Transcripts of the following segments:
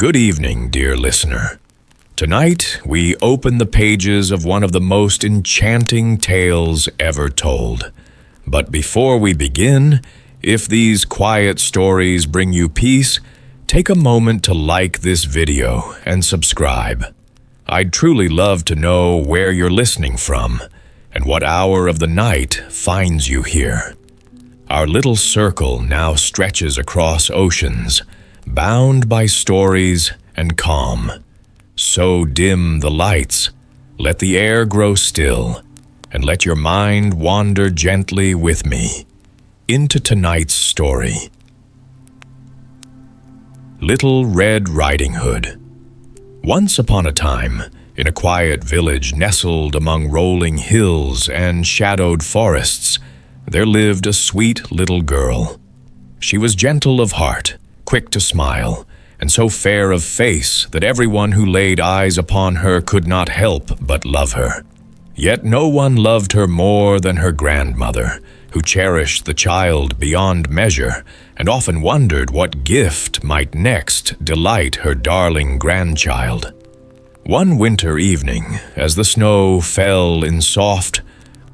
Good evening, dear listener. Tonight, we open the pages of one of the most enchanting tales ever told. But before we begin, if these quiet stories bring you peace, take a moment to like this video and subscribe. I'd truly love to know where you're listening from and what hour of the night finds you here. Our little circle now stretches across oceans, bound by stories and calm. So dim the lights, let the air grow still, and let your mind wander gently with me into tonight's story. Little Red Riding Hood. Once upon a time, in a quiet village nestled among rolling hills and shadowed forests, there lived a sweet little girl. She was gentle of heart, quick to smile, and so fair of face that everyone who laid eyes upon her could not help but love her. Yet no one loved her more than her grandmother, who cherished the child beyond measure and often wondered what gift might next delight her darling grandchild. One winter evening, as the snow fell in soft,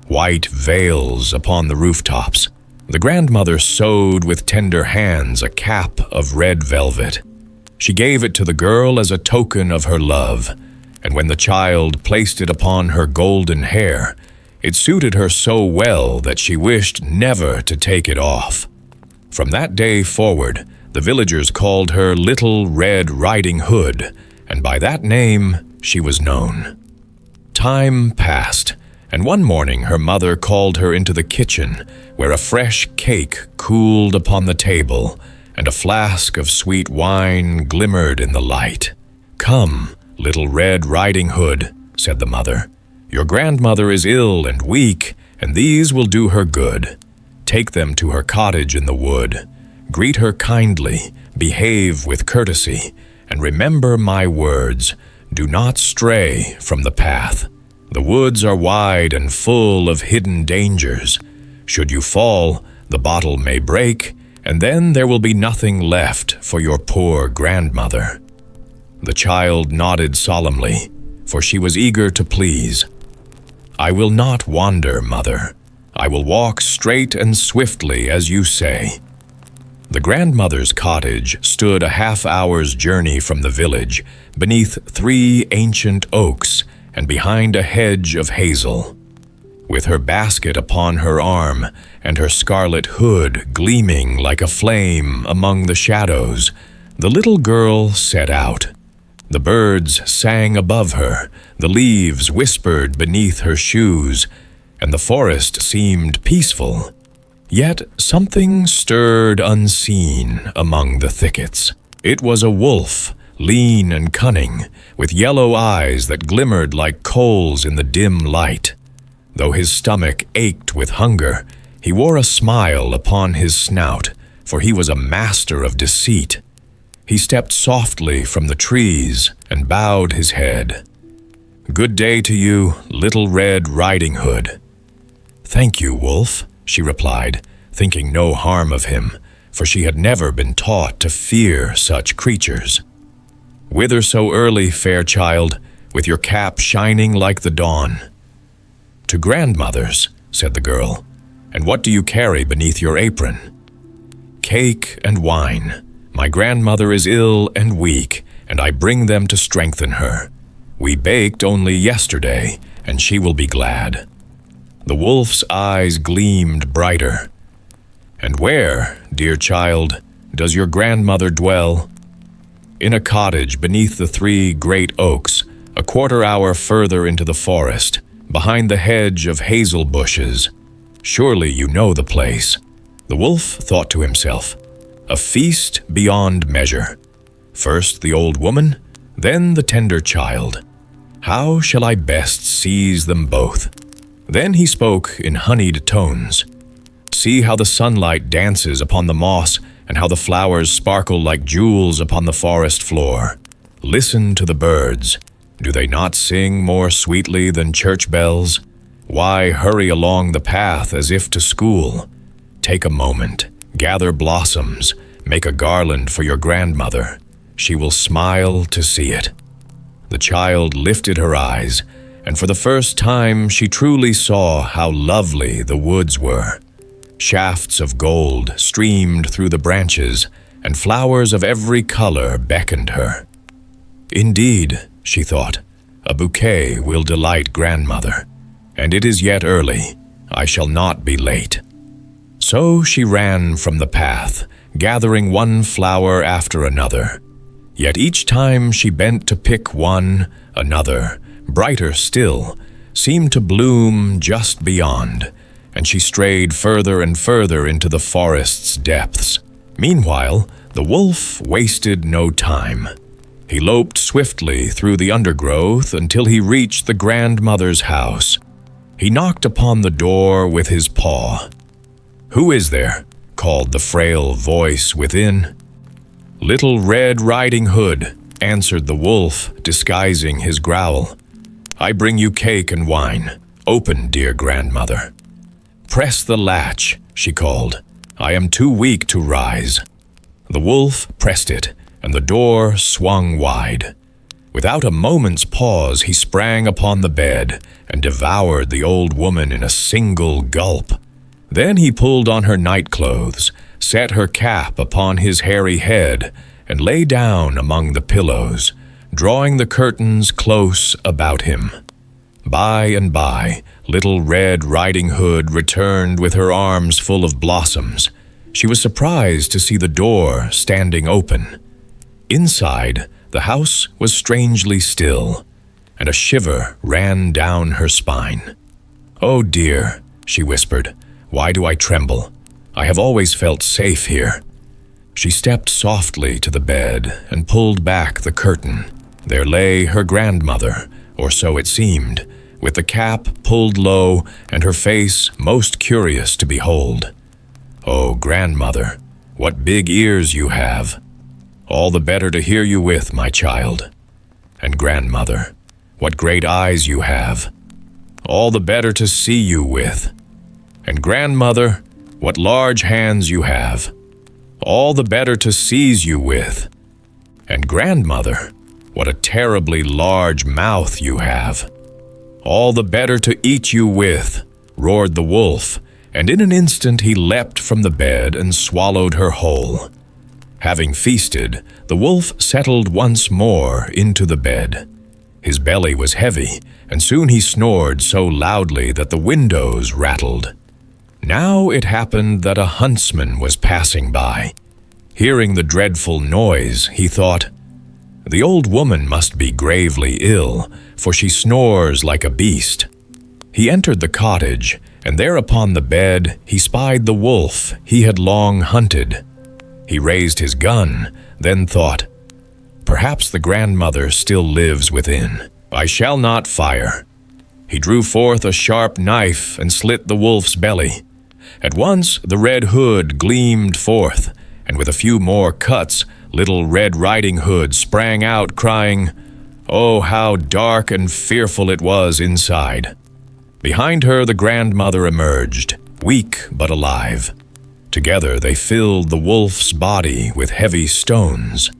white veils upon the rooftops, the grandmother sewed with tender hands a cap of red velvet. She gave it to the girl as a token of her love, and when the child placed it upon her golden hair, it suited her so well that she wished never to take it off. From that day forward, the villagers called her Little Red Riding Hood, and by that name she was known. Time passed, and one morning her mother called her into the kitchen, where a fresh cake cooled upon the table, and a flask of sweet wine glimmered in the light. "Come, Little Red Riding Hood," said the mother. "Your grandmother is ill and weak, and these will do her good. Take them to her cottage in the wood. Greet her kindly, behave with courtesy, and remember my words. Do not stray from the path. The woods are wide and full of hidden dangers. Should you fall, the bottle may break, and then there will be nothing left for your poor grandmother." The child nodded solemnly, for she was eager to please. "I will not wander, mother. I will walk straight and swiftly as you say." The grandmother's cottage stood a half-hour's journey from the village, beneath 3 ancient oaks and behind a hedge of hazel. With her basket upon her arm and her scarlet hood gleaming like a flame among the shadows, the little girl set out. The birds sang above her, the leaves whispered beneath her shoes, and the forest seemed peaceful. Yet something stirred unseen among the thickets. It was a wolf, lean and cunning, with yellow eyes that glimmered like coals in the dim light. Though his stomach ached with hunger, he wore a smile upon his snout, for he was a master of deceit. He stepped softly from the trees and bowed his head. "Good day to you, Little Red Riding Hood." "Thank you, wolf," she replied, thinking no harm of him, for she had never been taught to fear such creatures. "Whither so early, fair child, with your cap shining like the dawn?" "To grandmother's," said the girl. "And what do you carry beneath your apron?" "Cake and wine. My grandmother is ill and weak, and I bring them to strengthen her. We baked only yesterday, and she will be glad." The wolf's eyes gleamed brighter. "And where, dear child, does your grandmother dwell?" "In a cottage beneath the 3 great oaks, a quarter-hour further into the forest, behind the hedge of hazel bushes. Surely you know the place." The wolf thought to himself, "A feast beyond measure. First the old woman, then the tender child. How shall I best seize them both?" Then he spoke in honeyed tones. "See how the sunlight dances upon the moss and how the flowers sparkle like jewels upon the forest floor. Listen to the birds. Do they not sing more sweetly than church bells? Why hurry along the path as if to school? Take a moment, gather blossoms, make a garland for your grandmother. she will smile to see it." The child lifted her eyes, and for the first time she truly saw how lovely the woods were. Shafts of gold streamed through the branches, and flowers of every color beckoned her. "Indeed," she thought, "a bouquet will delight grandmother, and it is yet early. I shall not be late." So she ran from the path, gathering one flower after another. Yet each time she bent to pick one, another, brighter still, seemed to bloom just beyond, and she strayed further and further into the forest's depths. Meanwhile, the wolf wasted no time. He loped swiftly through the undergrowth until he reached the grandmother's house. He knocked upon the door with his paw. "Who is there?" called the frail voice within. "Little Red Riding Hood," answered the wolf, disguising his growl. "I bring you cake and wine. Open, dear grandmother." "Press the latch," she called. "I am too weak to rise." The wolf pressed it, and the door swung wide. Without a moment's pause, he sprang upon the bed and devoured the old woman in a single gulp. Then he pulled on her nightclothes, set her cap upon his hairy head, and lay down among the pillows, drawing the curtains close about him. By and by, Little Red Riding Hood returned with her arms full of blossoms. She was surprised to see the door standing open. Inside, the house was strangely still, and a shiver ran down her spine. "Oh dear," she whispered, "why do I tremble? I have always felt safe here." She stepped softly to the bed and pulled back the curtain. There lay her grandmother, or so it seemed, with the cap pulled low and her face most curious to behold. "Oh, grandmother, what big ears you have! All the better to hear you with, my child. And grandmother, what great eyes you have! All the better to see you with. And grandmother, what large hands you have! All the better to seize you with. And grandmother, what a terribly large mouth you have! All the better to eat you with," roared the wolf, and in an instant he leapt from the bed and swallowed her whole. Having feasted, the wolf settled once more into the bed. His belly was heavy, and soon he snored so loudly that the windows rattled. Now it happened that a huntsman was passing by. Hearing the dreadful noise, he thought, "The old woman must be gravely ill, for she snores like a beast." He entered the cottage, and there upon the bed he spied the wolf he had long hunted. He raised his gun, then thought, "Perhaps the grandmother still lives within. I shall not fire." He drew forth a sharp knife and slit the wolf's belly. At once the red hood gleamed forth, and with a few more cuts, Little Red Riding Hood sprang out, crying, "Oh, how dark and fearful it was inside!" Behind her the grandmother emerged, weak but alive. Together they filled the wolf's body with heavy stones.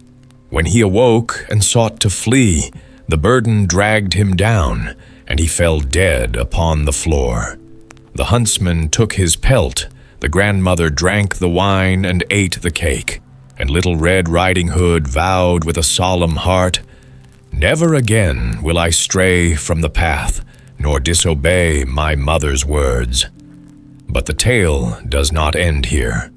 When he awoke and sought to flee, the burden dragged him down, and he fell dead upon the floor. The huntsman took his pelt, the grandmother drank the wine and ate the cake, and Little Red Riding Hood vowed with a solemn heart, "Never again will I stray from the path, nor disobey my mother's words." But the tale does not end here.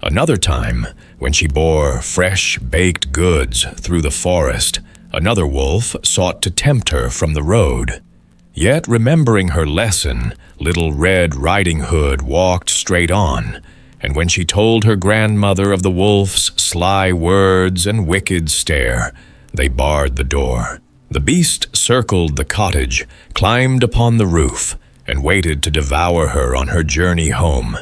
Another time, when she bore fresh baked goods through the forest, another wolf sought to tempt her from the road. Yet, remembering her lesson, Little Red Riding Hood walked straight on, and when she told her grandmother of the wolf's sly words and wicked stare, they barred the door. The beast circled the cottage, climbed upon the roof, and waited to devour her on her journey home.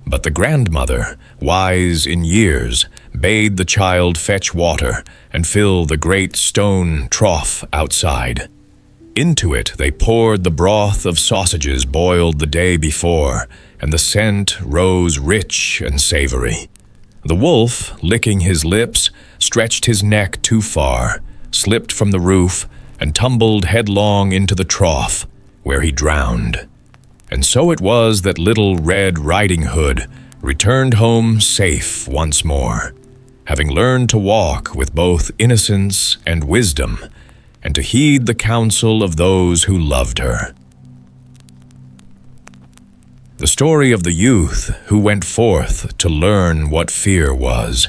But the grandmother, wise in years, bade the child fetch water and fill the great stone trough outside. Into it they poured the broth of sausages boiled the day before, and the scent rose rich and savory. The wolf, licking his lips, stretched his neck too far, slipped from the roof, and tumbled headlong into the trough, where he drowned. And so it was that Little Red Riding Hood returned home safe once more, having learned to walk with both innocence and wisdom, and to heed the counsel of those who loved her. The story of the youth who went forth to learn what fear was.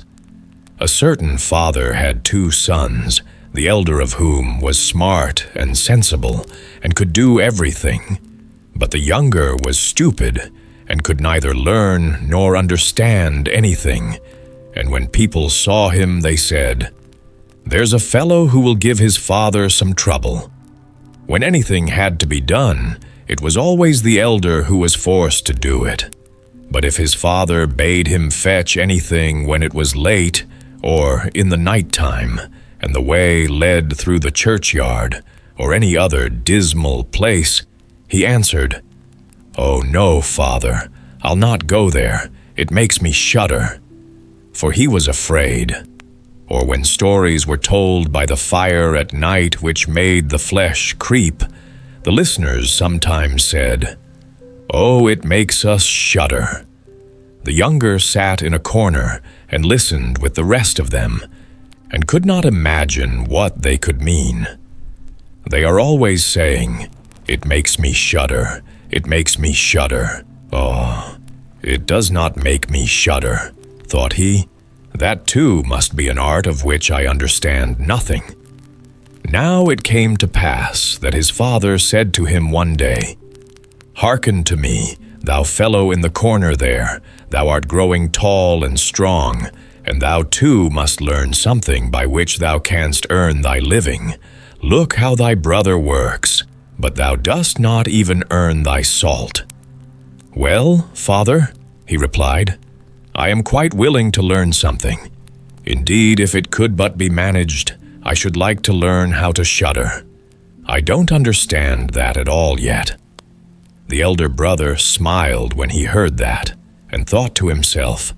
A certain father had 2 sons, the elder of whom was smart and sensible, and could do everything. But the younger was stupid, and could neither learn nor understand anything. And when people saw him, they said, "There's a fellow who will give his father some trouble." When anything had to be done, it was always the elder who was forced to do it. But if his father bade him fetch anything when it was late, or in the night time, and the way led through the churchyard, or any other dismal place, he answered, "Oh, no, father, I'll not go there. It makes me shudder." For he was afraid. Or when stories were told by the fire at night which made the flesh creep, the listeners sometimes said, "Oh, it makes us shudder." The younger sat in a corner and listened with the rest of them, and could not imagine what they could mean. They are always saying, "It makes me shudder, it makes me shudder." Oh, it does not make me shudder, thought he. That too must be an art of which I understand nothing. Now it came to pass that his father said to him one day, "Hearken to me, thou fellow in the corner there. Thou art growing tall and strong, and thou too must learn something by which thou canst earn thy living. Look how thy brother works, but thou dost not even earn thy salt." "Well, father," he replied, "I am quite willing to learn something. Indeed, if it could but be managed, I should like to learn how to shudder. I don't understand that at all yet." The elder brother smiled when he heard that, and thought to himself,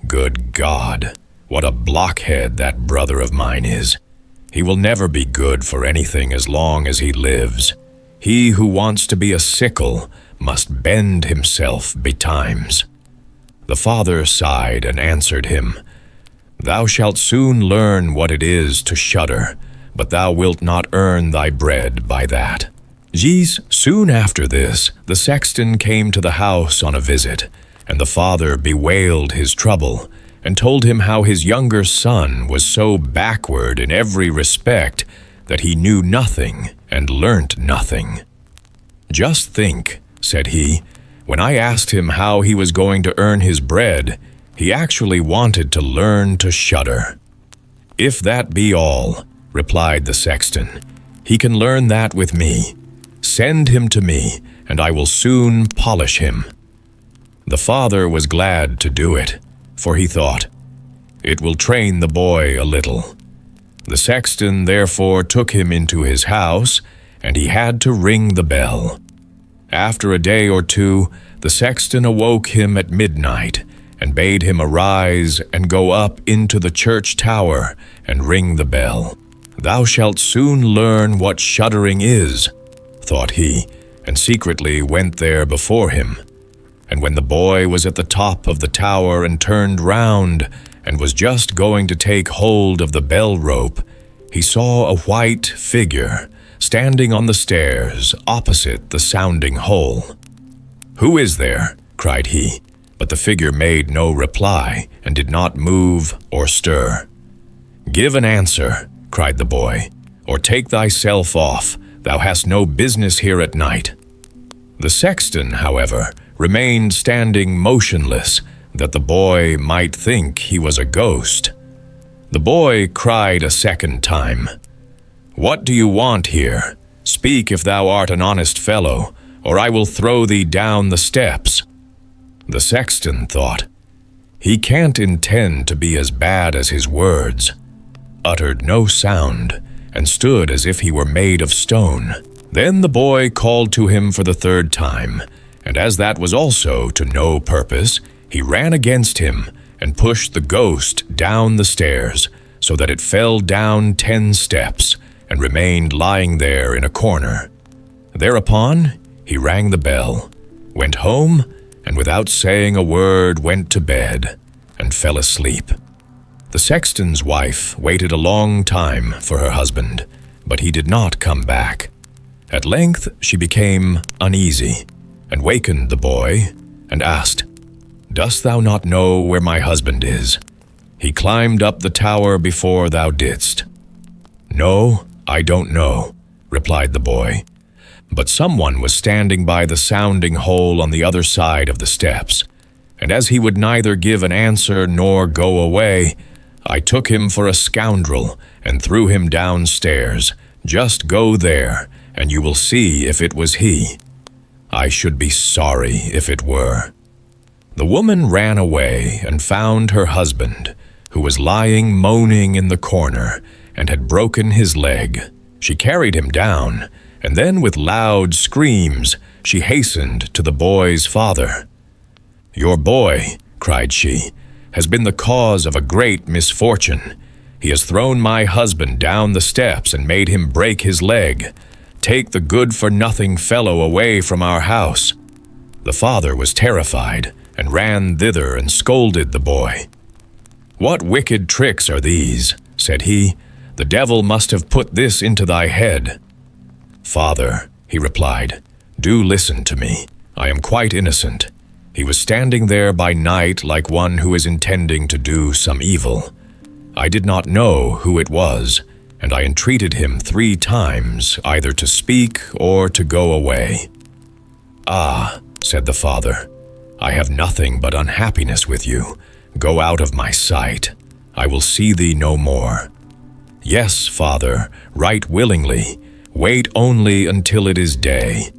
"Good God, what a blockhead that brother of mine is. He will never be good for anything as long as he lives. He who wants to be a sickle must bend himself betimes." The father sighed and answered him, "Thou shalt soon learn what it is to shudder, but thou wilt not earn thy bread by that." Soon after this, the sexton came to the house on a visit, and the father bewailed his trouble, and told him how his younger son was so backward in every respect that he knew nothing and learnt nothing. "Just think," said he, "when I asked him how he was going to earn his bread, he actually wanted to learn to shudder." "If that be all," replied the sexton, "he can learn that with me. Send him to me, and I will soon polish him." The father was glad to do it, for he thought, "It will train the boy a little." The sexton therefore took him into his house, and he had to ring the bell. After a day or two, the sexton awoke him at midnight, and bade him arise and go up into the church tower and ring the bell. "Thou shalt soon learn what shuddering is," thought he, and secretly went there before him. And when the boy was at the top of the tower and turned round, and was just going to take hold of the bell rope, he saw a white figure standing on the stairs opposite the sounding hole. "Who is there?" cried he, but the figure made no reply, and did not move or stir. "Give an answer," cried the boy, "or take thyself off. Thou hast no business here at night." The sexton, however, remained standing motionless, that the boy might think he was a ghost. The boy cried a second time, "What do you want here? Speak if thou art an honest fellow, or I will throw thee down the steps." The sexton thought, "He can't intend to be as bad as his words," uttered no sound, and stood as if he were made of stone. Then the boy called to him for the third time, and as that was also to no purpose, he ran against him and pushed the ghost down the stairs, so that it fell down 10 steps and remained lying there in a corner. Thereupon he rang the bell, went home, and without saying a word went to bed and fell asleep. The sexton's wife waited a long time for her husband, but he did not come back. At length she became uneasy, and wakened the boy, and asked, "Dost thou not know where my husband is? He climbed up the tower before thou didst." "No, I don't know," replied the boy. But someone was standing by the sounding hole on the other side of the steps, and as he would neither give an answer nor go away, I took him for a scoundrel and threw him downstairs. Just go there, and you will see if it was he. I should be sorry if it were. The woman ran away and found her husband, who was lying moaning in the corner and had broken his leg. She carried him down, and then with loud screams she hastened to the boy's father. "Your boy," cried she, "has been the cause of a great misfortune. He has thrown my husband down the steps and made him break his leg. Take the good-for-nothing fellow away from our house." The father was terrified and ran thither and scolded the boy. "What wicked tricks are these?" said he. "The devil must have put this into thy head." "Father," he replied, "do listen to me. I am quite innocent. He was standing there by night like one who is intending to do some evil. I did not know who it was, and I entreated him 3 times either to speak or to go away." "Ah," said the father, "I have nothing but unhappiness with you. Go out of my sight. I will see thee no more." "Yes, father, right willingly. Wait only until it is day.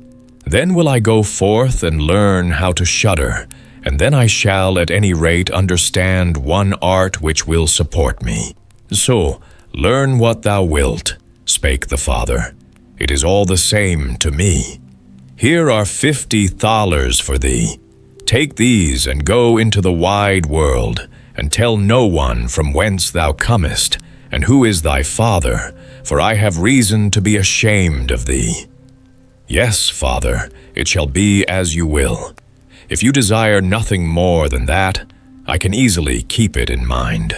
Then will I go forth and learn how to shudder, and then I shall at any rate understand one art which will support me. So, learn what thou wilt," spake the father. "It is all the same to me. Here are 50 thalers for thee. Take these and go into the wide world, and tell no one from whence thou comest, and who is thy father, for I have reason to be ashamed of thee." "Yes, father, it shall be as you will. If you desire nothing more than that, I can easily keep it in mind."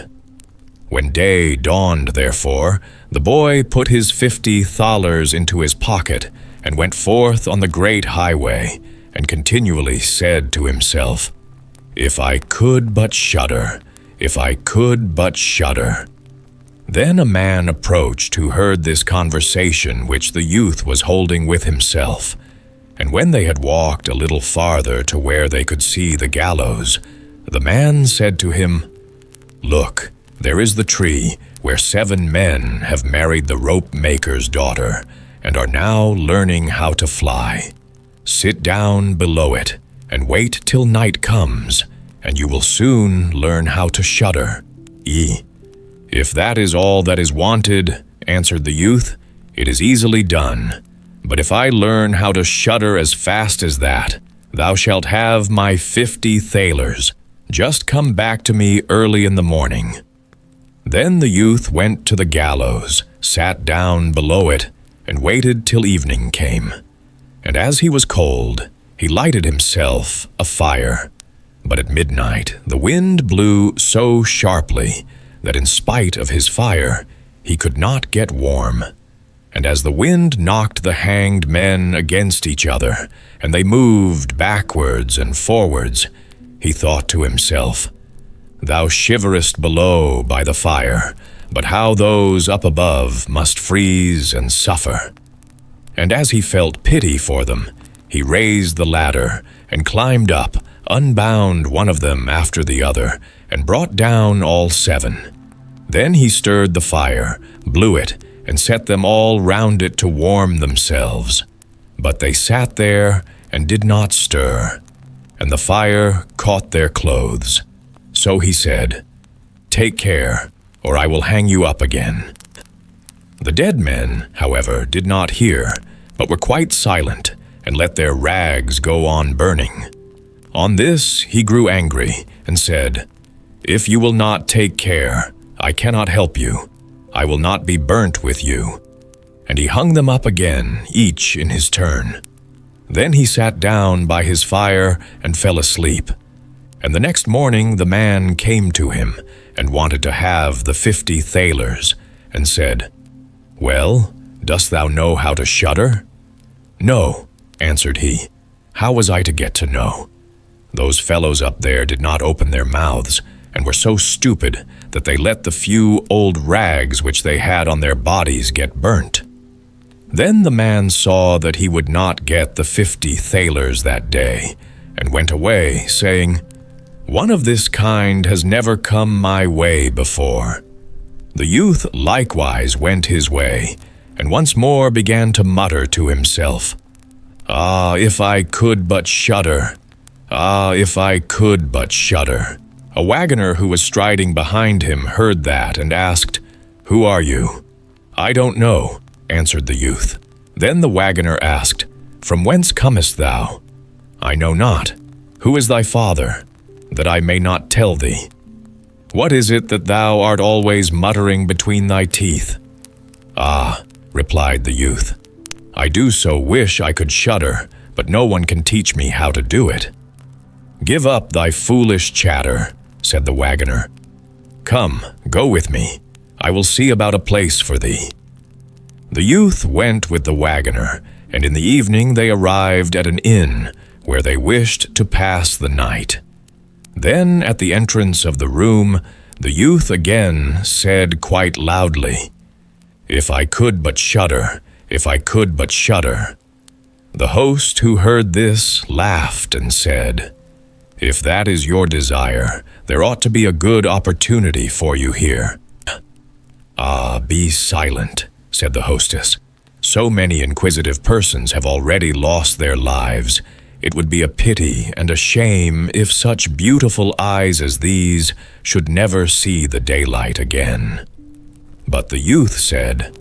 When day dawned, therefore, the boy put his 50 thalers into his pocket and went forth on the great highway, and continually said to himself, "If I could but shudder, if I could but shudder." Then a man approached who heard this conversation which the youth was holding with himself, and when they had walked a little farther to where they could see the gallows, the man said to him, "Look, there is the tree where 7 men have married the rope-maker's daughter, and are now learning how to fly. Sit down below it, and wait till night comes, and you will soon learn how to shudder." "If that is all that is wanted," answered the youth, "it is easily done. But if I learn how to shudder as fast as that, thou shalt have my 50 thalers. Just come back to me early in the morning." Then the youth went to the gallows, sat down below it, and waited till evening came. And as he was cold, he lighted himself a fire. But at midnight the wind blew so sharply that in spite of his fire, he could not get warm. And as the wind knocked the hanged men against each other, and they moved backwards and forwards, he thought to himself, "Thou shiverest below by the fire, but how those up above must freeze and suffer." And as he felt pity for them, he raised the ladder and climbed up, unbound one of them after the other, and brought down all 7. Then he stirred the fire, blew it, and set them all round it to warm themselves. But they sat there and did not stir, and the fire caught their clothes. So he said, "Take care, or I will hang you up again." The dead men, however, did not hear, but were quite silent, and let their rags go on burning. On this he grew angry, and said, "If you will not take care, I cannot help you. I will not be burnt with you." And he hung them up again, each in his turn. Then he sat down by his fire and fell asleep. And the next morning the man came to him and wanted to have the 50 thalers, and said, "Well, dost thou know how to shudder?" "No," answered he. "How was I to get to know? Those fellows up there did not open their mouths, and were so stupid that they let the few old rags which they had on their bodies get burnt." Then the man saw that he would not get the 50 thalers that day, and went away, saying, "One of this kind has never come my way before." The youth likewise went his way, and once more began to mutter to himself, "Ah, if I could but shudder! Ah, if I could but shudder!" A wagoner who was striding behind him heard that and asked, "Who are you?" "I don't know," answered the youth. Then the wagoner asked, "From whence comest thou?" "I know not." "Who is thy father, that I may not tell thee?" "What is it that thou art always muttering between thy teeth?" "Ah," replied the youth, "I do so wish I could shudder, but no one can teach me how to do it." "Give up thy foolish chatter," said the wagoner. "Come, go with me. I will see about a place for thee." The youth went with the wagoner, and in the evening they arrived at an inn, where they wished to pass the night. Then, at the entrance of the room, the youth again said quite loudly, "If I could but shudder, if I could but shudder." The host, who heard this, laughed and said, "If that is your desire, there ought to be a good opportunity for you here." "Ah, be silent," said the hostess. "So many inquisitive persons have already lost their lives. It would be a pity and a shame if such beautiful eyes as these should never see the daylight again." But the youth said,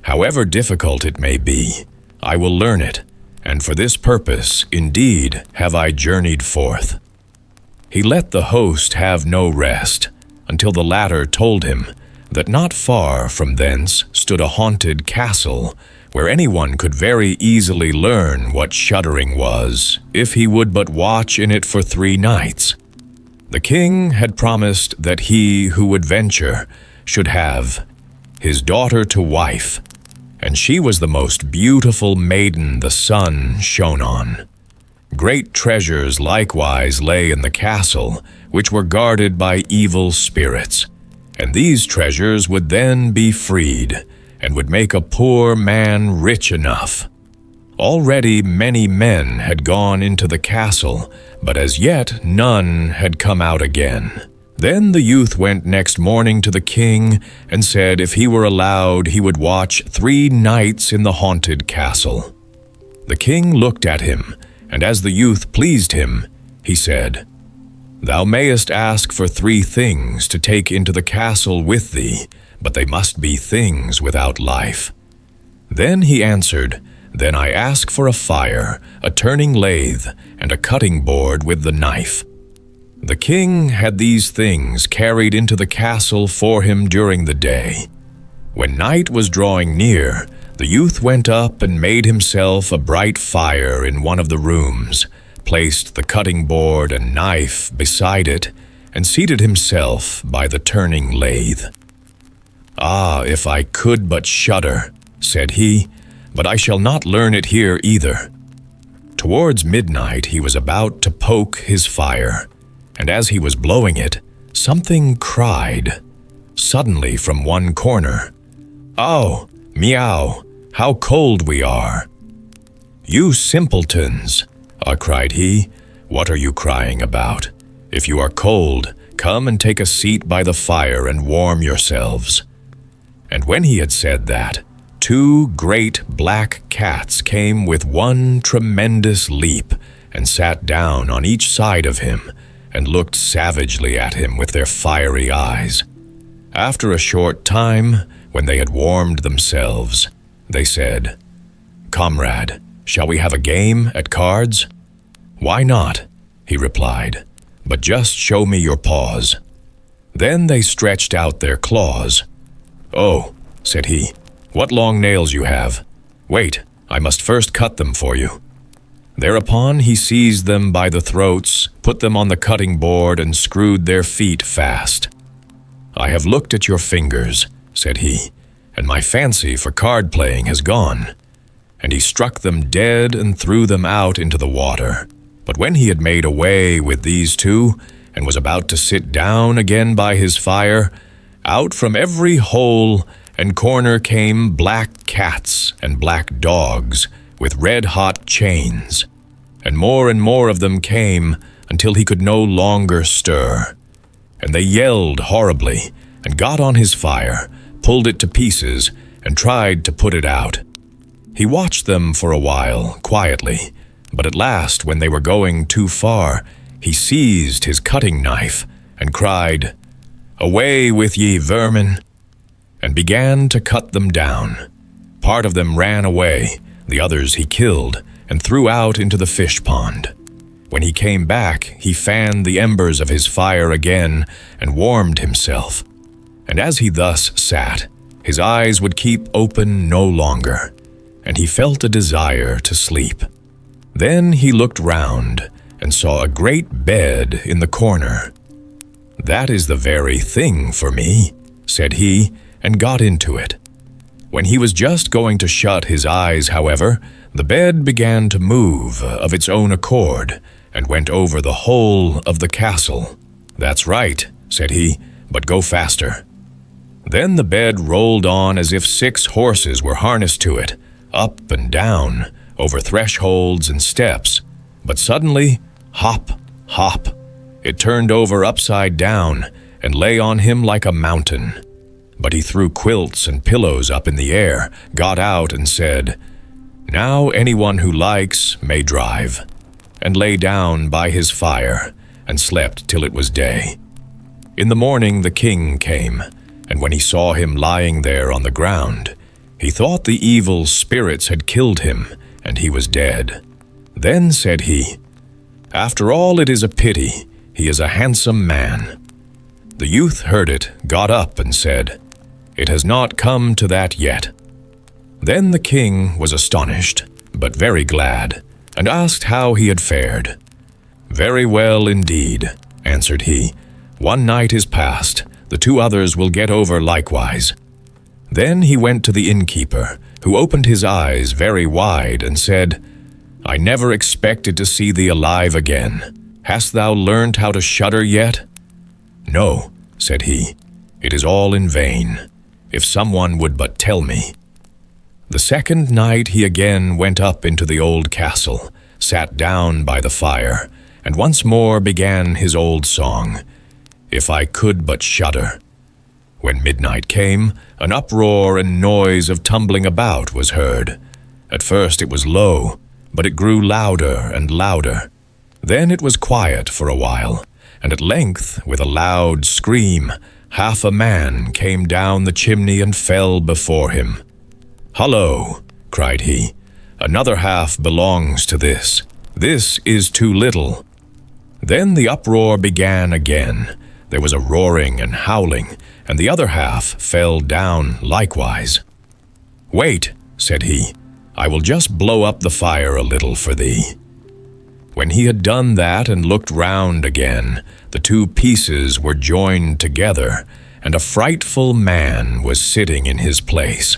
"However difficult it may be, I will learn it, and for this purpose, indeed, have I journeyed forth." He let the host have no rest, until the latter told him that not far from thence stood a haunted castle, where anyone could very easily learn what shuddering was, if he would but watch in it for 3 nights. The king had promised that he who would venture should have his daughter to wife, and she was the most beautiful maiden the sun shone on. Great treasures likewise lay in the castle, which were guarded by evil spirits, and these treasures would then be freed, and would make a poor man rich enough. Already many men had gone into the castle, but as yet none had come out again. Then the youth went next morning to the king, and said if he were allowed he would watch 3 nights in the haunted castle. The king looked at him, and as the youth pleased him, he said, "Thou mayest ask for 3 things to take into the castle with thee, but they must be things without life." Then he answered, "Then I ask for a fire, a turning lathe, and a cutting board with the knife." The king had these things carried into the castle for him during the day. When night was drawing near, the youth went up and made himself a bright fire in one of the rooms, placed the cutting board and knife beside it, and seated himself by the turning lathe. "Ah, if I could but shudder," said he, "but I shall not learn it here either." Towards midnight he was about to poke his fire, and as he was blowing it, something cried, suddenly from one corner, "Oh, meow, how cold we are!" "You simpletons," cried he, "what are you crying about? If you are cold, come and take a seat by the fire and warm yourselves." And when he had said that, 2 great black cats came with one tremendous leap and sat down on each side of him and looked savagely at him with their fiery eyes. After a short time, when they had warmed themselves, they said, "Comrade, shall we have a game at cards?" "Why not?" he replied, "but just show me your paws." Then they stretched out their claws. "Oh," said he, "what long nails you have! Wait, I must first cut them for you." Thereupon he seized them by the throats, put them on the cutting board, and screwed their feet fast. "I have looked at your fingers," said he, "and my fancy for card-playing has gone." And he struck them dead and threw them out into the water. But when he had made away with these two, and was about to sit down again by his fire, out from every hole and corner came black cats and black dogs with red-hot chains, and more of them came until he could no longer stir. And they yelled horribly, and got on his fire, pulled it to pieces, and tried to put it out. He watched them for a while, quietly, but at last, when they were going too far, he seized his cutting knife and cried, "Away with ye, vermin!" and began to cut them down. Part of them ran away, the others he killed and threw out into the fish pond. When he came back, he fanned the embers of his fire again and warmed himself. And as he thus sat, his eyes would keep open no longer, and he felt a desire to sleep. Then he looked round and saw a great bed in the corner. "That is the very thing for me," said he, and got into it. When he was just going to shut his eyes, however, the bed began to move of its own accord, and went over the whole of the castle. "That's right," said he, "but go faster." Then the bed rolled on as if 6 horses were harnessed to it, up and down, over thresholds and steps. But suddenly, hop, hop, it turned over upside down and lay on him like a mountain. But he threw quilts and pillows up in the air, got out and said, "Now anyone who likes may drive," and lay down by his fire and slept till it was day. In the morning the king came, and when he saw him lying there on the ground, he thought the evil spirits had killed him, and he was dead. Then said he, "After all, it is a pity. He is a handsome man." The youth heard it, got up, and said, "It has not come to that yet." Then the king was astonished, but very glad, and asked how he had fared. "Very well indeed," answered he. "One night is past, the 2 others will get over likewise." Then he went to the innkeeper, who opened his eyes very wide and said, "I never expected to see thee alive again. Hast thou learned how to shudder yet?" "No," said he, "it is all in vain. If someone would but tell me." The second night he again went up into the old castle, sat down by the fire, and once more began his old song, "If I could but shudder." When midnight came, an uproar and noise of tumbling about was heard. At first it was low, but it grew louder and louder. Then it was quiet for a while, and at length, with a loud scream, half a man came down the chimney and fell before him. "Hullo," cried he, "another half belongs to this. This is too little." Then the uproar began again. There was a roaring and howling, and the other half fell down likewise. "Wait," said he, "I will just blow up the fire a little for thee." When he had done that and looked round again, the 2 pieces were joined together, and a frightful man was sitting in his place.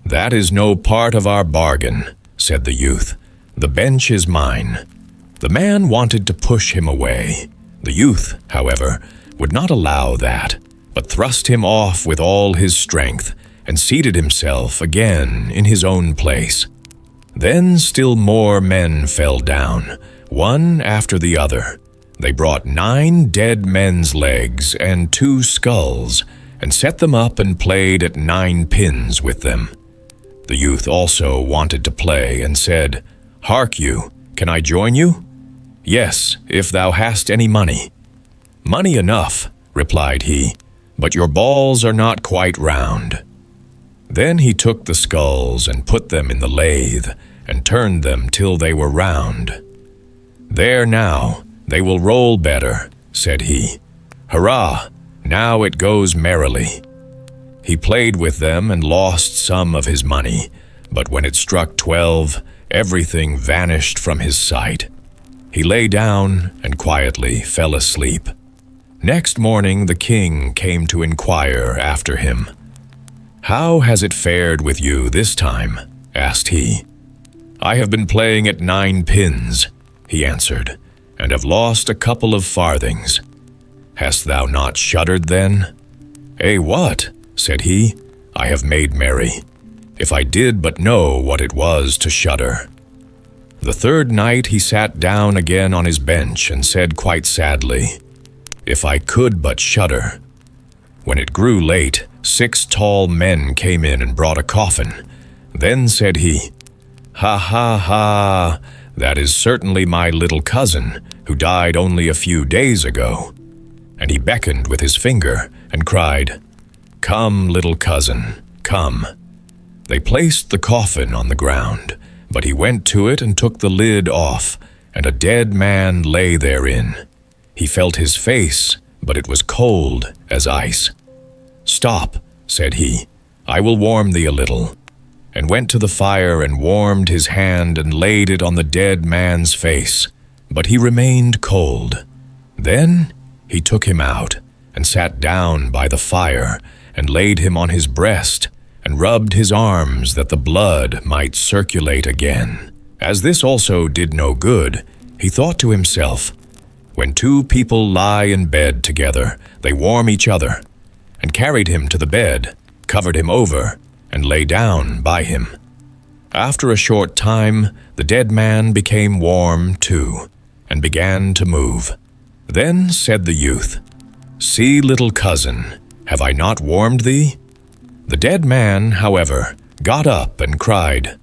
"That is no part of our bargain," said the youth. "The bench is mine." The man wanted to push him away. The youth, however, would not allow that, but thrust him off with all his strength, and seated himself again in his own place. Then still more men fell down, one after the other. They brought 9 dead men's legs and 2 skulls, and set them up and played at 9 pins with them. The youth also wanted to play, and said, "Hark you, can I join you?" "Yes, if thou hast any money." "Money enough," replied he, "but your balls are not quite round." Then he took the skulls and put them in the lathe, and turned them till they were round. "There now, they will roll better," said he. "Hurrah! Now it goes merrily. He played with them and lost some of his money, but when it struck 12, everything vanished from his sight. He lay down and quietly fell asleep. Next morning the king came to inquire after him. "How has it fared with you this time?" asked he. "I have been playing at 9 pins," he answered, "and have lost a couple of farthings." "Hast thou not shuddered then?" "Eh, what?" said he. "I have made merry. If I did but know what it was to shudder." The third night he sat down again on his bench and said quite sadly, "If I could but shudder." When it grew late, 6 tall men came in and brought a coffin. Then said he, "Ha ha ha, that is certainly my little cousin, who died only a few days ago." And he beckoned with his finger and cried, "Come, little cousin, come." They placed the coffin on the ground, but he went to it and took the lid off, and a dead man lay therein. He felt his face, but it was cold as ice. "Stop," said he, "I will warm thee a little," and went to the fire and warmed his hand and laid it on the dead man's face, but he remained cold. Then he took him out and sat down by the fire and laid him on his breast and rubbed his arms that the blood might circulate again. As this also did no good, he thought to himself, "When 2 people lie in bed together, they warm each other," and carried him to the bed, covered him over, and lay down by him. After a short time, the dead man became warm too, and began to move. Then said the youth, "See, little cousin, have I not warmed thee?" The dead man, however, got up and cried,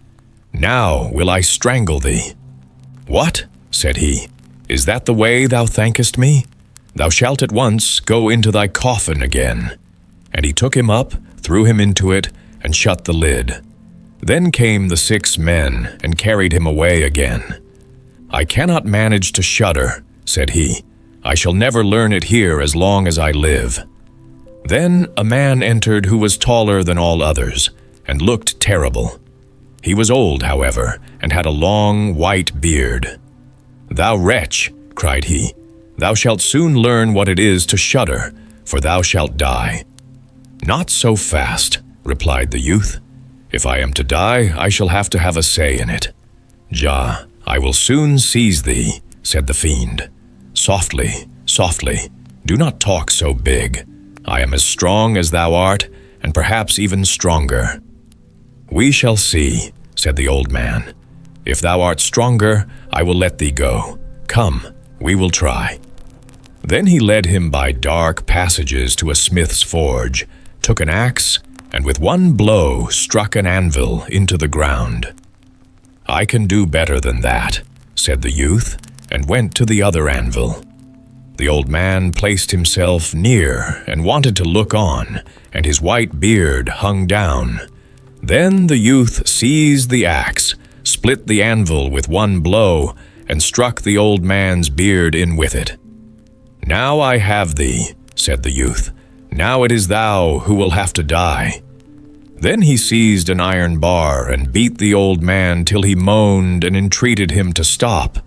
"Now will I strangle thee." "What?" said he, "is that the way thou thankest me? Thou shalt at once go into thy coffin again." And he took him up, threw him into it, and shut the lid. Then came the 6 men and carried him away again. "I cannot manage to shudder," said he. "I shall never learn it here as long as I live." Then a man entered who was taller than all others, and looked terrible. He was old, however, and had a long white beard. "Thou wretch," cried he, "thou shalt soon learn what it is to shudder, for thou shalt die." "Not so fast," replied the youth. "If I am to die, I shall have to have a say in it." "Ja, I will soon seize thee," said the fiend. "Softly, softly, do not talk so big. I am as strong as thou art, and perhaps even stronger." "We shall see," said the old man. "If thou art stronger, I will let thee go. Come, we will try." Then he led him by dark passages to a smith's forge, took an axe, and with one blow struck an anvil into the ground. "I can do better than that," said the youth, and went to the other anvil. The old man placed himself near and wanted to look on, and his white beard hung down. Then the youth seized the axe, split the anvil with one blow, and struck the old man's beard in with it. "Now I have thee," said the youth. "Now it is thou who will have to die." Then he seized an iron bar and beat the old man till he moaned and entreated him to stop,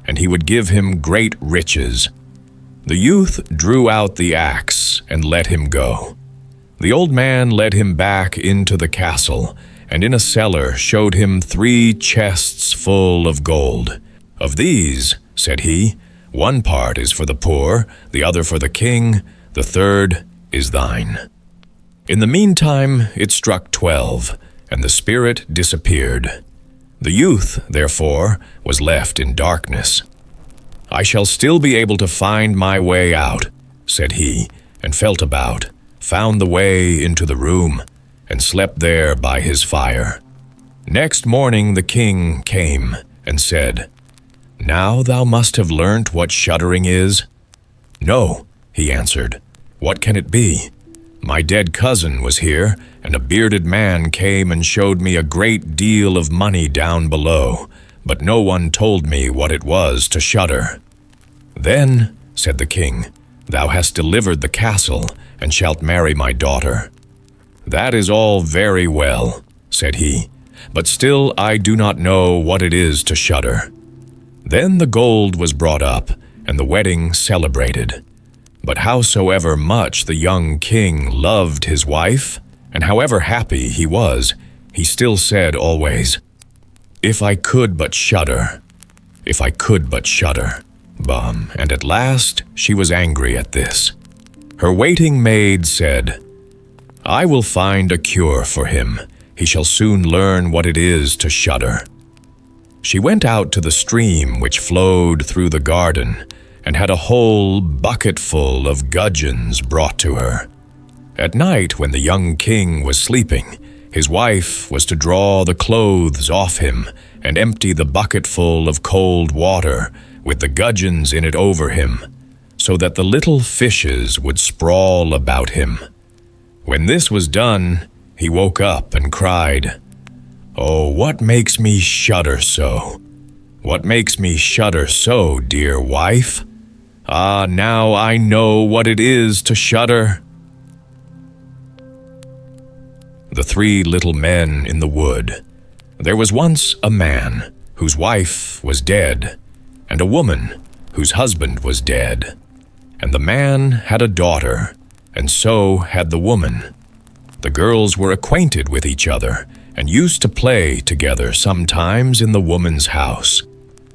and he would give him great riches. The youth drew out the axe and let him go. The old man led him back into the castle, and in a cellar showed him 3 chests full of gold. "Of these," said he, "one part is for the poor, the other for the king, the third is thine." In the meantime it struck 12, and the spirit disappeared. The youth, therefore, was left in darkness. "I shall still be able to find my way out," said he, and felt about, found the way into the room, and slept there by his fire. Next morning the king came and said, "Now thou must have learnt what shuddering is?" "No," he answered. "What can it be? My dead cousin was here, and a bearded man came and showed me a great deal of money down below, but no one told me what it was to shudder." "Then," said the king, Thou hast delivered the castle, and shalt marry my daughter." "That is all very well," said he, "but still I do not know what it is to shudder." Then the gold was brought up, and the wedding celebrated. But howsoever much the young king loved his wife, and however happy he was, he still said always, "If I could but shudder, if I could but shudder." And at last she was angry at this. Her waiting maid said, "I will find a cure for him. He shall soon learn what it is to shudder." She went out to the stream which flowed through the garden, and had a whole bucketful of gudgeons brought to her. At night, when the young king was sleeping, his wife was to draw the clothes off him and empty the bucketful of cold water with the gudgeons in it over him, so that the little fishes would sprawl about him. When this was done, he woke up and cried, "Oh, what makes me shudder so? What makes me shudder so, dear wife? Ah, now I know what it is to shudder." The Three Little Men in the Wood. There was once a man whose wife was dead, and a woman whose husband was dead. And the man had a daughter, and so had the woman. The girls were acquainted with each other, and used to play together sometimes in the woman's house.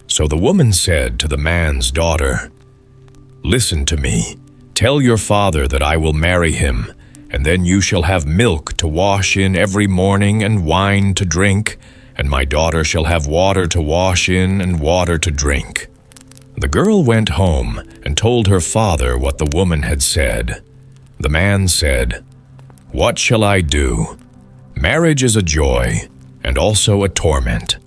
So the woman said to the man's daughter, "Listen to me. Tell your father that I will marry him, and then you shall have milk to wash in every morning and wine to drink, and my daughter shall have water to wash in and water to drink." The girl went home and told her father what the woman had said. The man said, "What shall I do? Marriage is a joy, and also a torment."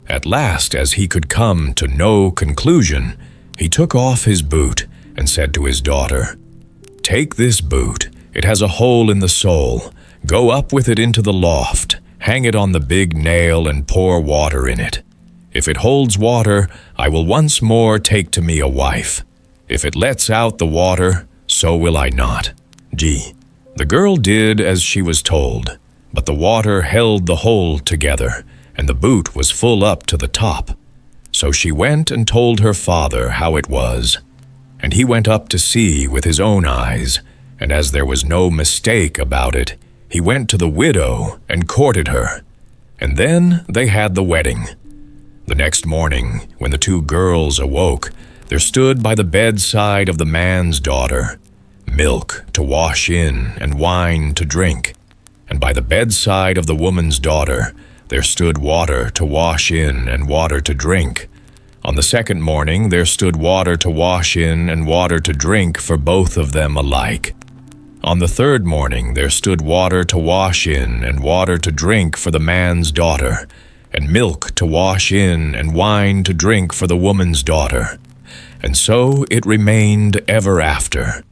At last, as he could come to no conclusion, he took off his boot and said to his daughter, "Take this boot. It has a hole in the sole. Go up with it into the loft. Hang it on the big nail and pour water in it. If it holds water, I will once more take to me a wife. If it lets out the water, so will I not." The girl did as she was told, but the water held the hole together, and the boot was full up to the top. So she went and told her father how it was. And he went up to see with his own eyes, and as there was no mistake about it, he went to the widow and courted her. And then they had the wedding. The next morning, when the two girls awoke, there stood by the bedside of the man's daughter milk to wash in and wine to drink, and by the bedside of the woman's daughter there stood water to wash in and water to drink. On the second morning there stood water to wash in and water to drink for both of them alike. On the third morning there stood water to wash in and water to drink for the man's daughter, and milk to wash in and wine to drink for the woman's daughter. And so it remained ever after.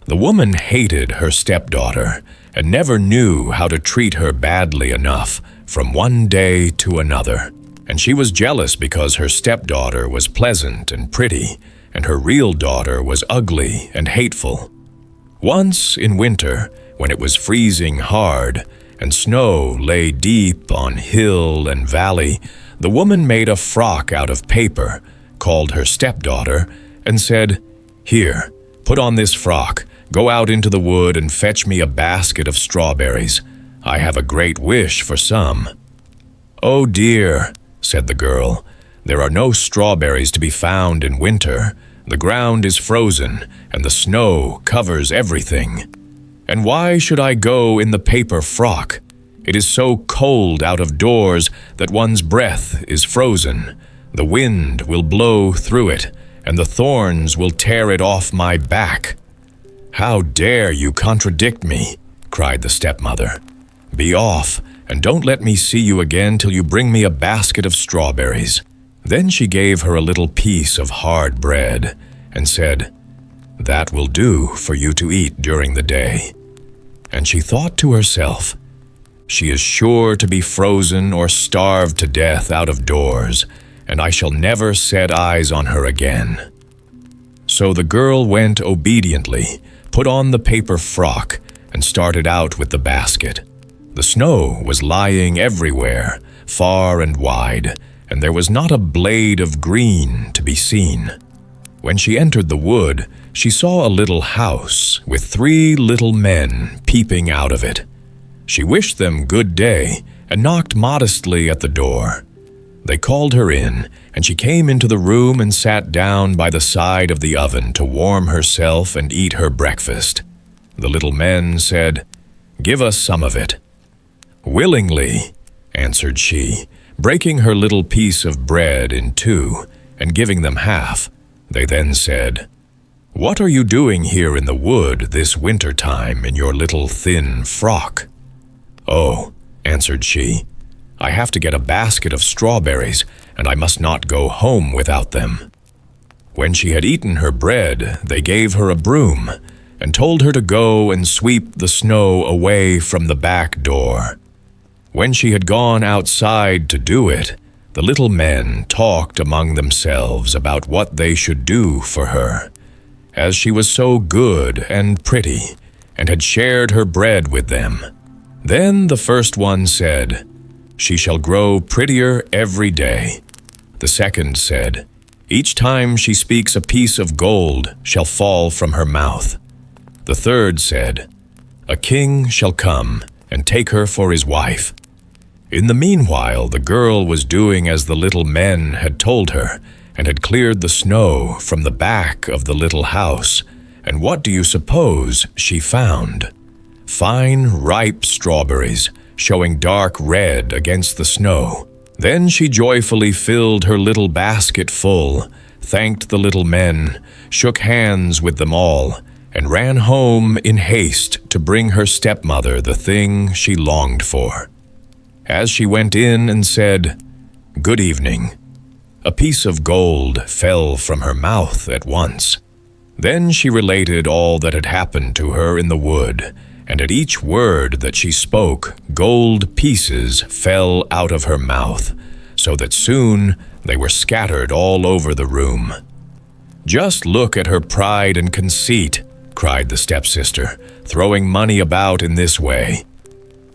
The woman hated her stepdaughter, and never knew how to treat her badly enough from one day to another. And she was jealous because her stepdaughter was pleasant and pretty, and her real daughter was ugly and hateful. Once in winter, when it was freezing hard, and snow lay deep on hill and valley, the woman made a frock out of paper, called her stepdaughter, and said, "Here, put on this frock, go out into the wood and fetch me a basket of strawberries. I have a great wish for some." "Oh dear," said the girl, "there are no strawberries to be found in winter. The ground is frozen, and the snow covers everything. And why should I go in the paper frock? It is so cold out of doors that one's breath is frozen. The wind will blow through it, and the thorns will tear it off my back." "How dare you contradict me?" cried the stepmother. "Be off, and don't let me see you again till you bring me a basket of strawberries." Then she gave her a little piece of hard bread, and said, "That will do for you to eat during the day." And she thought to herself, "She is sure to be frozen or starved to death out of doors, and I shall never set eyes on her again." So the girl went obediently, put on the paper frock, and started out with the basket. The snow was lying everywhere, far and wide, and there was not a blade of green to be seen. When she entered the wood, she saw a little house with 3 little men peeping out of it. She wished them good day and knocked modestly at the door. They called her in, and she came into the room and sat down by the side of the oven to warm herself and eat her breakfast. The little men said, "Give us some of it." "Willingly," answered she, breaking her little piece of bread in 2 and giving them half. They then said, "What are you doing here in the wood this winter time in your little thin frock?" "Oh," answered she, "I have to get a basket of strawberries, and I must not go home without them." When she had eaten her bread, they gave her a broom and told her to go and sweep the snow away from the back door. When she had gone outside to do it, the little men talked among themselves about what they should do for her, as she was so good and pretty, and had shared her bread with them. Then the first one said, "She shall grow prettier every day." The second said, "Each time she speaks a piece of gold shall fall from her mouth." The third said, "A king shall come and take her for his wife." In the meanwhile, the girl was doing as the little men had told her, and had cleared the snow from the back of the little house. And what do you suppose she found? Fine, ripe strawberries, showing dark red against the snow. Then she joyfully filled her little basket full, thanked the little men, shook hands with them all, and ran home in haste to bring her stepmother the thing she longed for. As she went in and said, "Good evening," a piece of gold fell from her mouth at once. Then she related all that had happened to her in the wood, and at each word that she spoke, gold pieces fell out of her mouth, so that soon they were scattered all over the room. "Just look at her pride and conceit," cried the stepsister, "throwing money about in this way."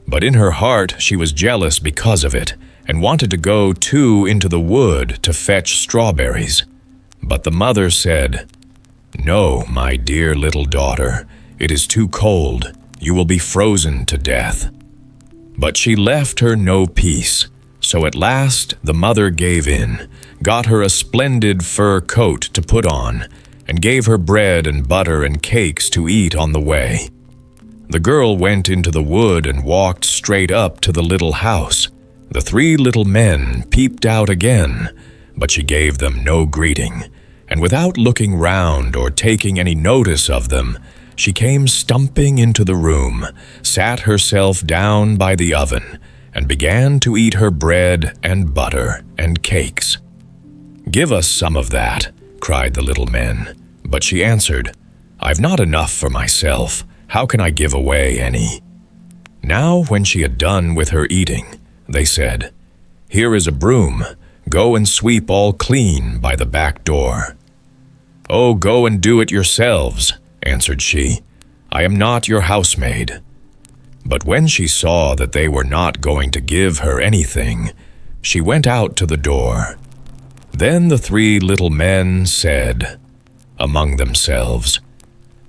But in her heart she was jealous because of it, and wanted to go too into the wood to fetch strawberries. But the mother said, "No, my dear little daughter, it is too cold. You will be frozen to death." But she left her no peace, so at last the mother gave in, got her a splendid fur coat to put on, and gave her bread and butter and cakes to eat on the way. The girl went into the wood and walked straight up to the little house. The 3 little men peeped out again, but she gave them no greeting, and without looking round or taking any notice of them, she came stumping into the room, sat herself down by the oven, and began to eat her bread and butter and cakes. "Give us some of that," cried the little men. But she answered, "I've not enough for myself. How can I give away any?" Now when she had done with her eating, they said, "Here is a broom. Go and sweep all clean by the back door." "Oh, go and do it yourselves," answered she. "I am not your housemaid." But when she saw that they were not going to give her anything, she went out to the door. Then the 3 little men said among themselves,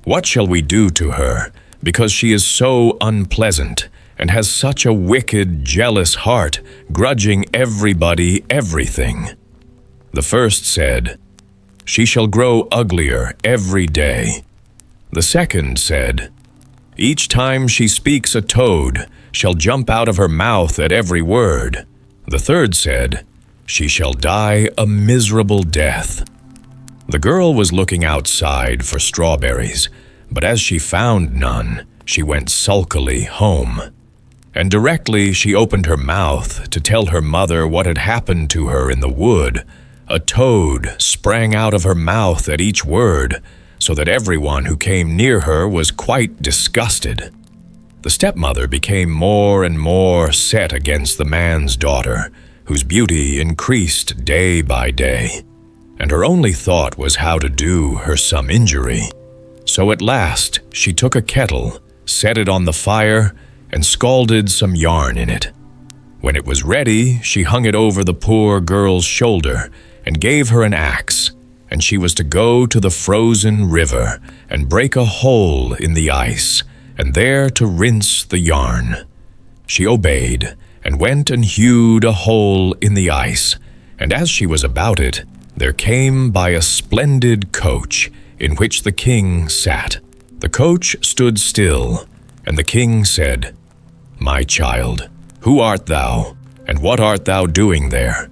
"What shall we do to her, because she is so unpleasant, and has such a wicked, jealous heart, grudging everybody everything?" The first said, "She shall grow uglier every day." The second said, "Each time she speaks a toad shall jump out of her mouth at every word." The third said, "She shall die a miserable death." The girl was looking outside for strawberries, but as she found none, she went sulkily home. And directly she opened her mouth to tell her mother what had happened to her in the wood, a toad sprang out of her mouth at each word, so that everyone who came near her was quite disgusted. The stepmother became more and more set against the man's daughter, whose beauty increased day by day. and her only thought was how to do her some injury. So at last she took a kettle, set it on the fire, and scalded some yarn in it. When it was ready, she hung it over the poor girl's shoulder and gave her an axe, and she was to go to the frozen river and break a hole in the ice, and there to rinse the yarn. She obeyed, and went and hewed a hole in the ice, and as she was about it, there came by a splendid coach, in which the king sat. The coach stood still, and the king said, "My child, who art thou, and what art thou doing there?"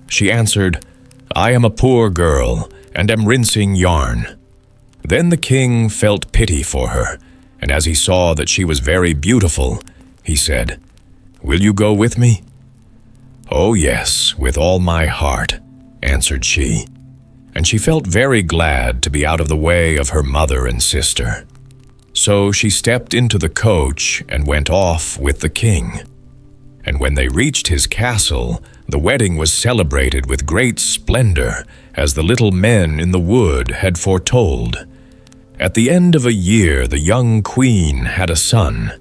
She answered, "I am a poor girl, and am rinsing yarn." Then the king felt pity for her, and as he saw that she was very beautiful, he said, "Will you go with me?" "Oh yes, with all my heart," answered she, and she felt very glad to be out of the way of her mother and sister. So she stepped into the coach and went off with the king. And when they reached his castle, the wedding was celebrated with great splendor, as the little men in the wood had foretold. At the end of a year, the young queen had a son,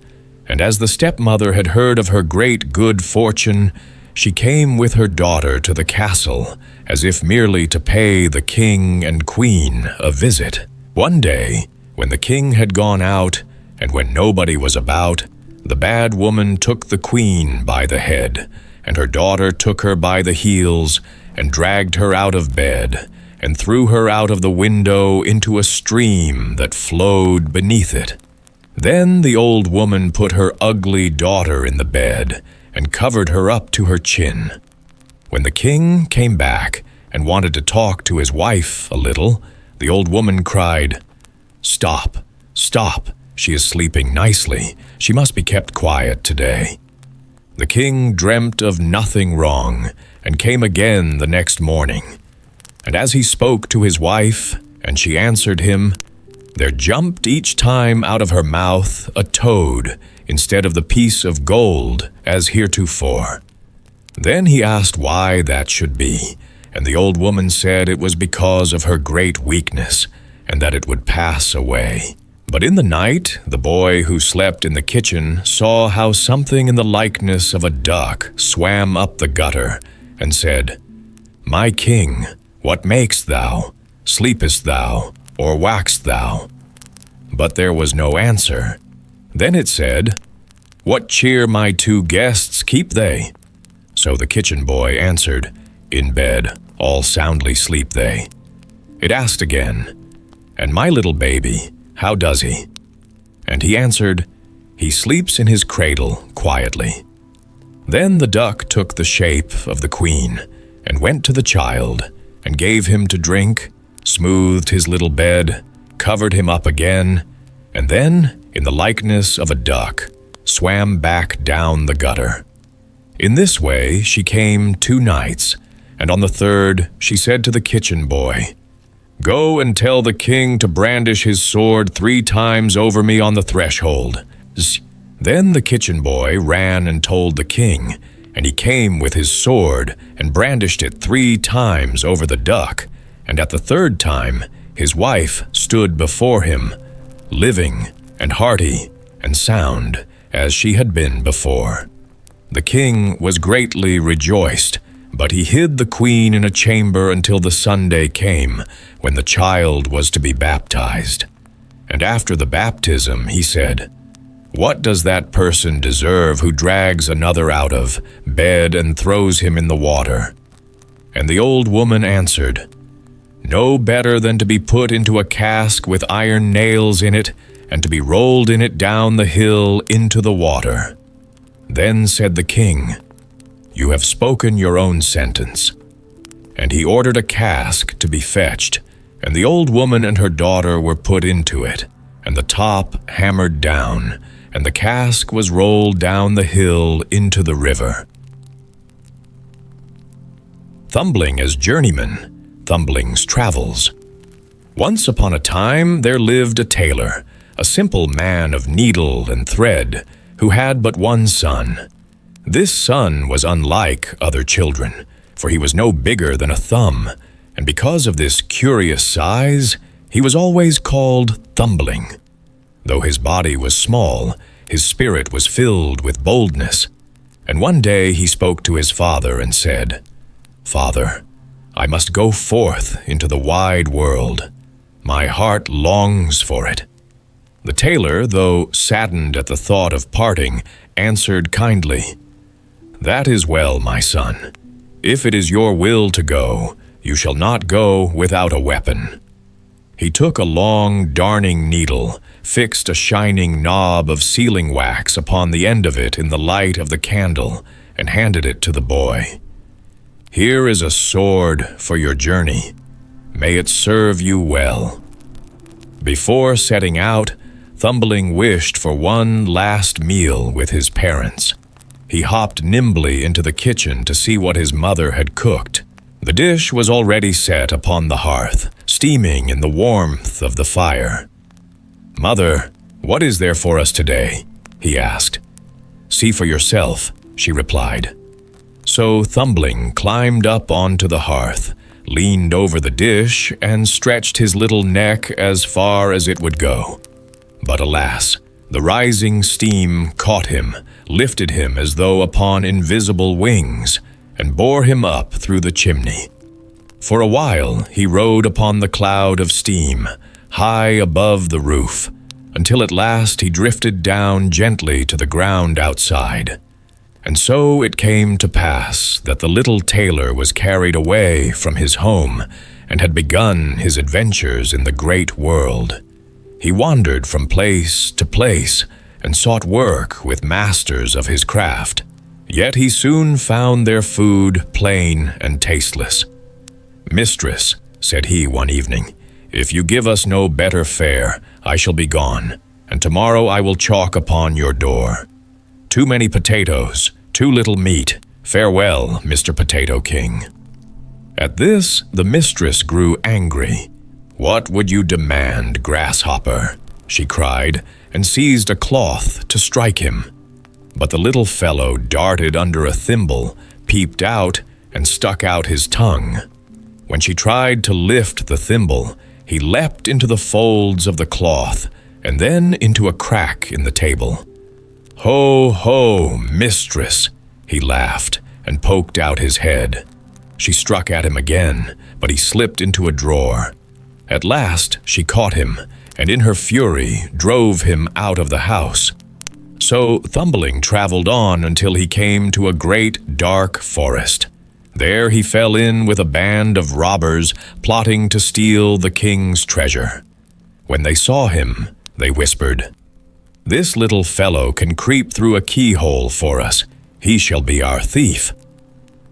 and as the stepmother had heard of her great good fortune, she came with her daughter to the castle, as if merely to pay the king and queen a visit. One day, when the king had gone out, and when nobody was about, the bad woman took the queen by the head, and her daughter took her by the heels, and dragged her out of bed, and threw her out of the window into a stream that flowed beneath it. Then the old woman put her ugly daughter in the bed, and covered her up to her chin. When the king came back and wanted to talk to his wife a little, the old woman cried, "Stop, stop, she is sleeping nicely. She must be kept quiet today." The king dreamt of nothing wrong, and came again the next morning. And as he spoke to his wife, and she answered him, there jumped each time out of her mouth a toad, instead of the piece of gold as heretofore. Then he asked why that should be, and the old woman said it was because of her great weakness, and that it would pass away. But in the night, the boy who slept in the kitchen saw how something in the likeness of a duck swam up the gutter, and said, "My king, what makest thou? Sleepest thou, or waxest thou?" But there was no answer. Then it said, "What cheer my two guests keep they?" So the kitchen boy answered, "In bed, all soundly sleep they." It asked again, "And my little baby, how does he?" And he answered, "He sleeps in his cradle quietly." Then the duck took the shape of the queen, and went to the child, and gave him to drink, smoothed his little bed, covered him up again, and then, in the likeness of a duck, swam back down the gutter. In this way she came 2 nights, and on the 3rd she said to the kitchen boy, "Go and tell the king to brandish his sword 3 times over me on the threshold." Then the kitchen boy ran and told the king, and he came with his sword and brandished it 3 times over the duck, and at the 3rd time his wife stood before him, living and hearty and sound as she had been before. The king was greatly rejoiced, but he hid the queen in a chamber until the Sunday came, when the child was to be baptized. And after the baptism he said, "What does that person deserve who drags another out of bed and throws him in the water?" And the old woman answered, "No better than to be put into a cask with iron nails in it, and to be rolled in it down the hill into the water." Then said the king, "You have spoken your own sentence." And he ordered a cask to be fetched, and the old woman and her daughter were put into it, and the top hammered down, and the cask was rolled down the hill into the river. Thumbling as Journeyman, Thumbling's Travels. Once upon a time there lived a tailor, a simple man of needle and thread, who had but one son. This son was unlike other children, for he was no bigger than a thumb, and because of this curious size, he was always called Thumbling. Though his body was small, his spirit was filled with boldness, and one day he spoke to his father and said, "Father, I must go forth into the wide world. My heart longs for it." The tailor, though saddened at the thought of parting, answered kindly, "That is well, my son. If it is your will to go, you shall not go without a weapon." He took a long darning needle, fixed a shining knob of sealing wax upon the end of it in the light of the candle, and handed it to the boy. "Here is a sword for your journey. May it serve you well." Before setting out, Thumbling wished for one last meal with his parents. He hopped nimbly into the kitchen to see what his mother had cooked. The dish was already set upon the hearth, steaming in the warmth of the fire. "Mother, what is there for us today?" he asked. "See for yourself," she replied. So Thumbling climbed up onto the hearth, leaned over the dish, and stretched his little neck as far as it would go. But alas, the rising steam caught him, lifted him as though upon invisible wings, and bore him up through the chimney. For a while he rode upon the cloud of steam, high above the roof, until at last he drifted down gently to the ground outside. And so it came to pass that the little tailor was carried away from his home and had begun his adventures in the great world. He wandered from place to place and sought work with masters of his craft. Yet he soon found their food plain and tasteless. "Mistress," said he one evening, "if you give us no better fare, I shall be gone, and tomorrow I will chalk upon your door. Too many potatoes, too little meat. Farewell, Mr. Potato King." At this, the mistress grew angry. "What would you demand, grasshopper?" she cried, and seized a cloth to strike him. But the little fellow darted under a thimble, peeped out, and stuck out his tongue. When she tried to lift the thimble, he leapt into the folds of the cloth, and then into a crack in the table. "Ho, ho, mistress!" he laughed, and poked out his head. She struck at him again, but he slipped into a drawer. At last she caught him, and in her fury drove him out of the house. So Thumbling traveled on until he came to a great dark forest. There he fell in with a band of robbers plotting to steal the king's treasure. When they saw him, they whispered, "This little fellow can creep through a keyhole for us. He shall be our thief."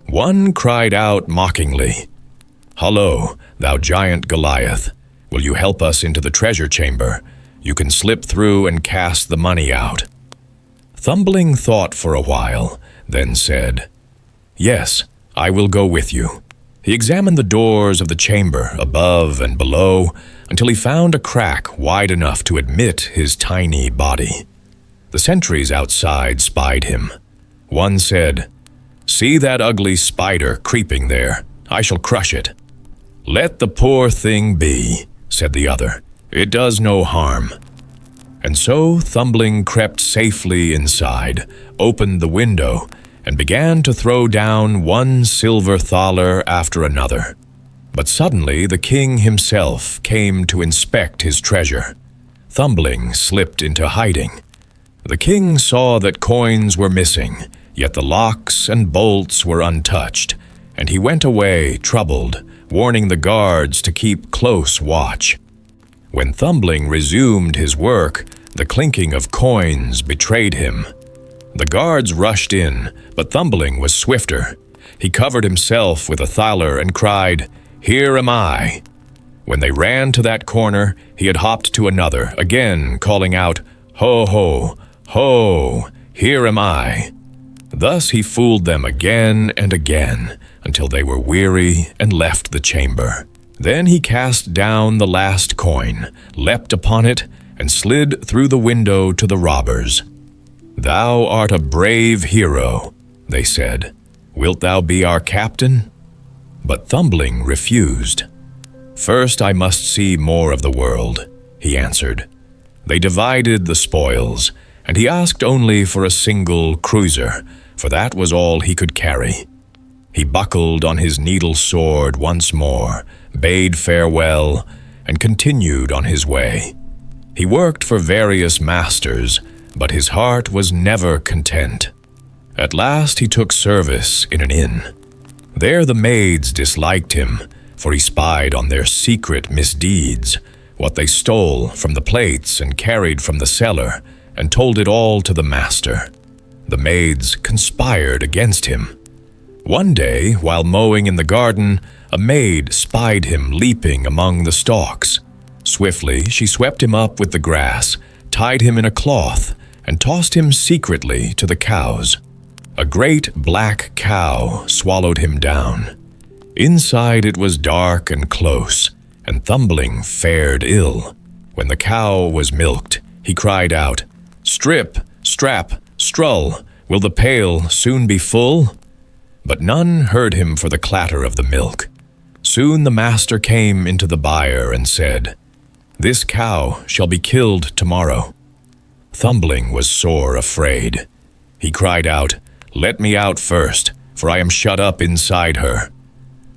One cried out mockingly, "Hullo, thou giant Goliath, will you help us into the treasure chamber? You can slip through and cast the money out." Thumbling thought for a while, then said, "Yes, I will go with you." He examined the doors of the chamber above and below until he found a crack wide enough to admit his tiny body. The sentries outside spied him. One said, "See that ugly spider creeping there? I shall crush it." "Let the poor thing be," said the other. "It does no harm." And so Thumbling crept safely inside, opened the window, and began to throw down one silver thaler after another. But suddenly the king himself came to inspect his treasure. Thumbling slipped into hiding. The king saw that coins were missing, yet the locks and bolts were untouched, and he went away troubled, warning the guards to keep close watch. When Thumbling resumed his work, the clinking of coins betrayed him. The guards rushed in, but Thumbling was swifter. He covered himself with a thaler and cried, "Here am I." When they ran to that corner, he had hopped to another, again calling out, "Ho, ho, ho, here am I." Thus he fooled them again and again, until they were weary and left the chamber. Then he cast down the last coin, leapt upon it, and slid through the window to the robbers. "Thou art a brave hero," they said. "Wilt thou be our captain?" But Thumbling refused. "First I must see more of the world," he answered. They divided the spoils, and he asked only for a single cruiser, for that was all he could carry. He buckled on his needle sword once more, bade farewell, and continued on his way. He worked for various masters, but his heart was never content. At last he took service in an inn. There the maids disliked him, for he spied on their secret misdeeds, what they stole from the plates and carried from the cellar, and told it all to the master. The maids conspired against him. One day, while mowing in the garden, a maid spied him leaping among the stalks. Swiftly she swept him up with the grass, tied him in a cloth, and tossed him secretly to the cows. A great black cow swallowed him down. Inside it was dark and close, and Thumbling fared ill. When the cow was milked, he cried out, "Strip, strap, strull, will the pail soon be full?" But none heard him for the clatter of the milk. Soon the master came into the byre and said, "This cow shall be killed tomorrow." Thumbling was sore afraid. He cried out, "Let me out first, for I am shut up inside her."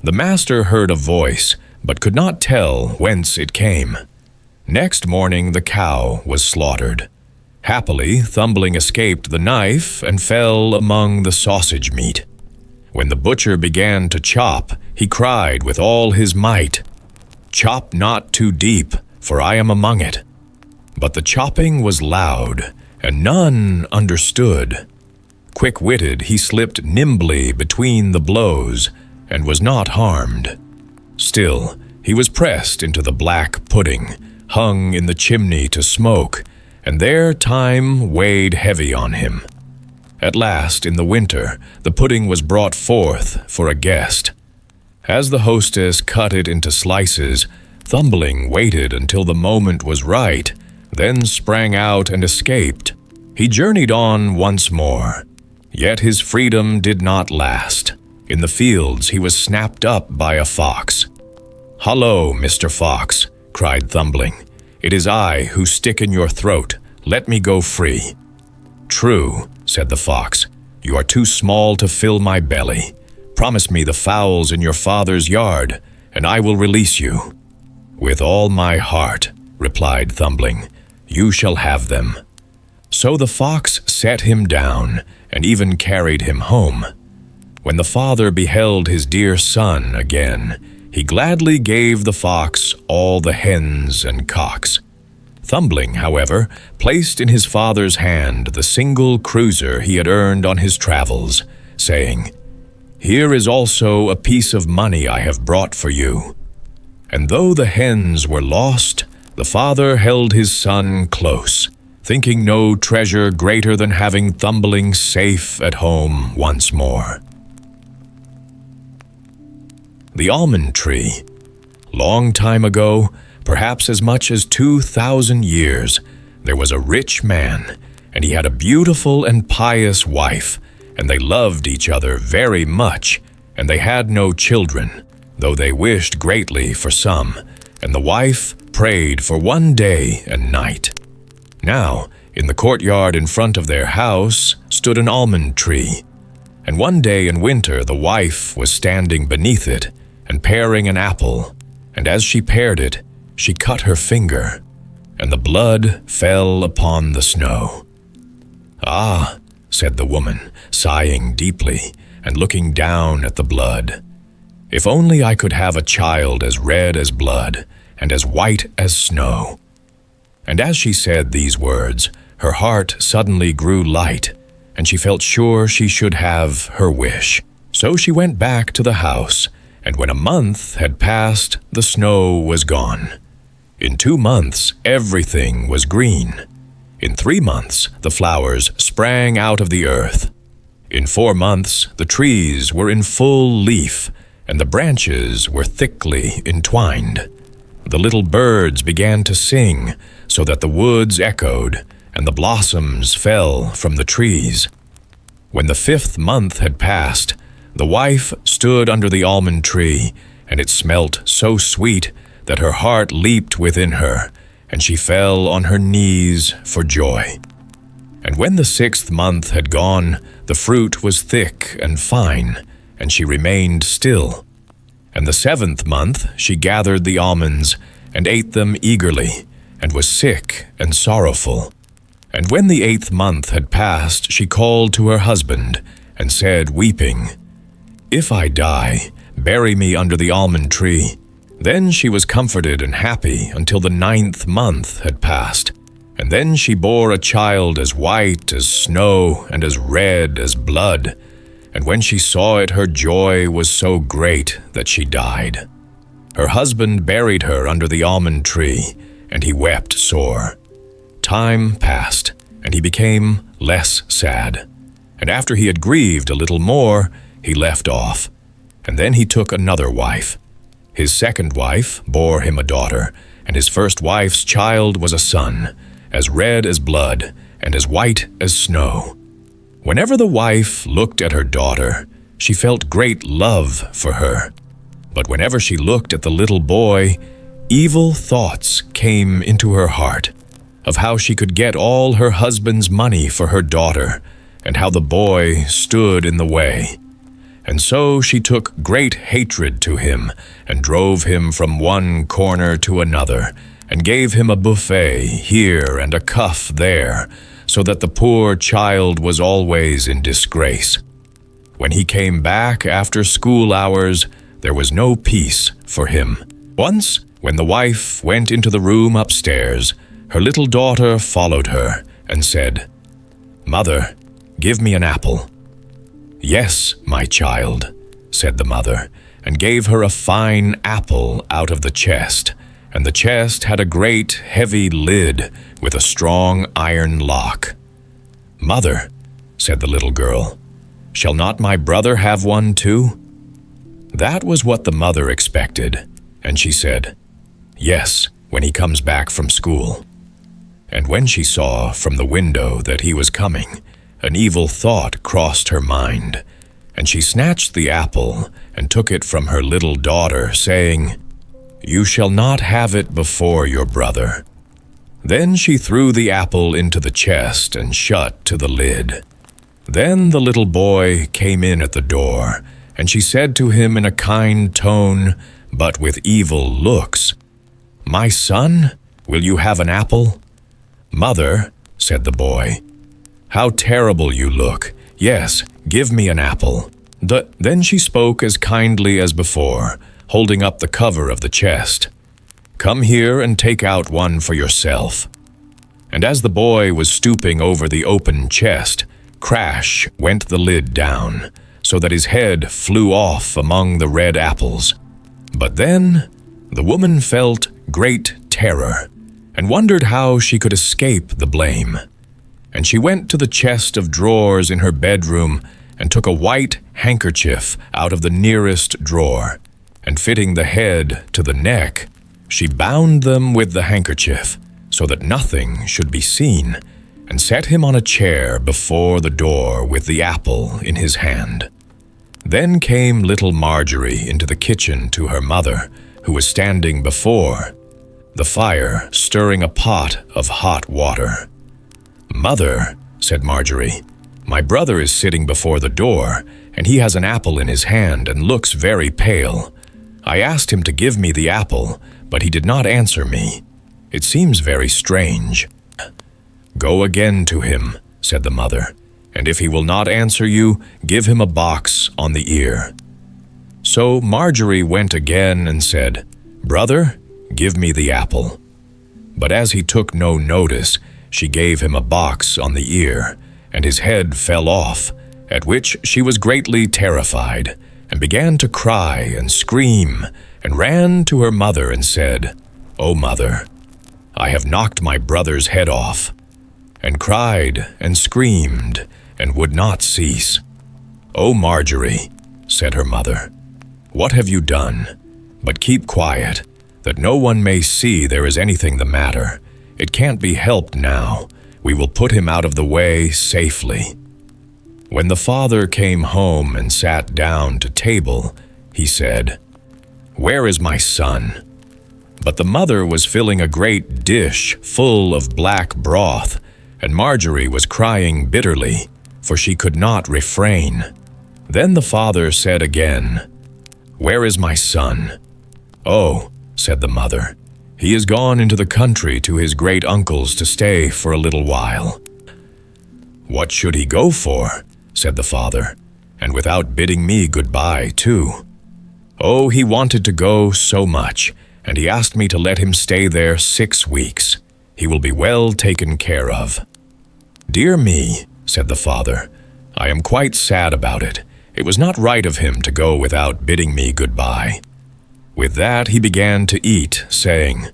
The master heard a voice, but could not tell whence it came. Next morning the cow was slaughtered. Happily, Thumbling escaped the knife and fell among the sausage meat. When the butcher began to chop, he cried with all his might, "Chop not too deep, for I am among it." But the chopping was loud, and none understood. Quick-witted, he slipped nimbly between the blows, and was not harmed. Still, he was pressed into the black pudding, hung in the chimney to smoke, and there time weighed heavy on him. At last, in the winter, the pudding was brought forth for a guest. As the hostess cut it into slices, Thumbling waited until the moment was right, then sprang out and escaped. He journeyed on once more. Yet his freedom did not last. In the fields he was snapped up by a fox. "Hullo, Mr. Fox," cried Thumbling. "It is I who stick in your throat. Let me go free." "True," said the fox. "You are too small to fill my belly. Promise me the fowls in your father's yard, and I will release you." "With all my heart," replied Thumbling. "You shall have them." So the fox set him down, and even carried him home. When the father beheld his dear son again, he gladly gave the fox all the hens and cocks. Thumbling, however, placed in his father's hand the single cruiser he had earned on his travels, saying, "Here is also a piece of money I have brought for you." And though the hens were lost, the father held his son close, thinking no treasure greater than having Thumbling safe at home once more. The Almond Tree. Long time ago, perhaps as much as 2,000 years, there was a rich man, and he had a beautiful and pious wife, and they loved each other very much, and they had no children, though they wished greatly for some, and the wife prayed for one day and night. Now, in the courtyard in front of their house stood an almond tree, and one day in winter the wife was standing beneath it and paring an apple, and as she pared it, she cut her finger, and the blood fell upon the snow. "Ah," said the woman, sighing deeply and looking down at the blood, "if only I could have a child as red as blood and as white as snow." And as she said these words, her heart suddenly grew light, and she felt sure she should have her wish. So she went back to the house, and when a month had passed, the snow was gone. In 2 months, everything was green. In 3 months, the flowers sprang out of the earth. In 4 months, the trees were in full leaf, and the branches were thickly entwined. The little birds began to sing, so that the woods echoed, and the blossoms fell from the trees. When the 5th month had passed, The wife stood under the almond tree, and it smelt so sweet that her heart leaped within her, and she fell on her knees for joy. And when the 6th month had gone, the fruit was thick and fine, and she remained still. And the 7th month she gathered the almonds, and ate them eagerly, and was sick and sorrowful. And when the 8th month had passed, she called to her husband, and said, weeping, "If I die, bury me under the almond tree." Then she was comforted and happy until the 9th month had passed. And then she bore a child as white as snow and as red as blood. And when she saw it, her joy was so great that she died. Her husband buried her under the almond tree, and he wept sore. Time passed, and he became less sad. And after he had grieved a little more, he left off. And then he took another wife. His second wife bore him a daughter, and his first wife's child was a son, as red as blood and as white as snow. Whenever the wife looked at her daughter, she felt great love for her. But whenever she looked at the little boy, evil thoughts came into her heart, of how she could get all her husband's money for her daughter, and how the boy stood in the way. And so she took great hatred to him, and drove him from one corner to another, and gave him a buffet here and a cuff there, so that the poor child was always in disgrace. When he came back after school hours, there was no peace for him. Once, when the wife went into the room upstairs, her little daughter followed her and said, "Mother, give me an apple." "Yes, my child," said the mother, and gave her a fine apple out of the chest, and the chest had a great heavy lid with a strong iron lock. "Mother," said the little girl, "shall not my brother have one too?" That was what the mother expected, and she said, "Yes, when he comes back from school." And when she saw from the window that he was coming, an evil thought crossed her mind, and she snatched the apple and took it from her little daughter, saying, "You shall not have it before your brother." Then she threw the apple into the chest and shut to the lid. Then the little boy came in at the door, and she said to him in a kind tone, but with evil looks, "My son, will you have an apple?" "Mother," said the boy, "how terrible you look. Yes, give me an apple." Then she spoke as kindly as before, holding up the cover of the chest. "Come here and take out one for yourself." And as the boy was stooping over the open chest, crash went the lid down, so that his head flew off among the red apples. But then the woman felt great terror, and wondered how she could escape the blame. And she went to the chest of drawers in her bedroom and took a white handkerchief out of the nearest drawer, and fitting the head to the neck, she bound them with the handkerchief so that nothing should be seen, and set him on a chair before the door with the apple in his hand. Then came little Marjorie into the kitchen to her mother, who was standing before the fire, stirring a pot of hot water. "Mother," said Marjorie, "my brother is sitting before the door, and he has an apple in his hand and looks very pale. I asked him to give me the apple, but he did not answer me. It seems very strange." "Go again to him," said the mother, "and if he will not answer you, give him a box on the ear." So Marjorie went again and said, "Brother, give me the apple." But as he took no notice, she gave him a box on the ear, and his head fell off, at which she was greatly terrified, and began to cry and scream, and ran to her mother and said, "O mother, I have knocked my brother's head off," and cried and screamed, and would not cease. "O Marjorie," said her mother, "what have you done? But keep quiet, that no one may see there is anything the matter. It can't be helped now. We will put him out of the way safely." When the father came home and sat down to table, he said, "Where is my son?" But the mother was filling a great dish full of black broth, and Marjorie was crying bitterly, for she could not refrain. Then the father said again, "Where is my son?" "Oh," said the mother, "he is gone into the country to his great-uncle's to stay for a little while." "What should he go for?" said the father, "and without bidding me goodbye, too." "Oh, he wanted to go so much, and he asked me to let him stay there 6 weeks. He will be well taken care of." "Dear me," said the father, "I am quite sad about it. It was not right of him to go without bidding me goodbye." With that he began to eat, saying,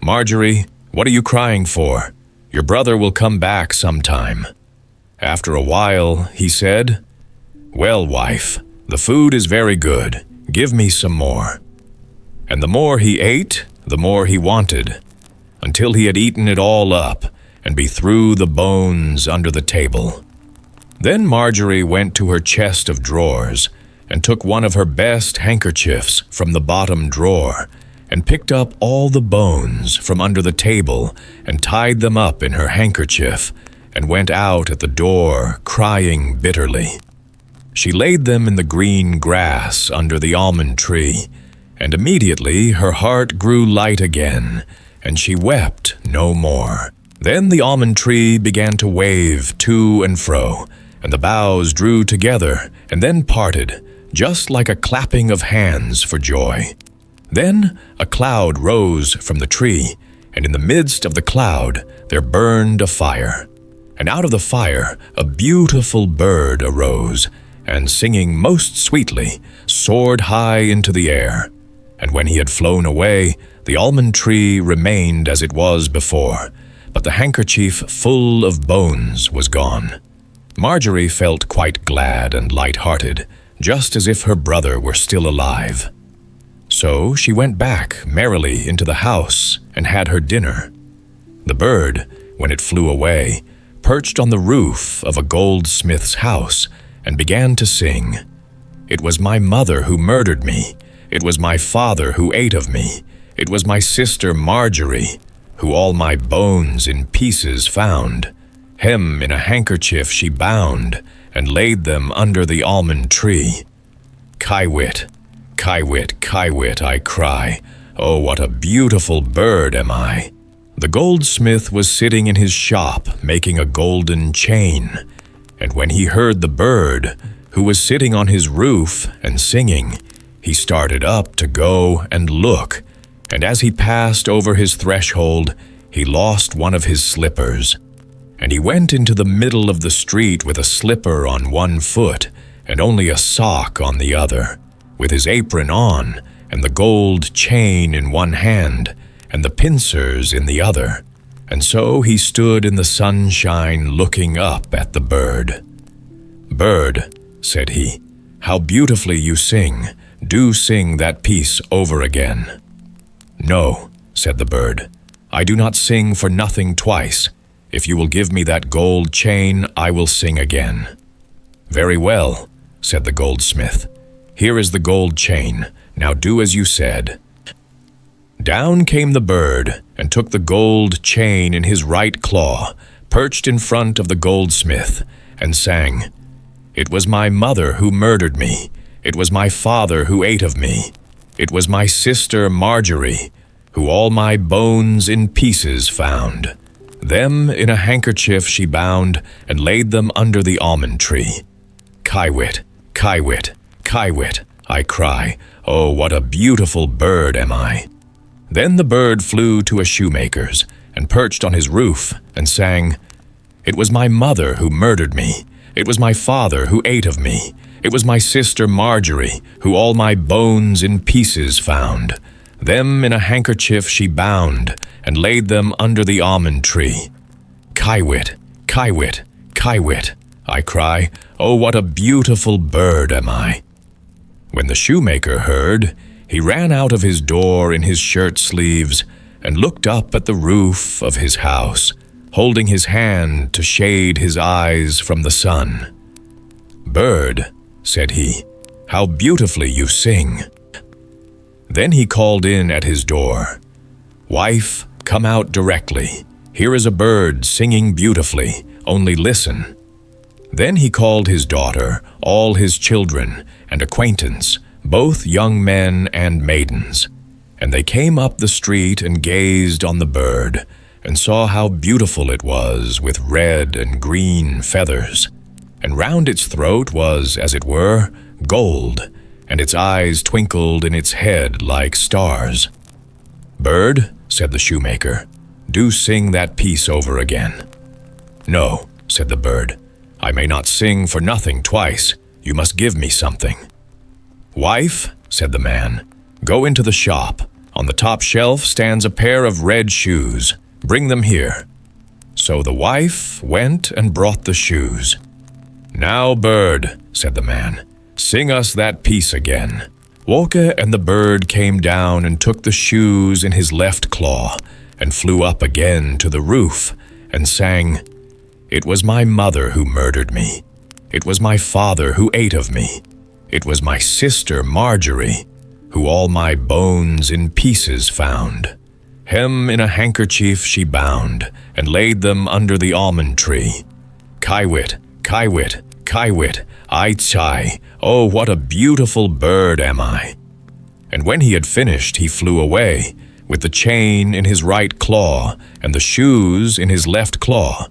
"Marjorie, what are you crying for? Your brother will come back sometime." After a while, he said, "Well, wife, the food is very good. Give me some more." And the more he ate, the more he wanted, until he had eaten it all up, and be through the bones under the table. Then Marjorie went to her chest of drawers, and took one of her best handkerchiefs from the bottom drawer, and picked up all the bones from under the table, and tied them up in her handkerchief, and went out at the door, crying bitterly. She laid them in the green grass under the almond tree, and immediately her heart grew light again, and she wept no more. Then the almond tree began to wave to and fro, and the boughs drew together, and then parted, just like a clapping of hands for joy. Then a cloud rose from the tree, and in the midst of the cloud there burned a fire. And out of the fire a beautiful bird arose, and singing most sweetly, soared high into the air. And when he had flown away, the almond tree remained as it was before, but the handkerchief full of bones was gone. Marjorie felt quite glad and light-hearted, just as if her brother were still alive. So she went back merrily into the house and had her dinner. The bird, when it flew away, perched on the roof of a goldsmith's house and began to sing. "It was my mother who murdered me. It was my father who ate of me. It was my sister Marjorie, who all my bones in pieces found. Hem in a handkerchief she bound, and laid them under the almond tree. Kiewit, kiewit, kiewit, I cry, oh, what a beautiful bird am I." The goldsmith was sitting in his shop making a golden chain, and when he heard the bird, who was sitting on his roof and singing, he started up to go and look, and as he passed over his threshold, he lost one of his slippers. And he went into the middle of the street with a slipper on one foot and only a sock on the other, with his apron on and the gold chain in one hand and the pincers in the other. And so he stood in the sunshine looking up at the bird. "Bird," said he, "how beautifully you sing. Do sing that piece over again." "No," said the bird, "I do not sing for nothing twice. If you will give me that gold chain, I will sing again." "Very well," said the goldsmith. "Here is the gold chain. Now do as you said." Down came the bird and took the gold chain in his right claw, perched in front of the goldsmith, and sang, "It was my mother who murdered me. It was my father who ate of me. It was my sister Marjorie, who all my bones in pieces found. Them in a handkerchief she bound, and laid them under the almond tree. Kiewit, kiewit, kiewit, I cry, oh, what a beautiful bird am I." Then the bird flew to a shoemaker's, and perched on his roof, and sang, "It was my mother who murdered me. It was my father who ate of me. It was my sister Marjorie, who all my bones in pieces found. Them in a handkerchief she bound, and laid them under the almond tree. Kiewit, kiewit, kiewit, I cry, oh, what a beautiful bird am I." When the shoemaker heard, he ran out of his door in his shirt sleeves, and looked up at the roof of his house, holding his hand to shade his eyes from the sun. "Bird," said he, "how beautifully you sing." Then he called in at his door, "Wife, come out directly. Here is a bird singing beautifully, only listen." Then he called his daughter, all his children, and acquaintance, both young men and maidens. And they came up the street and gazed on the bird, and saw how beautiful it was with red and green feathers. And round its throat was, as it were, gold, and its eyes twinkled in its head like stars. "Bird," said the shoemaker, "do sing that piece over again." "No," said the bird, "I may not sing for nothing twice. You must give me something." "Wife," said the man, "go into the shop. On the top shelf stands a pair of red shoes. Bring them here." So the wife went and brought the shoes. "Now, bird," said the man, "sing us that piece again." Wolke and the bird came down and took the shoes in his left claw and flew up again to the roof and sang, "It was my mother who murdered me. It was my father who ate of me. It was my sister Marjorie, who all my bones in pieces found. Hem in a handkerchief she bound, and laid them under the almond tree. Kiewit, kiewit, kiewit, I chai, oh, what a beautiful bird am I." And when he had finished, he flew away, with the chain in his right claw, and the shoes in his left claw.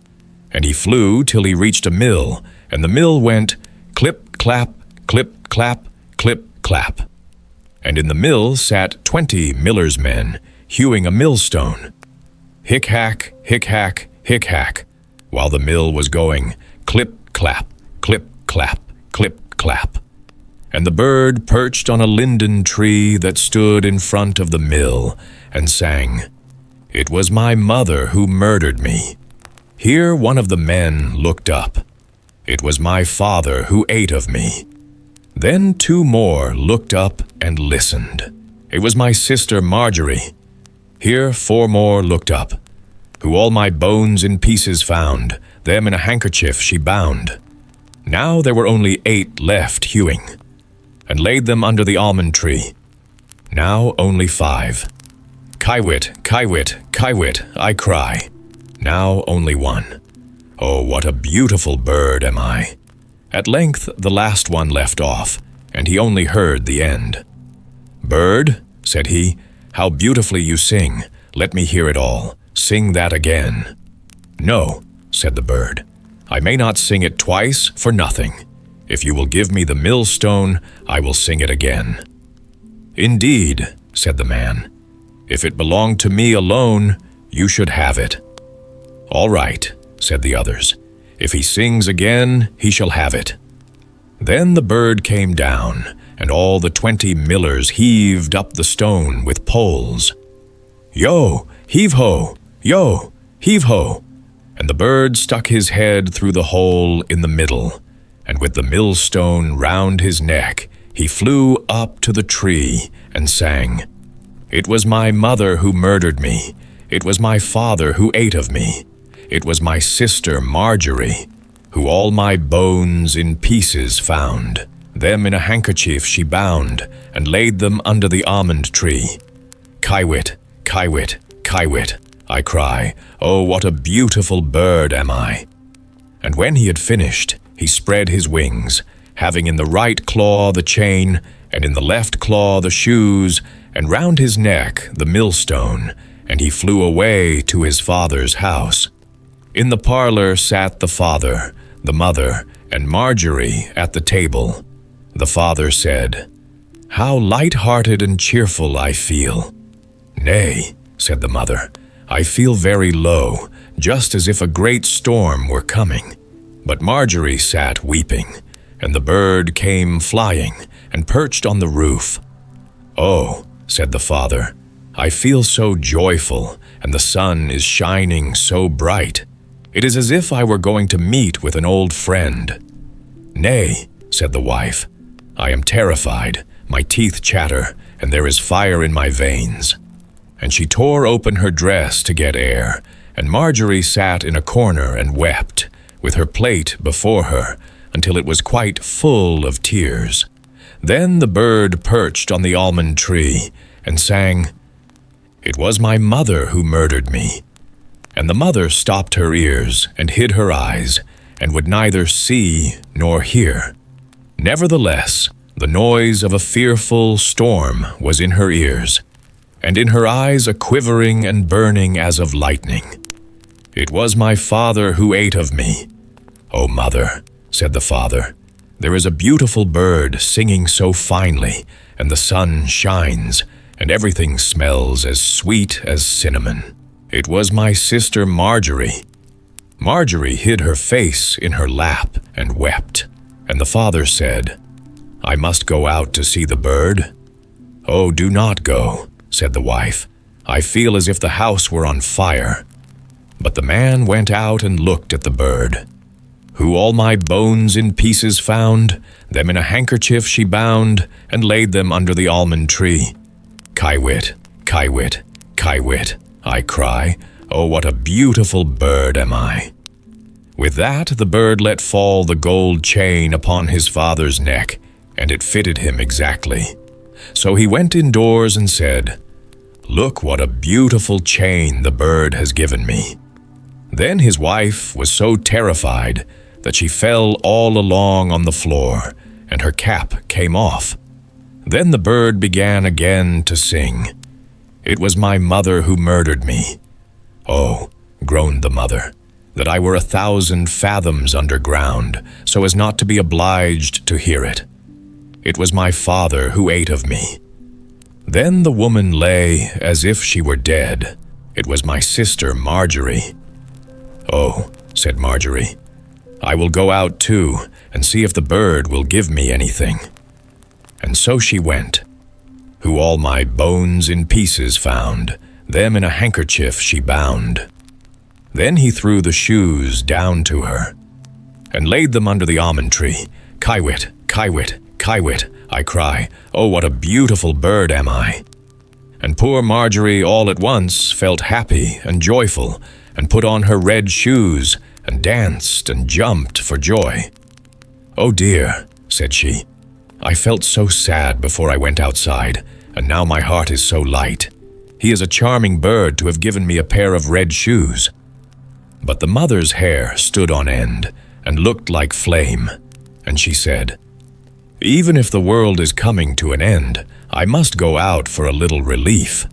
And he flew till he reached a mill, and the mill went clip-clap, clip-clap, clip-clap. And in the mill sat 20 miller's men, hewing a millstone. Hick-hack, hick-hack, hick-hack, while the mill was going clip-clap, clip-clap, clip-clap. And the bird perched on a linden tree that stood in front of the mill, and sang, "It was my mother who murdered me." Here one of the men looked up. "It was my father who ate of me." Then 2 more looked up and listened. "It was my sister Marjorie." Here 4 more looked up. "Who all my bones in pieces found, them in a handkerchief she bound." Now there were only 8 left hewing, and laid them under the almond tree. Now only 5. "Kiewit, kiewit, kiewit," I cry. Now only 1. Oh, what a beautiful bird am I. At length the last one left off, and he only heard the end. "Bird," said he, "how beautifully you sing. Let me hear it all. Sing that again." "No," said the bird, "I may not sing it twice for nothing. If you will give me the millstone, I will sing it again." "Indeed," said the man, "if it belonged to me alone, you should have it." "All right," said the others. "If he sings again, he shall have it." Then the bird came down, and all the 20 millers heaved up the stone with poles. "Yo, heave-ho! Yo, heave-ho!" And the bird stuck his head through the hole in the middle, and with the millstone round his neck, he flew up to the tree and sang, "It was my mother who murdered me. It was my father who ate of me. It was my sister Marjorie, who all my bones in pieces found. Them in a handkerchief she bound, and laid them under the almond tree. Kiewit, kiewit, kiewit, I cry, oh, what a beautiful bird am I." And when he had finished, he spread his wings, having in the right claw the chain, and in the left claw the shoes, and round his neck the millstone, and he flew away to his father's house. In the parlor sat the father, the mother, and Marjorie at the table. The father said, "How light-hearted and cheerful I feel." "Nay," said the mother, "I feel very low, just as if a great storm were coming." But Marjorie sat weeping, and the bird came flying and perched on the roof. "Oh," said the father, "I feel so joyful, and the sun is shining so bright. It is as if I were going to meet with an old friend." "Nay," said the wife, "I am terrified, my teeth chatter, and there is fire in my veins." And she tore open her dress to get air, and Marjorie sat in a corner and wept, with her plate before her, until it was quite full of tears. Then the bird perched on the almond tree and sang, "It was my mother who murdered me." And the mother stopped her ears and hid her eyes, and would neither see nor hear. Nevertheless, the noise of a fearful storm was in her ears, and in her eyes a quivering and burning as of lightning. "It was my father who ate of me." "O mother," said the father, "there is a beautiful bird singing so finely, and the sun shines, and everything smells as sweet as cinnamon. It was my sister Marjorie." Marjorie hid her face in her lap and wept, and the father said, "I must go out to see the bird." "Oh, do not go," said the wife. "I feel as if the house were on fire." But the man went out and looked at the bird. "Who all my bones in pieces found, them in a handkerchief she bound, and laid them under the almond tree. Kiewit, kiewit, kiewit, I cry, oh, what a beautiful bird am I." With that the bird let fall the gold chain upon his father's neck, and it fitted him exactly. So he went indoors and said, "Look what a beautiful chain the bird has given me." Then his wife was so terrified that she fell all along on the floor, and her cap came off. Then the bird began again to sing, "It was my mother who murdered me." "Oh," groaned the mother, "that I were 1,000 fathoms underground, so as not to be obliged to hear it. It was my father who ate of me." Then the woman lay as if she were dead. It was my sister Marjorie. "Oh," said Marjorie, "I will go out too, and see if the bird will give me anything." And so she went. "Who all my bones in pieces found, them in a handkerchief she bound." Then he threw the shoes down to her, and laid them under the almond tree. "Kiewit, kiewit, kiewit, I cry, oh, what a beautiful bird am I." And poor Marjorie all at once felt happy and joyful, and put on her red shoes, and danced and jumped for joy. "Oh dear," said she, "I felt so sad before I went outside, and now my heart is so light. He is a charming bird to have given me a pair of red shoes." But the mother's hair stood on end, and looked like flame, and she said, "Even if the world is coming to an end, I must go out for a little relief."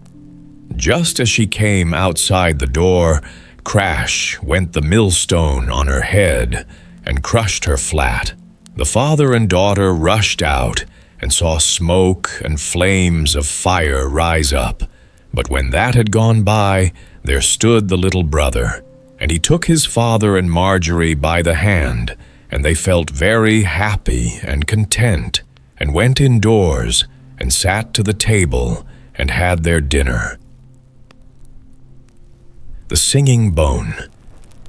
Just as she came outside the door, crash went the millstone on her head, and crushed her flat. The father and daughter rushed out, and saw smoke and flames of fire rise up. But when that had gone by, there stood the little brother, and he took his father and Marjorie by the hand, and they felt very happy and content, and went indoors, and sat to the table, and had their dinner. The Singing Bone.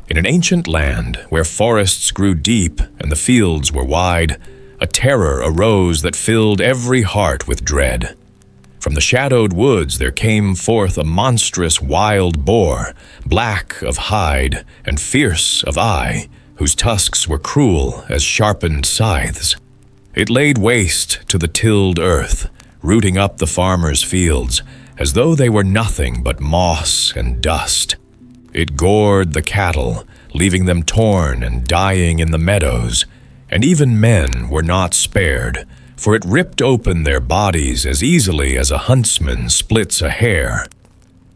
In an ancient land, where forests grew deep and the fields were wide, a terror arose that filled every heart with dread. From the shadowed woods there came forth a monstrous wild boar, black of hide and fierce of eye, whose tusks were cruel as sharpened scythes. It laid waste to the tilled earth, rooting up the farmers' fields, as though they were nothing but moss and dust. It gored the cattle, leaving them torn and dying in the meadows, and even men were not spared, for it ripped open their bodies as easily as a huntsman splits a hare.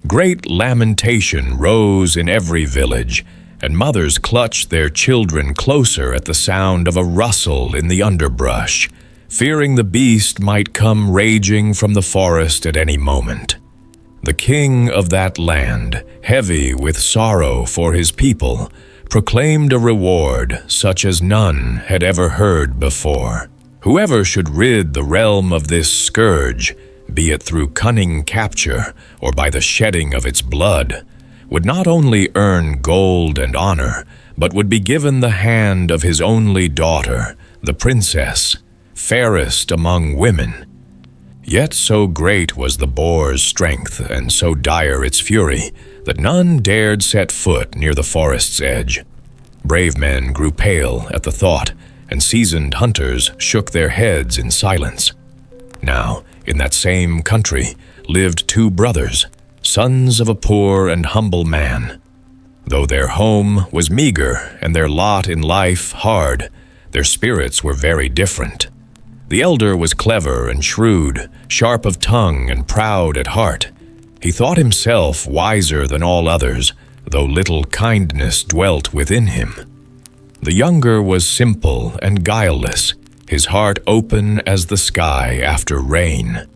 Great lamentation rose in every village, and mothers clutched their children closer at the sound of a rustle in the underbrush, fearing the beast might come raging from the forest at any moment. The king of that land, heavy with sorrow for his people, proclaimed a reward such as none had ever heard before. Whoever should rid the realm of this scourge, be it through cunning capture or by the shedding of its blood, would not only earn gold and honor, but would be given the hand of his only daughter, the princess, fairest among women. Yet so great was the boar's strength and so dire its fury that none dared set foot near the forest's edge. Brave men grew pale at the thought, and seasoned hunters shook their heads in silence. Now, in that same country, lived two brothers, sons of a poor and humble man. Though their home was meager and their lot in life hard, their spirits were very different. The elder was clever and shrewd, sharp of tongue and proud at heart. He thought himself wiser than all others, though little kindness dwelt within him. The younger was simple and guileless, his heart open as the sky after rain.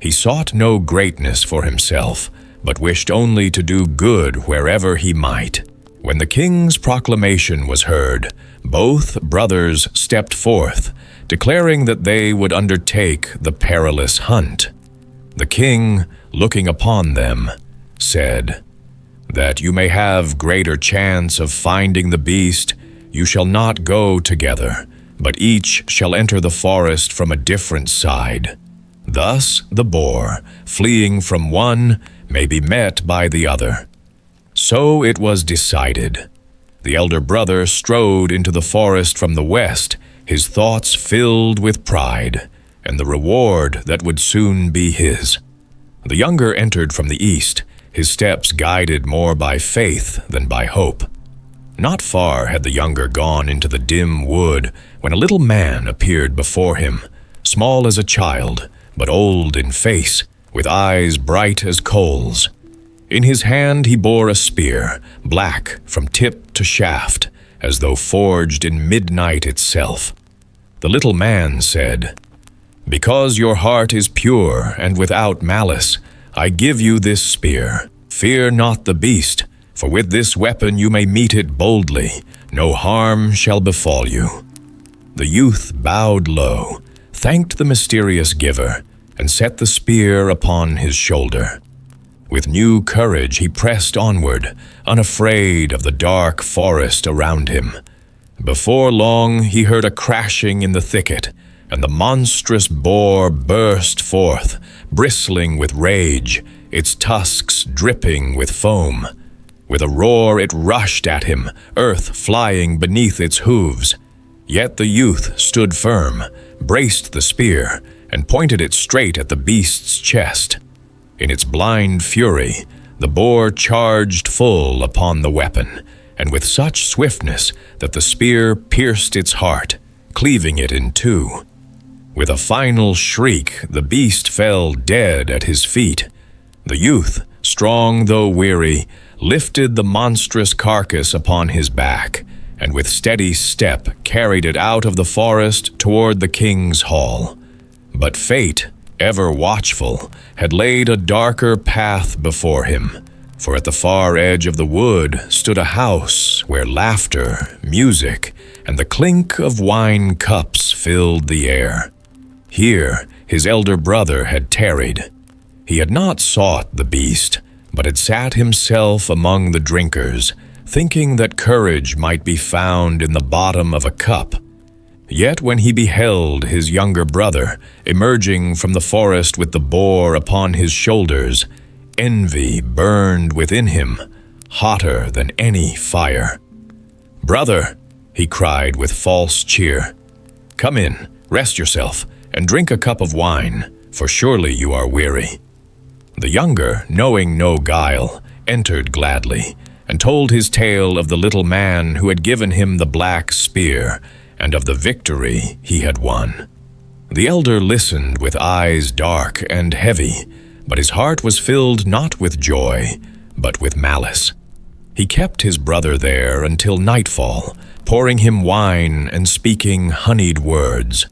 He sought no greatness for himself, but wished only to do good wherever he might. When the king's proclamation was heard, both brothers stepped forth, declaring that they would undertake the perilous hunt. The king, looking upon them, said, "That you may have greater chance of finding the beast, you shall not go together, but each shall enter the forest from a different side. Thus the boar, fleeing from one, may be met by the other." So it was decided. The elder brother strode into the forest from the west, his thoughts filled with pride, and the reward that would soon be his. The younger entered from the east, his steps guided more by faith than by hope. Not far had the younger gone into the dim wood when a little man appeared before him, small as a child, but old in face, with eyes bright as coals. In his hand he bore a spear, black from tip to shaft, as though forged in midnight itself. The little man said, "Because your heart is pure and without malice, I give you this spear. Fear not the beast, for with this weapon you may meet it boldly. No harm shall befall you." The youth bowed low, thanked the mysterious giver, and set the spear upon his shoulder. With new courage he pressed onward, unafraid of the dark forest around him. Before long he heard a crashing in the thicket, and the monstrous boar burst forth, bristling with rage, its tusks dripping with foam. With a roar it rushed at him, earth flying beneath its hooves. Yet the youth stood firm, braced the spear, and pointed it straight at the beast's chest. In its blind fury, the boar charged full upon the weapon, and with such swiftness that the spear pierced its heart, cleaving it in two. With a final shriek, the beast fell dead at his feet. The youth, strong though weary, lifted the monstrous carcass upon his back, and with steady step carried it out of the forest toward the king's hall. But fate, ever watchful, had laid a darker path before him, for at the far edge of the wood stood a house where laughter, music, and the clink of wine cups filled the air. Here his elder brother had tarried. He had not sought the beast, but had sat himself among the drinkers, thinking that courage might be found in the bottom of a cup. Yet when he beheld his younger brother emerging from the forest with the boar upon his shoulders, envy burned within him, hotter than any fire. "Brother," he cried with false cheer, "come in, rest yourself, and drink a cup of wine, for surely you are weary." The younger, knowing no guile, entered gladly, and told his tale of the little man who had given him the black spear, and of the victory he had won. The elder listened with eyes dark and heavy, but his heart was filled not with joy, but with malice. He kept his brother there until nightfall, pouring him wine and speaking honeyed words.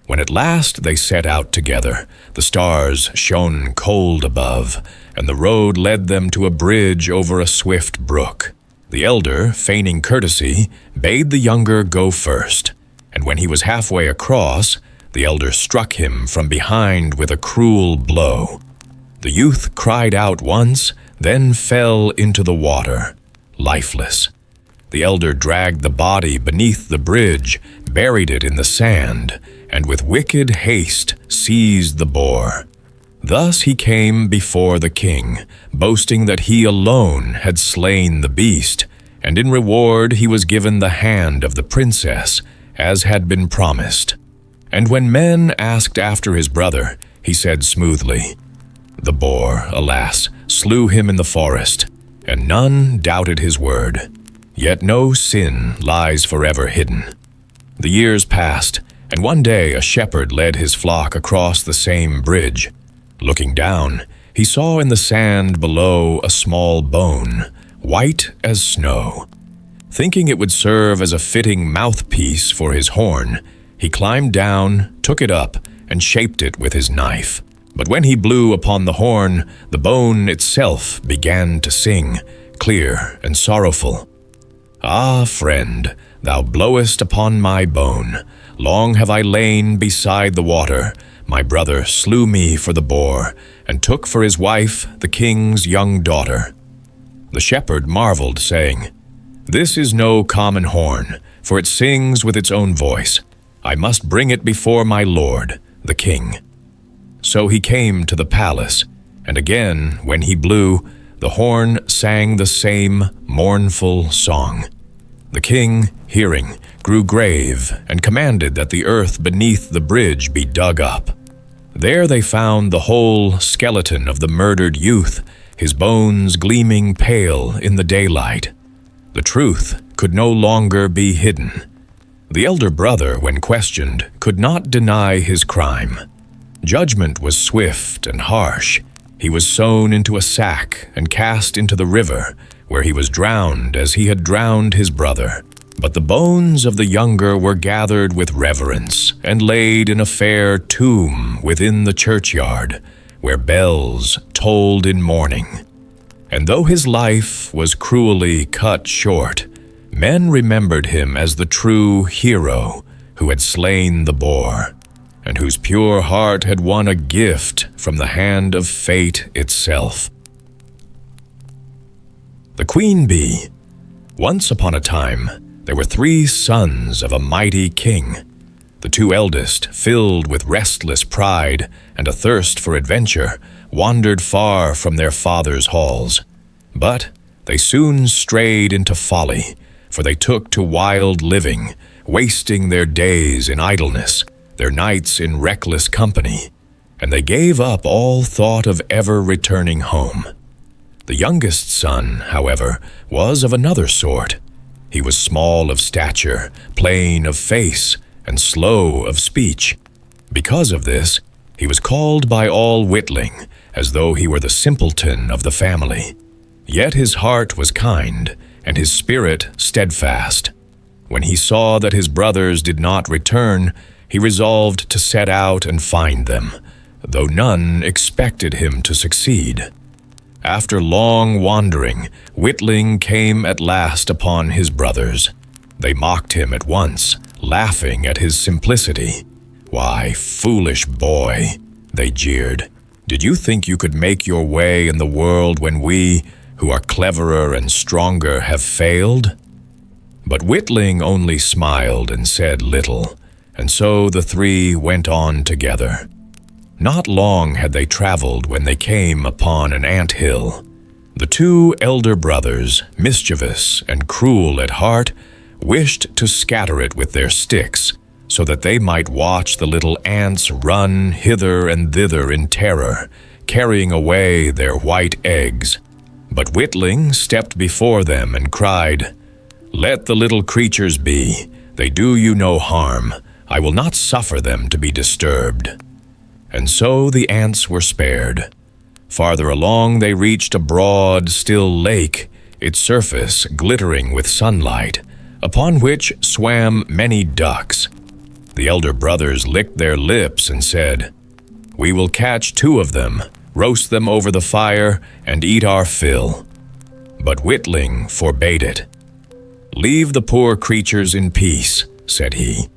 When at last they set out together, the stars shone cold above, and the road led them to a bridge over a swift brook. The elder, feigning courtesy, bade the younger go first, and when he was halfway across, the elder struck him from behind with a cruel blow. The youth cried out once, then fell into the water, lifeless. The elder dragged the body beneath the bridge, buried it in the sand, and with wicked haste seized the boar. Thus he came before the king, boasting that he alone had slain the beast, and in reward he was given the hand of the princess, as had been promised. And when men asked after his brother, he said smoothly, "The boar, alas, slew him in the forest, and none doubted his word. Yet no sin lies forever hidden." The years passed, and one day a shepherd led his flock across the same bridge. Looking down, he saw in the sand below a small bone, white as snow. Thinking it would serve as a fitting mouthpiece for his horn, he climbed down, took it up, and shaped it with his knife. But when he blew upon the horn, the bone itself began to sing, clear and sorrowful. "Ah, friend, thou blowest upon my bone. Long have I lain beside the water. My brother slew me for the boar, and took for his wife the king's young daughter." The shepherd marveled, saying, "This is no common horn, for it sings with its own voice. I must bring it before my lord, the king." So he came to the palace, and again, when he blew, the horn sang the same mournful song. The king, hearing, grew grave and commanded that the earth beneath the bridge be dug up. There they found the whole skeleton of the murdered youth, his bones gleaming pale in the daylight. The truth could no longer be hidden. The elder brother, when questioned, could not deny his crime. Judgment was swift and harsh. He was sewn into a sack and cast into the river, where he was drowned as he had drowned his brother. But the bones of the younger were gathered with reverence and laid in a fair tomb within the churchyard, where bells tolled in mourning. And though his life was cruelly cut short, men remembered him as the true hero who had slain the boar, and whose pure heart had won a gift from the hand of fate itself. The Queen Bee. Once upon a time, there were 3 sons of a mighty king. The 2 eldest, filled with restless pride and a thirst for adventure, wandered far from their father's halls. But they soon strayed into folly, for they took to wild living, wasting their days in idleness, their nights in reckless company, and they gave up all thought of ever returning home. The youngest son, however, was of another sort. He was small of stature, plain of face, and slow of speech. Because of this, he was called by all Whitling, as though he were the simpleton of the family. Yet his heart was kind, and his spirit steadfast. When he saw that his brothers did not return, he resolved to set out and find them, though none expected him to succeed. After long wandering, Whitling came at last upon his brothers. They mocked him at once, laughing at his simplicity. "Why, foolish boy," they jeered, "did you think you could make your way in the world when we, who are cleverer and stronger, have failed?" But Whitling only smiled and said little, and so the 3 went on together. Not long had they traveled when they came upon an ant-hill. The 2 elder brothers, mischievous and cruel at heart, wished to scatter it with their sticks, so that they might watch the little ants run hither and thither in terror, carrying away their white eggs. But Whitling stepped before them and cried, "Let the little creatures be. They do you no harm. I will not suffer them to be disturbed." And so the ants were spared. Farther along they reached a broad, still lake, its surface glittering with sunlight, upon which swam many ducks. The elder brothers licked their lips and said, "We will catch 2 of them, roast them over the fire, and eat our fill." But Whitling forbade it. "Leave the poor creatures in peace," said he.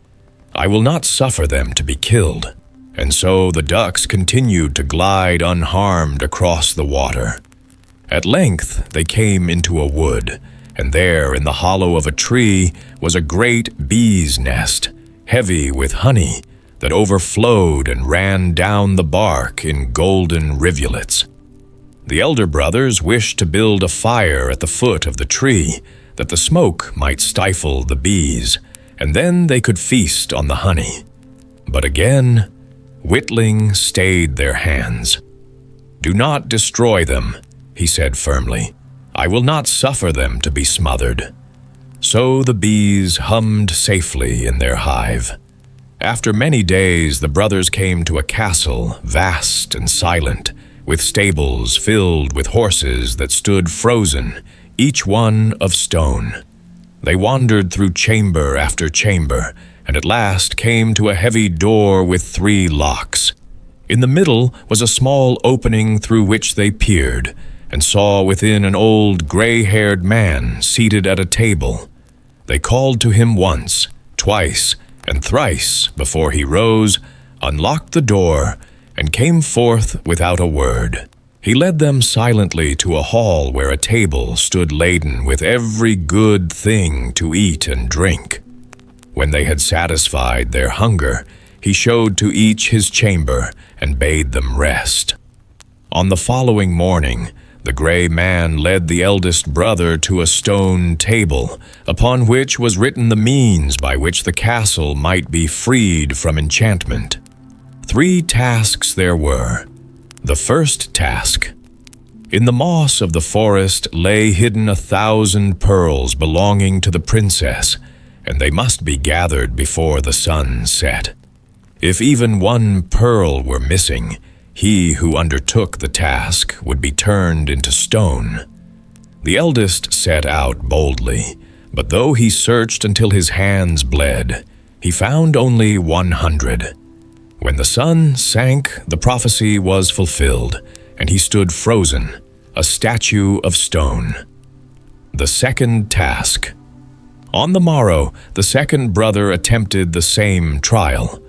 "I will not suffer them to be killed." And so the ducks continued to glide unharmed across the water. At length they came into a wood, and there in the hollow of a tree was a great bee's nest, heavy with honey, that overflowed and ran down the bark in golden rivulets. The elder brothers wished to build a fire at the foot of the tree, that the smoke might stifle the bees, and then they could feast on the honey. But again, Whitling stayed their hands. "Do not destroy them," he said firmly. "I will not suffer them to be smothered." So the bees hummed safely in their hive. After many days, the brothers came to a castle, vast and silent, with stables filled with horses that stood frozen, each one of stone. They wandered through chamber after chamber, and at last came to a heavy door with 3 locks. In the middle was a small opening through which they peered, and saw within an old gray-haired man seated at a table. They called to him once, twice, and thrice before he rose, unlocked the door, and came forth without a word. He led them silently to a hall where a table stood laden with every good thing to eat and drink. When they had satisfied their hunger, he showed to each his chamber and bade them rest. On the following morning, the gray man led the eldest brother to a stone table, upon which was written the means by which the castle might be freed from enchantment. 3 tasks there were. The first task. In the moss of the forest lay hidden 1,000 pearls belonging to the princess, and they must be gathered before the sun set. If even one pearl were missing, he who undertook the task would be turned into stone. The eldest set out boldly, but though he searched until his hands bled, he found only 100. When the sun sank, the prophecy was fulfilled, and he stood frozen, a statue of stone. The second task. On the morrow, the second brother attempted the same trial.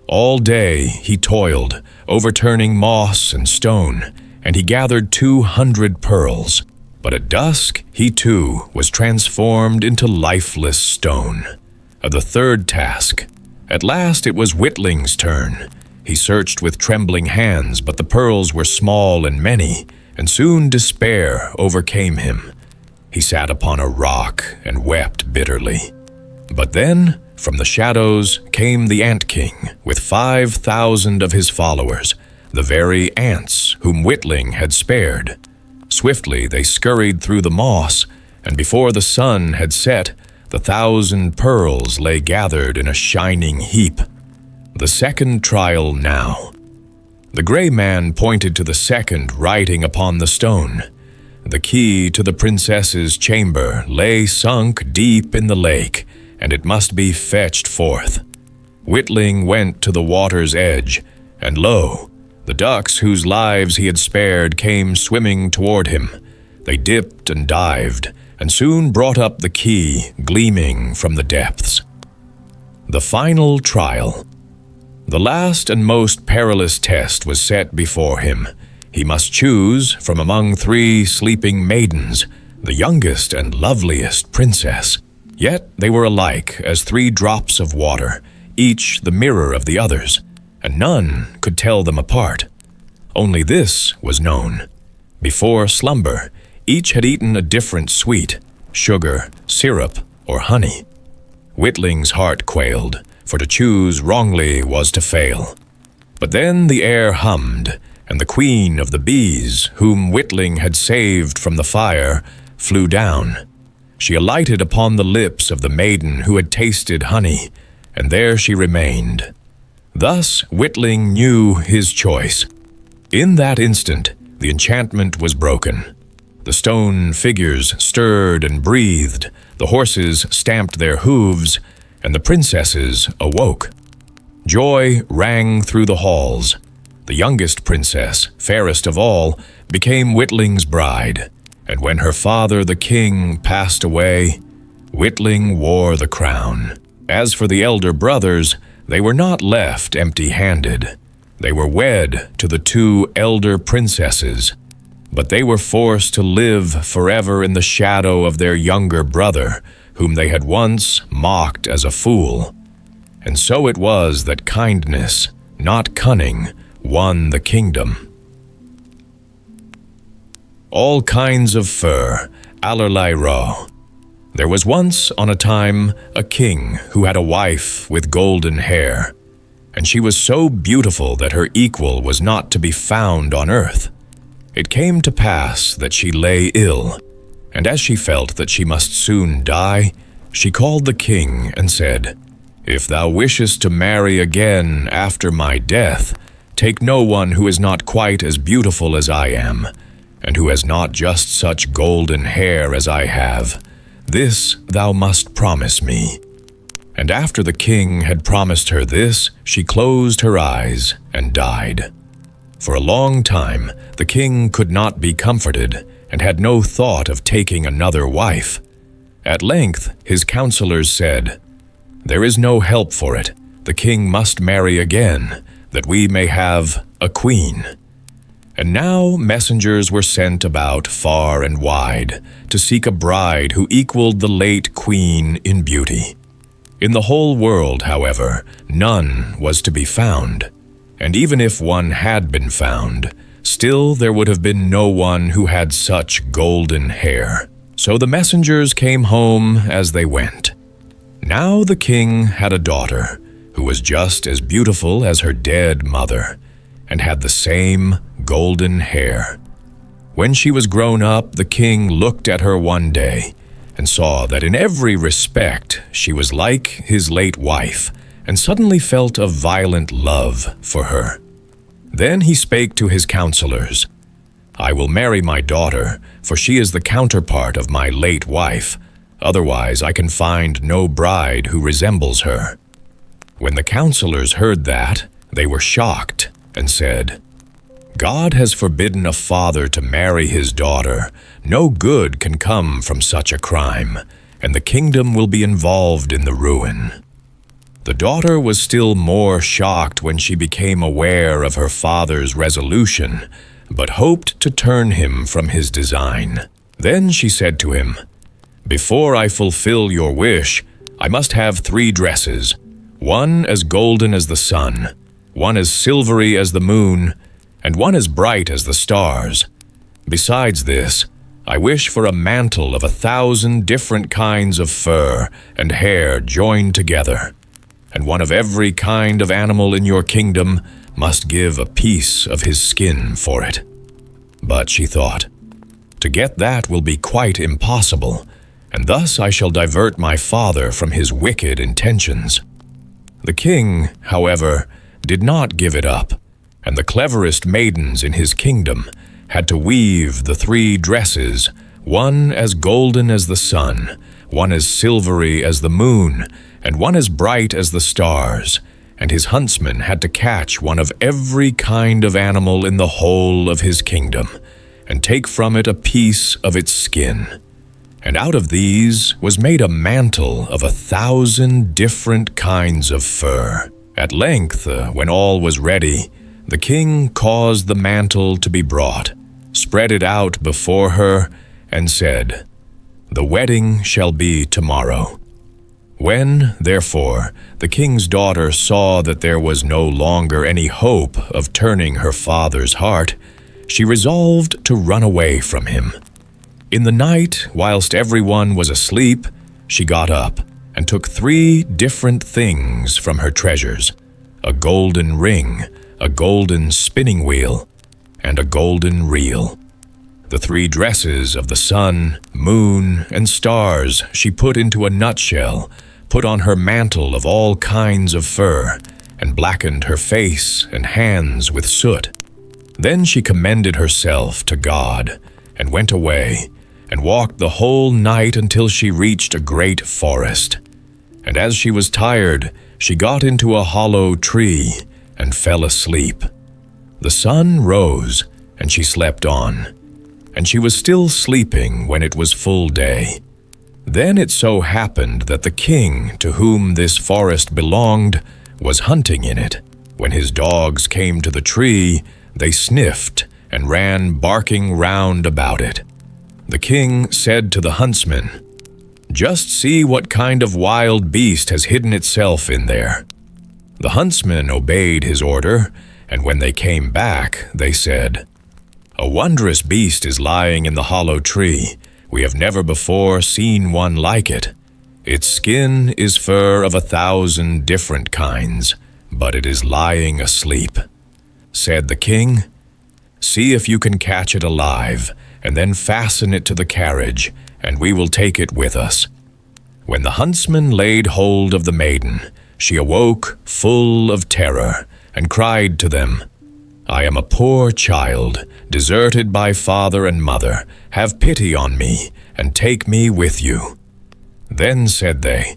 All day he toiled, overturning moss and stone, and he gathered 200 pearls. But at dusk, he too was transformed into lifeless stone. Of the third task. At last it was Whitling's turn. He searched with trembling hands, but the pearls were small and many, and soon despair overcame him. He sat upon a rock and wept bitterly. But then, from the shadows came the Ant King with 5,000 of his followers, the very ants whom Whitling had spared. Swiftly they scurried through the moss, and before the sun had set, the 1,000 pearls lay gathered in a shining heap. The second trial now. The gray man pointed to the second writing upon the stone. The key to the princess's chamber lay sunk deep in the lake, and it must be fetched forth. Whitling went to the water's edge, and lo, the ducks whose lives he had spared came swimming toward him. They dipped and dived, and soon brought up the key, gleaming from the depths. The final trial. The last and most perilous test was set before him. He must choose from among 3 sleeping maidens, the youngest and loveliest princess. Yet they were alike as 3 drops of water, each the mirror of the others, and none could tell them apart. Only this was known. Before slumber, each had eaten a different sweet, sugar, syrup, or honey. Whitling's heart quailed, for to choose wrongly was to fail. But then the air hummed, and the queen of the bees, whom Whitling had saved from the fire, flew down. She alighted upon the lips of the maiden who had tasted honey, and there she remained. Thus Whitling knew his choice. In that instant, the enchantment was broken. The stone figures stirred and breathed, the horses stamped their hooves, and the princesses awoke. Joy rang through the halls. The youngest princess, fairest of all, became Whitling's bride, and when her father the king passed away, Whitling wore the crown. As for the elder brothers, they were not left empty-handed. They were wed to the 2 elder princesses, but they were forced to live forever in the shadow of their younger brother, whom they had once mocked as a fool. And so it was that kindness, not cunning, won the kingdom. All kinds of fur, allerlei raw. There was once on a time a king who had a wife with golden hair, and she was so beautiful that her equal was not to be found on earth. It came to pass that she lay ill, and as she felt that she must soon die, she called the king and said, "If thou wishest to marry again after my death, take no one who is not quite as beautiful as I am, and who has not just such golden hair as I have. This thou must promise me." And after the king had promised her this, she closed her eyes and died. For a long time, the king could not be comforted and had no thought of taking another wife. At length, his counselors said, "There is no help for it. The king must marry again, that we may have a queen." And now messengers were sent about far and wide to seek a bride who equaled the late queen in beauty. In the whole world, however, none was to be found, and even if one had been found, still there would have been no one who had such golden hair. So the messengers came home as they went. Now the king had a daughter who was just as beautiful as her dead mother, and had the same golden hair. When she was grown up, the king looked at her one day and saw that in every respect she was like his late wife, and suddenly felt a violent love for her. Then he spake to his counselors, "I will marry my daughter, for she is the counterpart of my late wife. Otherwise I can find no bride who resembles her." When the counselors heard that, they were shocked and said, "God has forbidden a father to marry his daughter. No good can come from such a crime, and the kingdom will be involved in the ruin." The daughter was still more shocked when she became aware of her father's resolution, but hoped to turn him from his design. Then she said to him, "Before I fulfill your wish, I must have 3 dresses, one as golden as the sun, one as silvery as the moon, and one as bright as the stars. Besides this, I wish for a mantle of 1,000 different kinds of fur and hair joined together, and one of every kind of animal in your kingdom must give a piece of his skin for it." But she thought, "To get that will be quite impossible, and thus I shall divert my father from his wicked intentions." The king, however, did not give it up, and the cleverest maidens in his kingdom had to weave the 3 dresses, one as golden as the sun, one as silvery as the moon, and one as bright as the stars, and his huntsmen had to catch one of every kind of animal in the whole of his kingdom, and take from it a piece of its skin. And out of these was made a mantle of 1,000 different kinds of fur. At length, when all was ready, the king caused the mantle to be brought, spread it out before her, and said, "The wedding shall be tomorrow." When, therefore, the king's daughter saw that there was no longer any hope of turning her father's heart, she resolved to run away from him. In the night, whilst everyone was asleep, she got up and took 3 different things from her treasures: a golden ring, a golden spinning wheel, and a golden reel. The 3 dresses of the sun, moon, and stars she put into a nutshell, put on her mantle of all kinds of fur, and blackened her face and hands with soot. Then she commended herself to God, and went away, and walked the whole night until she reached a great forest. And as she was tired, she got into a hollow tree and fell asleep. The sun rose, and she slept on, and she was still sleeping when it was full day. Then it so happened that the king, to whom this forest belonged, was hunting in it. When his dogs came to the tree, they sniffed and ran barking round about it. The king said to the huntsman, "Just see what kind of wild beast has hidden itself in there." The huntsman obeyed his order, and when they came back, they said, "A wondrous beast is lying in the hollow tree. We have never before seen one like it. Its skin is fur of 1,000 different kinds, but it is lying asleep." Said the king, "See if you can catch it alive, and then fasten it to the carriage, and we will take it with us." When the huntsman laid hold of the maiden, she awoke full of terror, and cried to them, "I am a poor child, deserted by father and mother. Have pity on me, and take me with you." Then said they,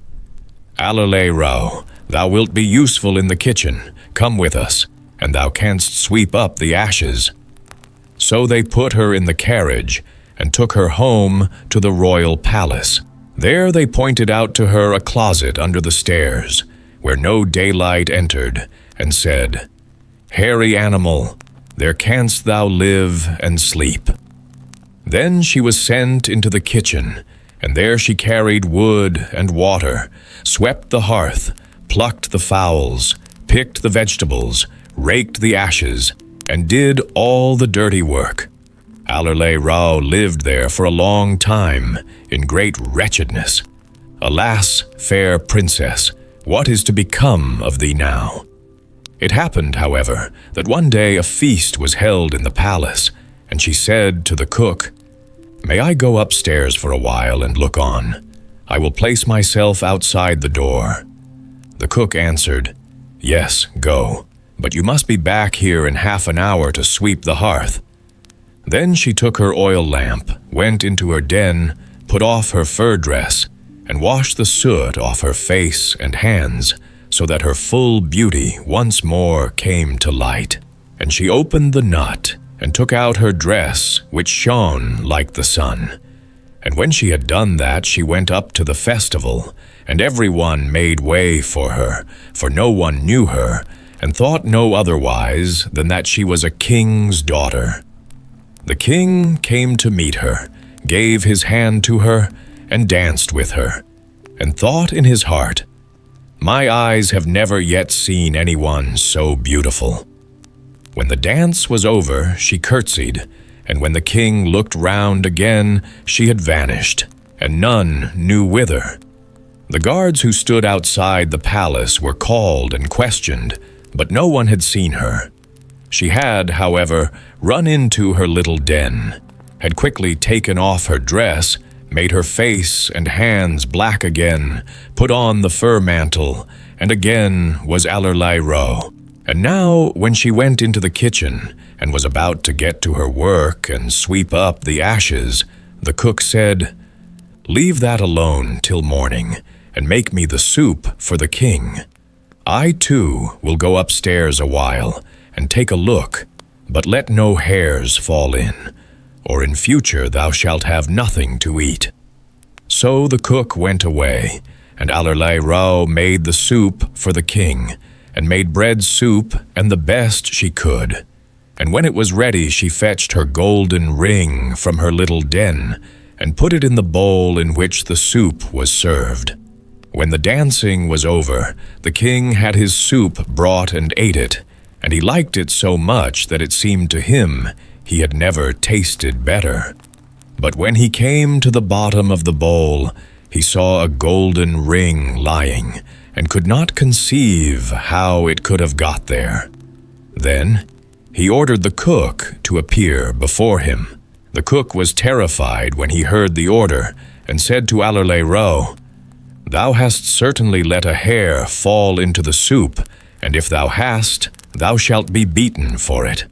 "Allerlei Rao, thou wilt be useful in the kitchen. Come with us, and thou canst sweep up the ashes." So they put her in the carriage, and took her home to the royal palace. There they pointed out to her a closet under the stairs, where no daylight entered, and said, "Hairy animal, there canst thou live and sleep." Then she was sent into the kitchen, and there she carried wood and water, swept the hearth, plucked the fowls, picked the vegetables, raked the ashes, and did all the dirty work. Allerlei Rao lived there for a long time, in great wretchedness. "Alas, fair princess, what is to become of thee now?" It happened, however, that one day a feast was held in the palace, and she said to the cook, "May I go upstairs for a while and look on? I will place myself outside the door." The cook answered, "Yes, go, but you must be back here in half an hour to sweep the hearth." Then she took her oil lamp, went into her den, put off her fur dress, and washed the soot off her face and hands, so that her full beauty once more came to light. And she opened the nut, and took out her dress, which shone like the sun. And when she had done that, she went up to the festival, and everyone made way for her, for no one knew her, and thought no otherwise than that she was a king's daughter. The king came to meet her, gave his hand to her, and danced with her, and thought in his heart, "My eyes have never yet seen anyone so beautiful." When the dance was over, she curtsied, and when the king looked round again, she had vanished, and none knew whither. The guards who stood outside the palace were called and questioned, but no one had seen her. She had, however, run into her little den, had quickly taken off her dress, made her face and hands black again, put on the fur mantle, and again was Allerlei Rao. And now, when she went into the kitchen, and was about to get to her work and sweep up the ashes, the cook said, "Leave that alone till morning, and make me the soup for the king. I, too, will go upstairs a while, and take a look, but let no hairs fall in, or in future thou shalt have nothing to eat." So the cook went away, and Allerlei Rao made the soup for the king, and made bread soup and the best she could. And when it was ready, she fetched her golden ring from her little den, and put it in the bowl in which the soup was served. When the dancing was over, the king had his soup brought and ate it, and he liked it so much that it seemed to him he had never tasted better. But when he came to the bottom of the bowl, he saw a golden ring lying, and could not conceive how it could have got there. Then he ordered the cook to appear before him. The cook was terrified when he heard the order, and said to Allerlei Rao, "Thou hast certainly let a hair fall into the soup, and if thou hast, thou shalt be beaten for it."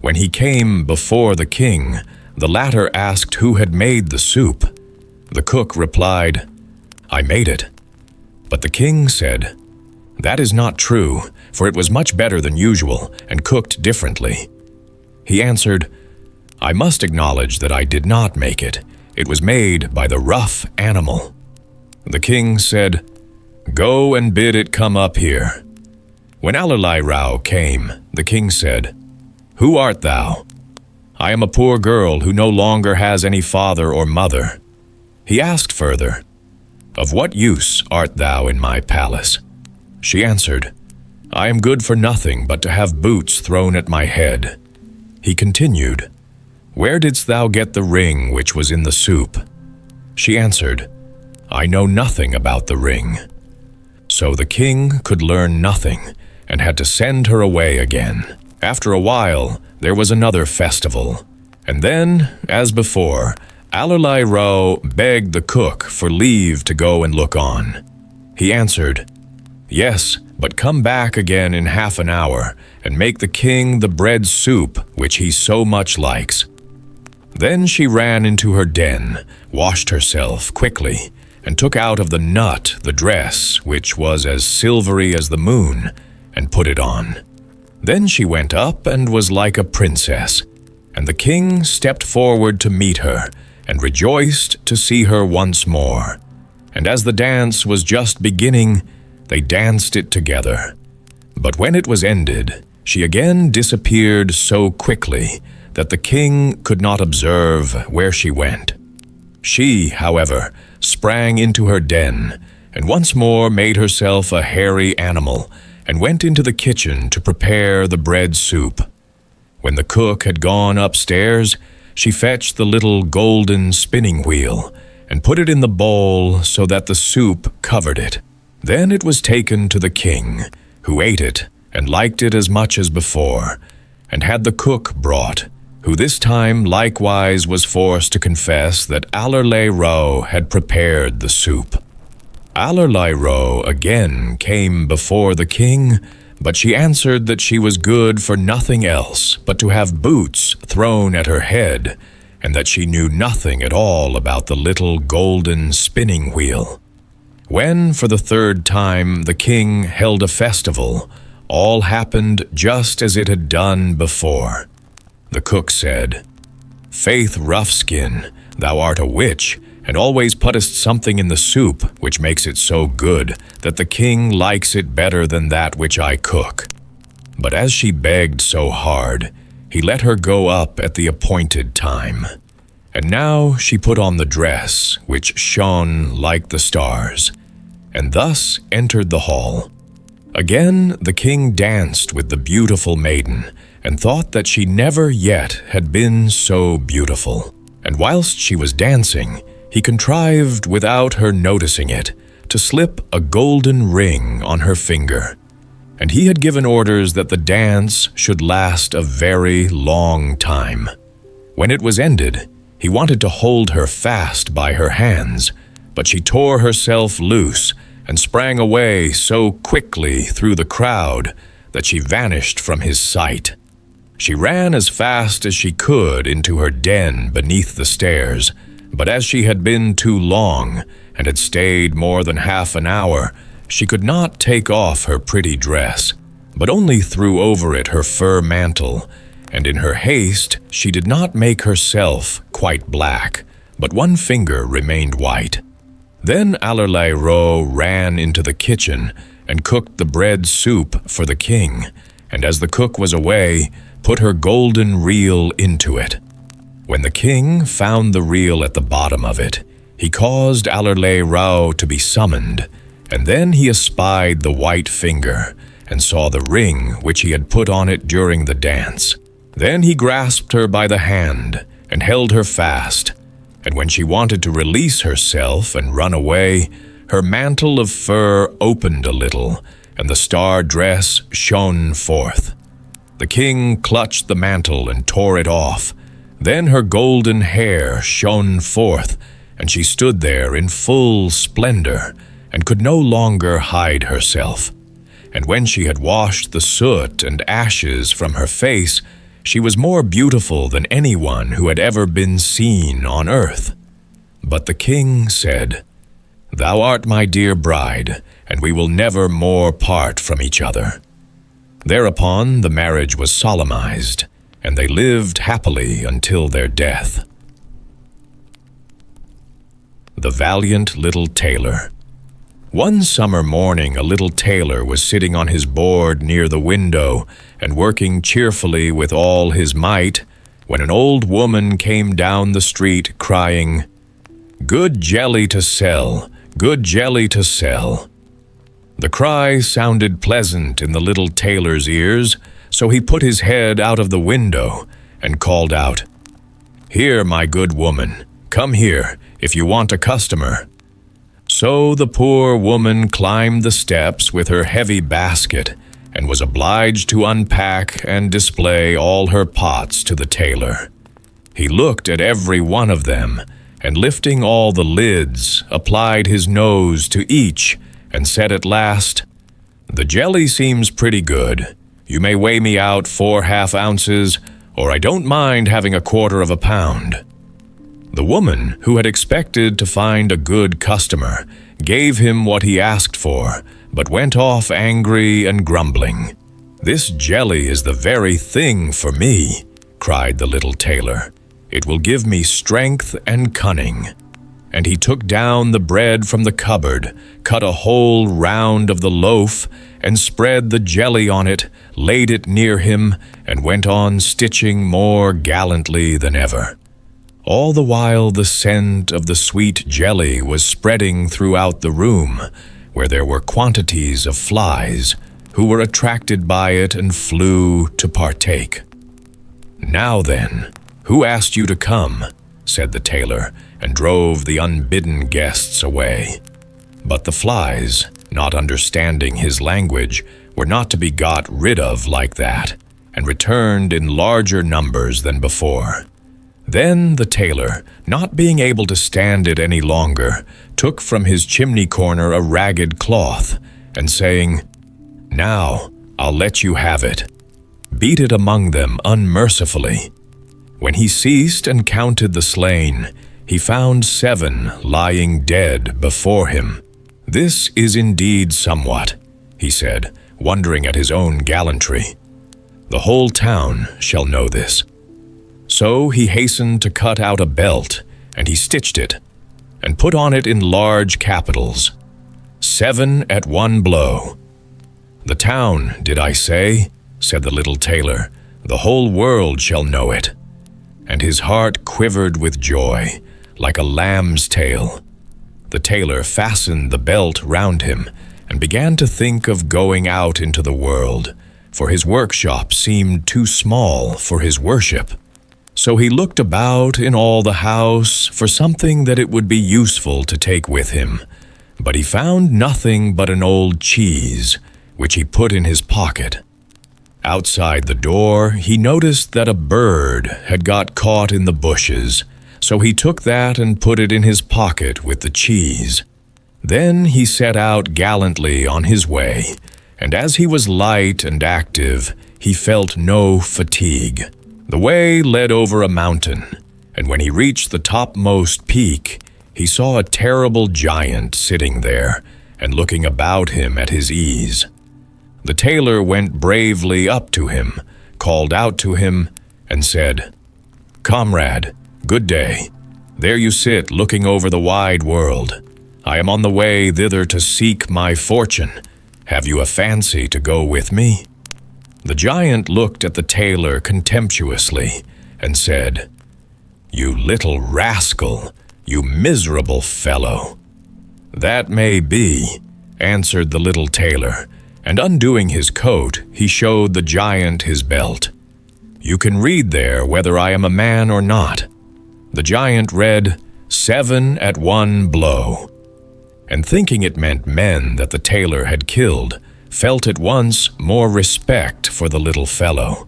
When he came before the king, the latter asked who had made the soup. The cook replied, "I made it." But the king said, "That is not true, for it was much better than usual, and cooked differently." He answered, "I must acknowledge that I did not make it. It was made by the rough animal." The king said, "Go and bid it come up here." When Allerlei Rao came, the king said, "Who art thou?" "I am a poor girl who no longer has any father or mother." He asked further, "Of what use art thou in my palace?" She answered, "I am good for nothing but to have boots thrown at my head." He continued, "Where didst thou get the ring which was in the soup?" She answered, "I know nothing about the ring." So the king could learn nothing, and had to send her away again. After a while, there was another festival, and then, as before, Allerlei Ro begged the cook for leave to go and look on. He answered, "Yes, but come back again in half an hour, and make the king the bread soup which he so much likes." Then she ran into her den, washed herself quickly, and took out of the nut the dress, which was as silvery as the moon, and put it on. Then she went up and was like a princess, and the king stepped forward to meet her, and rejoiced to see her once more. And as the dance was just beginning, they danced it together. But when it was ended, she again disappeared so quickly that the king could not observe where she went. She, however, sprang into her den, and once more made herself a hairy animal, and went into the kitchen to prepare the bread soup. When the cook had gone upstairs, she fetched the little golden spinning wheel, and put it in the bowl so that the soup covered it. Then it was taken to the king, who ate it, and liked it as much as before, and had the cook brought, who this time likewise was forced to confess that Allerlei Ro had prepared the soup. Allerlei Ro again came before the king, but she answered that she was good for nothing else but to have boots thrown at her head, and that she knew nothing at all about the little golden spinning wheel. When, for the third time, the king held a festival, all happened just as it had done before. The cook said, "Faith, Roughskin, thou art a witch, and always puttest something in the soup which makes it so good that the king likes it better than that which I cook." But as she begged so hard, he let her go up at the appointed time. And now she put on the dress, which shone like the stars, and thus entered the hall. Again the king danced with the beautiful maiden, and thought that she never yet had been so beautiful. And whilst she was dancing, he contrived, without her noticing it, to slip a golden ring on her finger. And he had given orders that the dance should last a very long time. When it was ended, he wanted to hold her fast by her hands, but she tore herself loose and sprang away so quickly through the crowd that she vanished from his sight. She ran as fast as she could into her den beneath the stairs, but as she had been too long and had stayed more than half an hour, she could not take off her pretty dress, but only threw over it her fur mantle, and in her haste she did not make herself quite black, but one finger remained white. Then Allerlei Ro ran into the kitchen and cooked the bread soup for the king, and as the cook was away, put her golden reel into it. When the king found the reel at the bottom of it, he caused Allerlei Ro to be summoned, and then he espied the white finger, and saw the ring which he had put on it during the dance. Then he grasped her by the hand, and held her fast, and when she wanted to release herself and run away, her mantle of fur opened a little, and the star dress shone forth. The king clutched the mantle and tore it off. Then her golden hair shone forth, and she stood there in full splendor, and could no longer hide herself. And when she had washed the soot and ashes from her face, she was more beautiful than anyone who had ever been seen on earth. But the king said, "Thou art my dear bride, and we will never more part from each other." Thereupon the marriage was solemnized, and they lived happily until their death. The Valiant Little Tailor. One summer morning a little tailor was sitting on his board near the window and working cheerfully with all his might, when an old woman came down the street crying, "Good jelly to sell, good jelly to sell." The cry sounded pleasant in the little tailor's ears, so he put his head out of the window and called out, "Here, my good woman, come here if you want a customer." So the poor woman climbed the steps with her heavy basket and was obliged to unpack and display all her pots to the tailor. He looked at every one of them, and lifting all the lids, applied his nose to each, and said at last, "The jelly seems pretty good. You may weigh me out 4½ ounces, or I don't mind having 1/4 pound." The woman, who had expected to find a good customer, gave him what he asked for, but went off angry and grumbling. "This jelly is the very thing for me," cried the little tailor. "It will give me strength and cunning." And he took down the bread from the cupboard, cut a hole round of the loaf, and spread the jelly on it, laid it near him, and went on stitching more gallantly than ever. All the while the scent of the sweet jelly was spreading throughout the room, where there were quantities of flies, who were attracted by it and flew to partake. "Now then, who asked you to come?" said the tailor, and drove the unbidden guests away. But the flies, not understanding his language, were not to be got rid of like that, and returned in larger numbers than before. Then the tailor, not being able to stand it any longer, took from his chimney corner a ragged cloth, and saying, "Now I'll let you have it," beat it among them unmercifully. When he ceased and counted the slain, he found 7 lying dead before him. "This is indeed somewhat," he said, wondering at his own gallantry. "The whole town shall know this." So he hastened to cut out a belt, and he stitched it, and put on it in large capitals, "7 at one blow." "The town, did I say?" said the little tailor. "The whole world shall know it." And his heart quivered with joy, like a lamb's tail. The tailor fastened the belt round him, and began to think of going out into the world, for his workshop seemed too small for his worship. So he looked about in all the house for something that it would be useful to take with him, but he found nothing but an old cheese, which he put in his pocket. Outside the door, he noticed that a bird had got caught in the bushes, so he took that and put it in his pocket with the cheese. Then he set out gallantly on his way, and as he was light and active, he felt no fatigue. The way led over a mountain, and when he reached the topmost peak, he saw a terrible giant sitting there and looking about him at his ease. The tailor went bravely up to him, called out to him, and said, "Comrade, good day. There you sit looking over the wide world. I am on the way thither to seek my fortune. Have you a fancy to go with me?" The giant looked at the tailor contemptuously and said, "You little rascal, you miserable fellow." "That may be," answered the little tailor, and undoing his coat, he showed the giant his belt. "You can read there whether I am a man or not." The giant read, "7 at one blow," and thinking it meant men that the tailor had killed, felt at once more respect for the little fellow.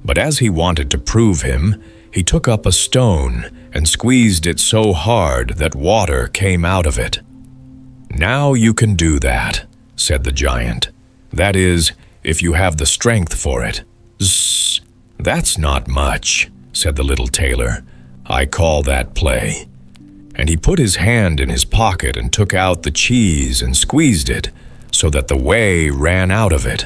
But as he wanted to prove him, he took up a stone and squeezed it so hard that water came out of it. "Now you can do that," said the giant. "That is, if you have the strength for it." "Zzz, that's not much," said the little tailor. "I call that play." And he put his hand in his pocket and took out the cheese and squeezed it, so that the whey ran out of it.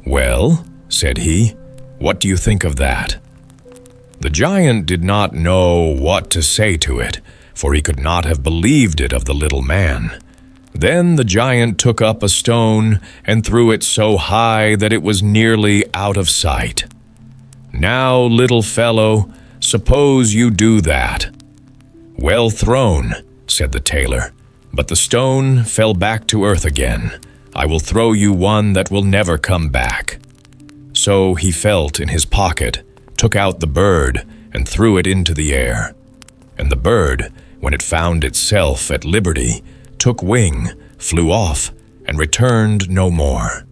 "Well," said he, "what do you think of that?" The giant did not know what to say to it, for he could not have believed it of the little man. Then the giant took up a stone and threw it so high that it was nearly out of sight. "Now, little fellow, suppose you do that." "Well thrown," said the tailor, "but the stone fell back to earth again. I will throw you one that will never come back." So he felt in his pocket, took out the bird, and threw it into the air. And the bird, when it found itself at liberty, took wing, flew off, and returned no more.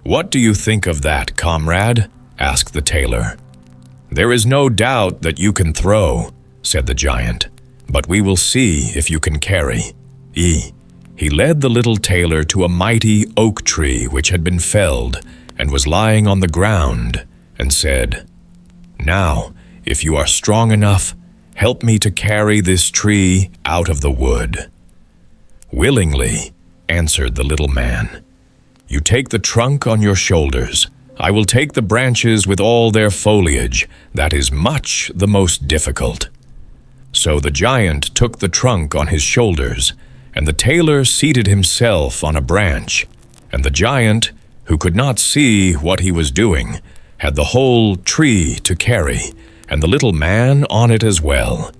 "What do you think of that, comrade?" asked the tailor. "There is no doubt that you can throw," said the giant, "but we will see if you can carry." He led the little tailor to a mighty oak tree which had been felled and was lying on the ground, and said, "Now, if you are strong enough, help me to carry this tree out of the wood." "Willingly," answered the little man. "You take the trunk on your shoulders. I will take the branches with all their foliage. That is much the most difficult." So the giant took the trunk on his shoulders, and the tailor seated himself on a branch, and the giant, who could not see what he was doing, had the whole tree to carry, and the little man on it as well.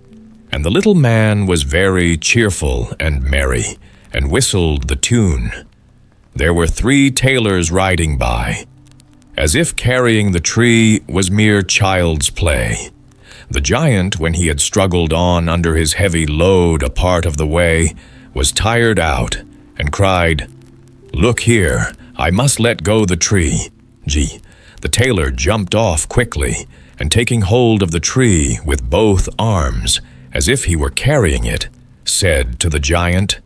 And the little man was very cheerful and merry, and whistled the tune. There were 3 tailors riding by, as if carrying the tree was mere child's play. The giant, when he had struggled on under his heavy load a part of the way, was tired out, and cried, "Look here, I must let go the tree." The tailor jumped off quickly, and taking hold of the tree with both arms, as if he were carrying it, said to the giant,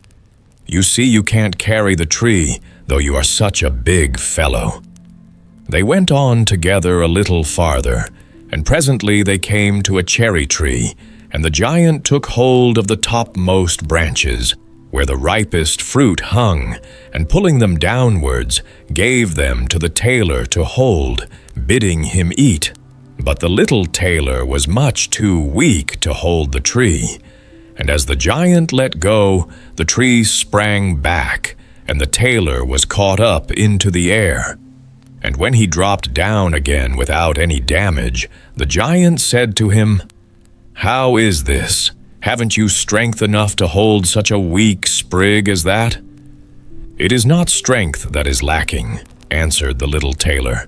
"You see you can't carry the tree, though you are such a big fellow." They went on together a little farther, and presently they came to a cherry tree, and the giant took hold of the topmost branches, where the ripest fruit hung, and pulling them downwards, gave them to the tailor to hold, bidding him eat. But the little tailor was much too weak to hold the tree, and as the giant let go, the tree sprang back, and the tailor was caught up into the air. And when he dropped down again without any damage, the giant said to him, "How is this? Haven't you strength enough to hold such a weak sprig as that?" "It is not strength that is lacking," answered the little tailor.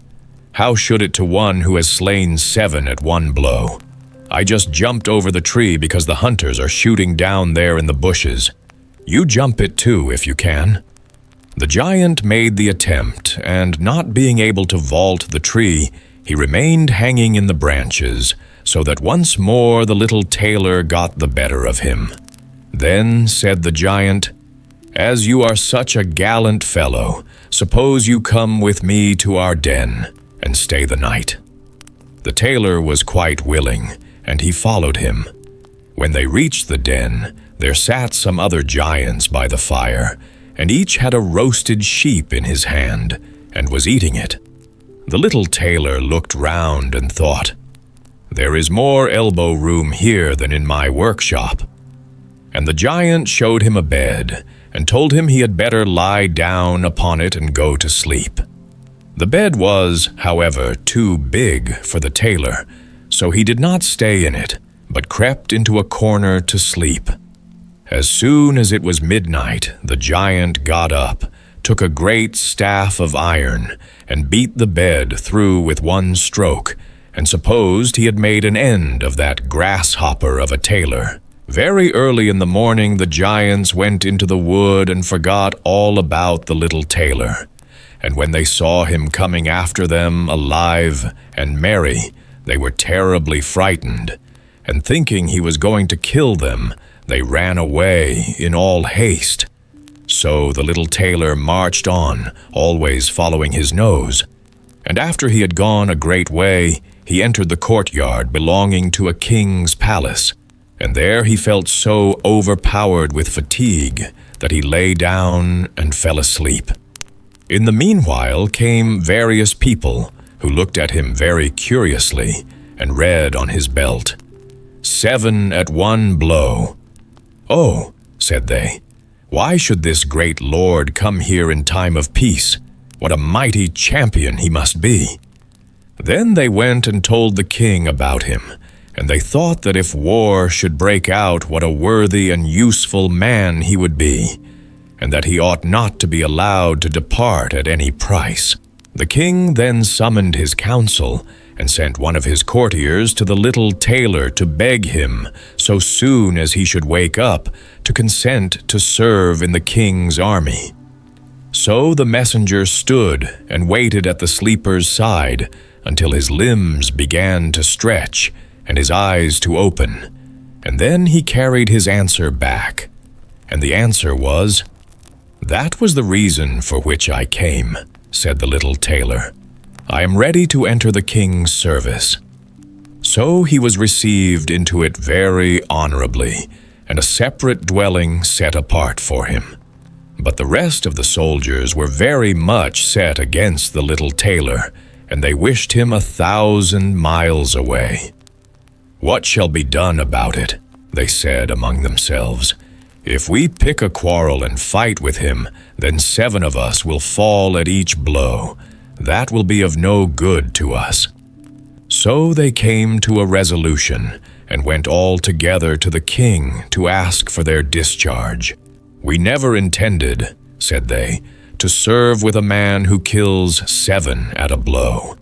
"How should it to one who has slain 7 at one blow? I just jumped over the tree because the hunters are shooting down there in the bushes. You jump it too, if you can." The giant made the attempt, and not being able to vault the tree, he remained hanging in the branches, so that once more the little tailor got the better of him. Then said the giant, "As you are such a gallant fellow, suppose you come with me to our den, and stay the night." The tailor was quite willing, and he followed him. When they reached the den, there sat some other giants by the fire, and each had a roasted sheep in his hand, and was eating it. The little tailor looked round and thought, "There is more elbow room here than in my workshop." And the giant showed him a bed, and told him he had better lie down upon it and go to sleep. The bed was, however, too big for the tailor, so he did not stay in it, but crept into a corner to sleep. As soon as it was midnight, the giant got up, took a great staff of iron, and beat the bed through with one stroke, and supposed he had made an end of that grasshopper of a tailor. Very early in the morning the giants went into the wood and forgot all about the little tailor. And when they saw him coming after them alive and merry, they were terribly frightened, and thinking he was going to kill them, they ran away in all haste. So the little tailor marched on, always following his nose. And after he had gone a great way, he entered the courtyard belonging to a king's palace, and there he felt so overpowered with fatigue that he lay down and fell asleep. In the meanwhile came various people, who looked at him very curiously, and read on his belt, "7 at one blow." "Oh," said they, "why should this great lord come here in time of peace? What a mighty champion he must be." Then they went and told the king about him, and they thought that if war should break out, what a worthy and useful man he would be, and that he ought not to be allowed to depart at any price. The king then summoned his council, and sent one of his courtiers to the little tailor to beg him, so soon as he should wake up, to consent to serve in the king's army. So the messenger stood and waited at the sleeper's side until his limbs began to stretch and his eyes to open, and then he carried his answer back. And the answer was, "That was the reason for which I came," said the little tailor. "I am ready to enter the king's service." So he was received into it very honorably, and a separate dwelling set apart for him. But the rest of the soldiers were very much set against the little tailor, and they wished him 1,000 miles away. "What shall be done about it?" they said among themselves. "If we pick a quarrel and fight with him, then 7 of us will fall at each blow. That will be of no good to us." So they came to a resolution, and went all together to the king to ask for their discharge. "We never intended," said they, "to serve with a man who kills 7 at a blow."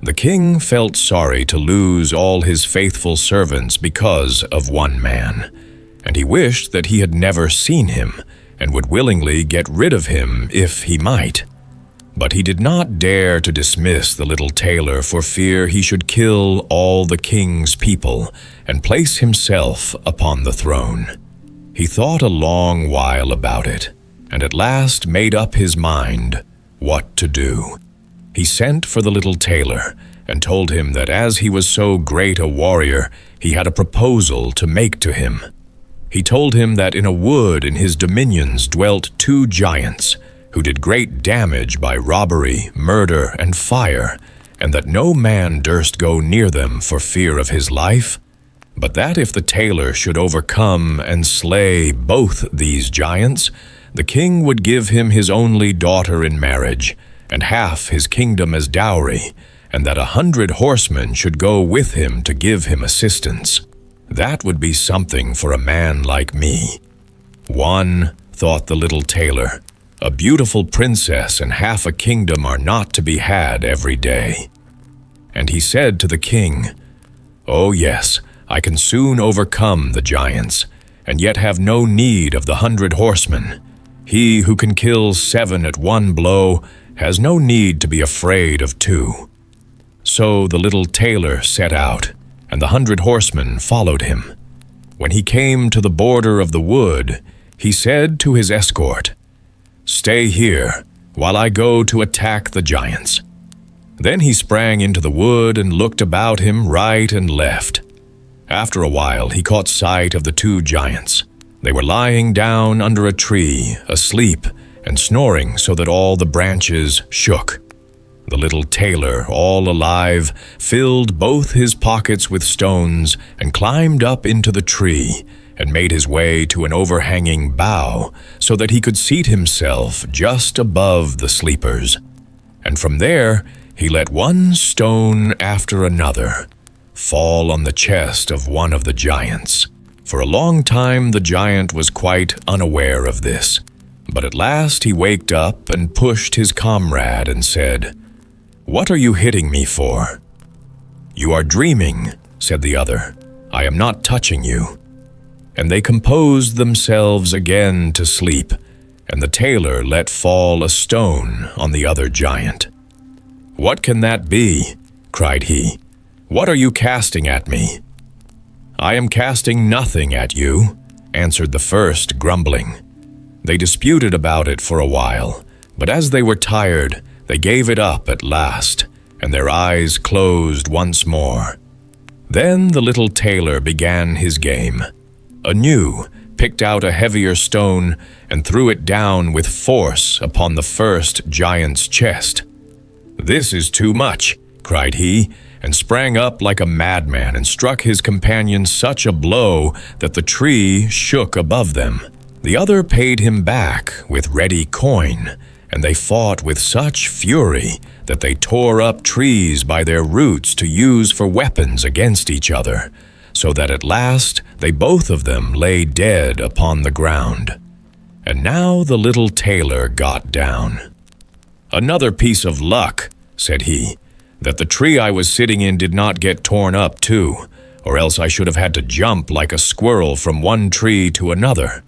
The king felt sorry to lose all his faithful servants because of one man, and he wished that he had never seen him, and would willingly get rid of him if he might. But he did not dare to dismiss the little tailor for fear he should kill all the king's people and place himself upon the throne. He thought a long while about it, and at last made up his mind what to do. He sent for the little tailor and told him that as he was so great a warrior, he had a proposal to make to him. He told him that in a wood in his dominions dwelt 2 giants, who did great damage by robbery, murder, and fire, and that no man durst go near them for fear of his life, but that if the tailor should overcome and slay both these giants, the king would give him his only daughter in marriage, and half his kingdom as dowry, and that 100 horsemen should go with him to give him assistance. That would be something for a man like me. "One," thought the little tailor, "a beautiful princess and half a kingdom are not to be had every day." And he said to the king, "Oh yes, I can soon overcome the giants, and yet have no need of the 100 horsemen. He who can kill 7 at one blow has no need to be afraid of 2. So the little tailor set out, and the 100 horsemen followed him. When he came to the border of the wood, he said to his escort, "Stay here, while I go to attack the giants." Then he sprang into the wood and looked about him right and left. After a while he caught sight of the 2 giants. They were lying down under a tree, asleep, and snoring so that all the branches shook. The little tailor, all alive, filled both his pockets with stones and climbed up into the tree and made his way to an overhanging bough so that he could seat himself just above the sleepers. And from there he let one stone after another fall on the chest of one of the giants. For a long time the giant was quite unaware of this, but at last he waked up and pushed his comrade and said, "What are you hitting me for?" "You are dreaming," said the other. "I am not touching you." And they composed themselves again to sleep, and the tailor let fall a stone on the other giant. "What can that be?" cried he. "What are you casting at me?" "I am casting nothing at you," answered the first, grumbling. They disputed about it for a while, but as they were tired, they gave it up at last, and their eyes closed once more. Then the little tailor began his game. Anew, picked out a heavier stone and threw it down with force upon the first giant's chest. "This is too much," cried he, and sprang up like a madman and struck his companion such a blow that the tree shook above them. The other paid him back with ready coin, and they fought with such fury that they tore up trees by their roots to use for weapons against each other, so that at last they both of them lay dead upon the ground. And now the little tailor got down. "Another piece of luck," said he. that the tree I was sitting in did not get torn up too, or else I should have had to jump like a squirrel from one tree to another."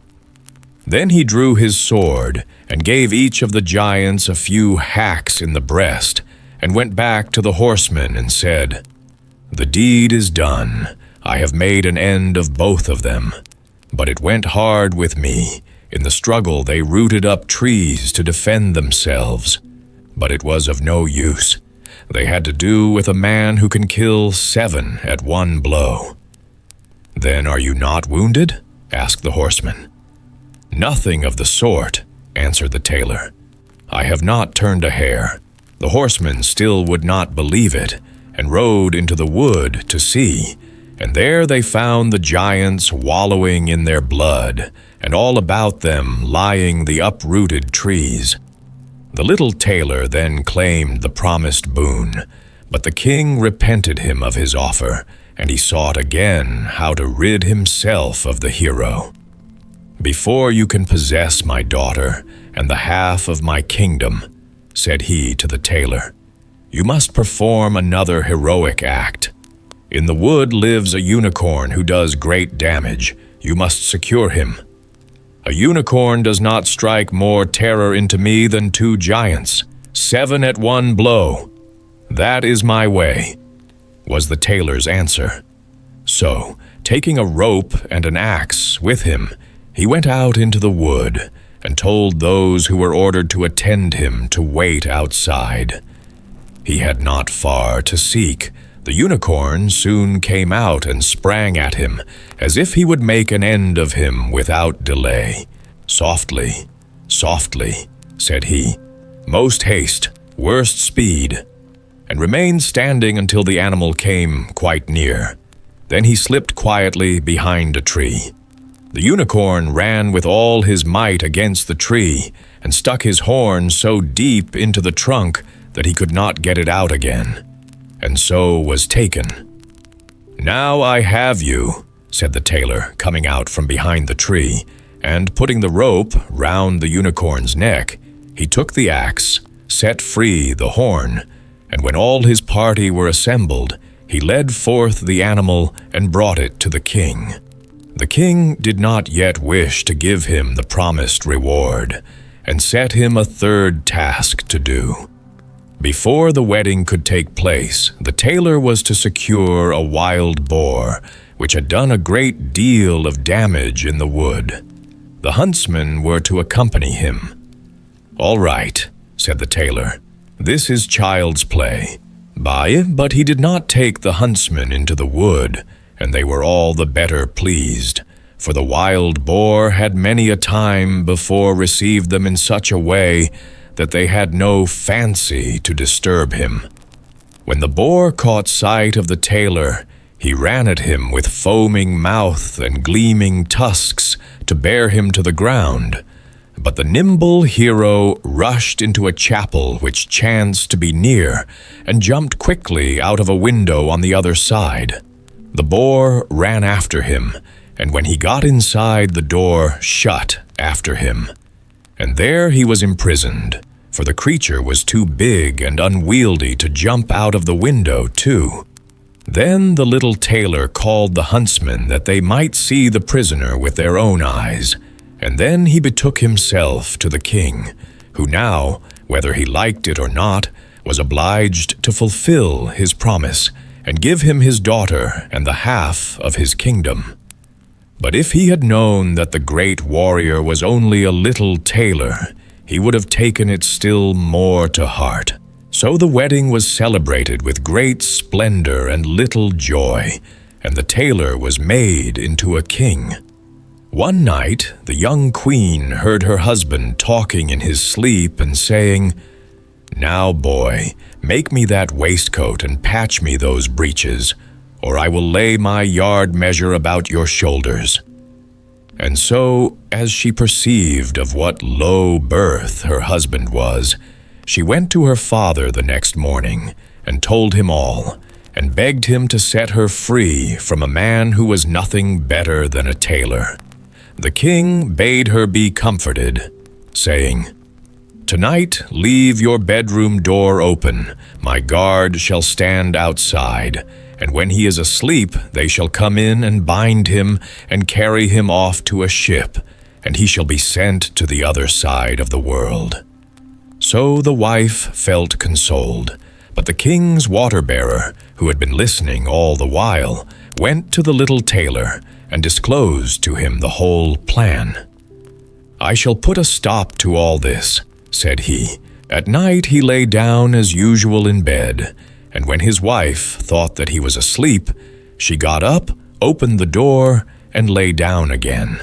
Then he drew his sword and gave each of the giants a few hacks in the breast, and went back to the horsemen and said, "The deed is done. I have made an end of both of them. But it went hard with me. In the struggle they rooted up trees to defend themselves. But it was of no use. They had to do with a man who can kill 7 at one blow." "Then are you not wounded?" asked the horseman. "Nothing of the sort," answered the tailor. "I have not turned a hair." The horsemen still would not believe it, and rode into the wood to see, and there they found the giants wallowing in their blood, and all about them lying the uprooted trees. The little tailor then claimed the promised boon, but the king repented him of his offer, and he sought again how to rid himself of the hero. "Before you can possess my daughter and the half of my kingdom," said he to the tailor, "you must perform another heroic act. In the wood lives a unicorn who does great damage. You must secure him. A unicorn does not strike more terror into me than 2 giants, 7 at one blow. That is my way," was the tailor's answer. So, taking a rope and an axe with him, he went out into the wood and told those who were ordered to attend him to wait outside. He had not far to seek. The unicorn soon came out and sprang at him, as if he would make an end of him without delay. "Softly, softly," said he, "most haste, worst speed," and remained standing until the animal came quite near. Then he slipped quietly behind a tree. The unicorn ran with all his might against the tree and stuck his horn so deep into the trunk that he could not get it out again, and so was taken. "Now I have you," said the tailor, coming out from behind the tree, and putting the rope round the unicorn's neck, he took the axe, set free the horn, and when all his party were assembled, he led forth the animal and brought it to the king. The king did not yet wish to give him the promised reward, and set him a third task to do. Before the wedding could take place, the tailor was to secure a wild boar, which had done a great deal of damage in the wood. The huntsmen were to accompany him. "All right," said the tailor, "this is child's play." But he did not take the huntsmen into the wood, and they were all the better pleased, for the wild boar had many a time before received them in such a way that they had no fancy to disturb him. When the boar caught sight of the tailor, he ran at him with foaming mouth and gleaming tusks to bear him to the ground. But the nimble hero rushed into a chapel which chanced to be near, and jumped quickly out of a window on the other side. The boar ran after him, and when he got inside, the door shut after him. And there he was imprisoned, for the creature was too big and unwieldy to jump out of the window too. Then the little tailor called the huntsmen that they might see the prisoner with their own eyes, and then he betook himself to the king, who now, whether he liked it or not, was obliged to fulfill his promise, and give him his daughter and the half of his kingdom. But if he had known that the great warrior was only a little tailor, he would have taken it still more to heart. So the wedding was celebrated with great splendor and little joy, and the tailor was made into a king. One night the young queen heard her husband talking in his sleep and saying, "Now, boy, make me that waistcoat and patch me those breeches, or I will lay my yard measure about your shoulders." And so, as she perceived of what low birth her husband was, she went to her father the next morning and told him all, and begged him to set her free from a man who was nothing better than a tailor. The king bade her be comforted, saying, Tonight leave your bedroom door open. My guard shall stand outside, and when he is asleep they shall come in and bind him and carry him off to a ship, and he shall be sent to the other side of the world." So the wife felt consoled, but the king's water-bearer, who had been listening all the while, went to the little tailor and disclosed to him the whole plan. "I shall put a stop to all this," said he. At night he lay down as usual in bed, and when his wife thought that he was asleep, she got up, opened the door, and lay down again.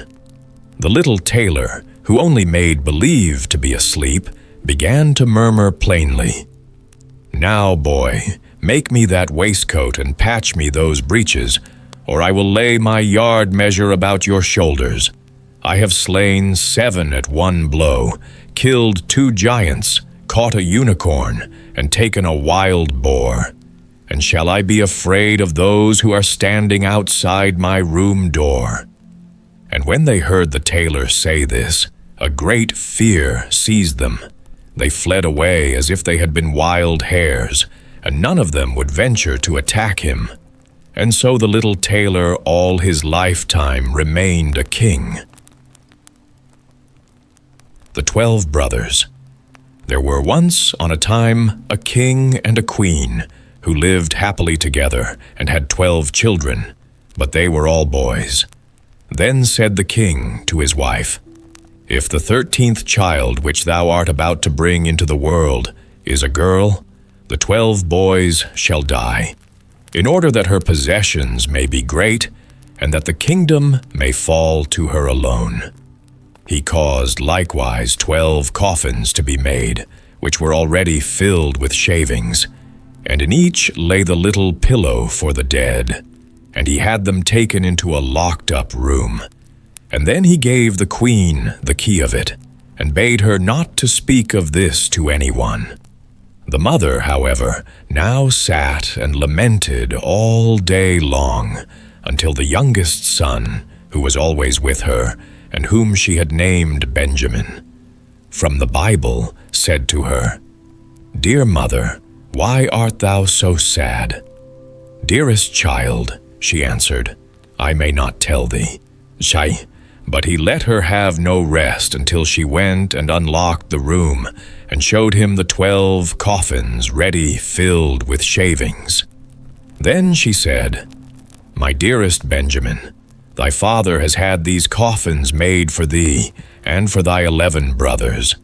The little tailor, who only made believe to be asleep, began to murmur plainly, "Now, boy, make me that waistcoat and patch me those breeches, or I will lay my yard measure about your shoulders. I have slain 7 at one blow, killed 2 giants, caught a unicorn, and taken a wild boar. And shall I be afraid of those who are standing outside my room door?" And when they heard the tailor say this, a great fear seized them. They fled away as if they had been wild hares, and none of them would venture to attack him. And so the little tailor all his lifetime remained a king. The 12 Brothers. There were once on a time a king and a queen who lived happily together and had 12 children, but they were all boys. Then said the king to his wife, "If the 13th child which thou art about to bring into the world is a girl, the 12 boys shall die, in order that her possessions may be great, and that the kingdom may fall to her alone." He caused likewise 12 coffins to be made, which were already filled with shavings, and in each lay the little pillow for the dead, and he had them taken into a locked-up room. And then he gave the queen the key of it, and bade her not to speak of this to anyone. The mother, however, now sat and lamented all day long, until the youngest son, who was always with her, and whom she had named Benjamin, from the Bible, said to her, "Dear mother, why art thou so sad?" "Dearest child," she answered, "I may not tell thee." But he let her have no rest until she went and unlocked the room and showed him the 12 coffins ready filled with shavings. Then she said, "My dearest Benjamin, thy father has had these coffins made for thee and for thy 11 brothers.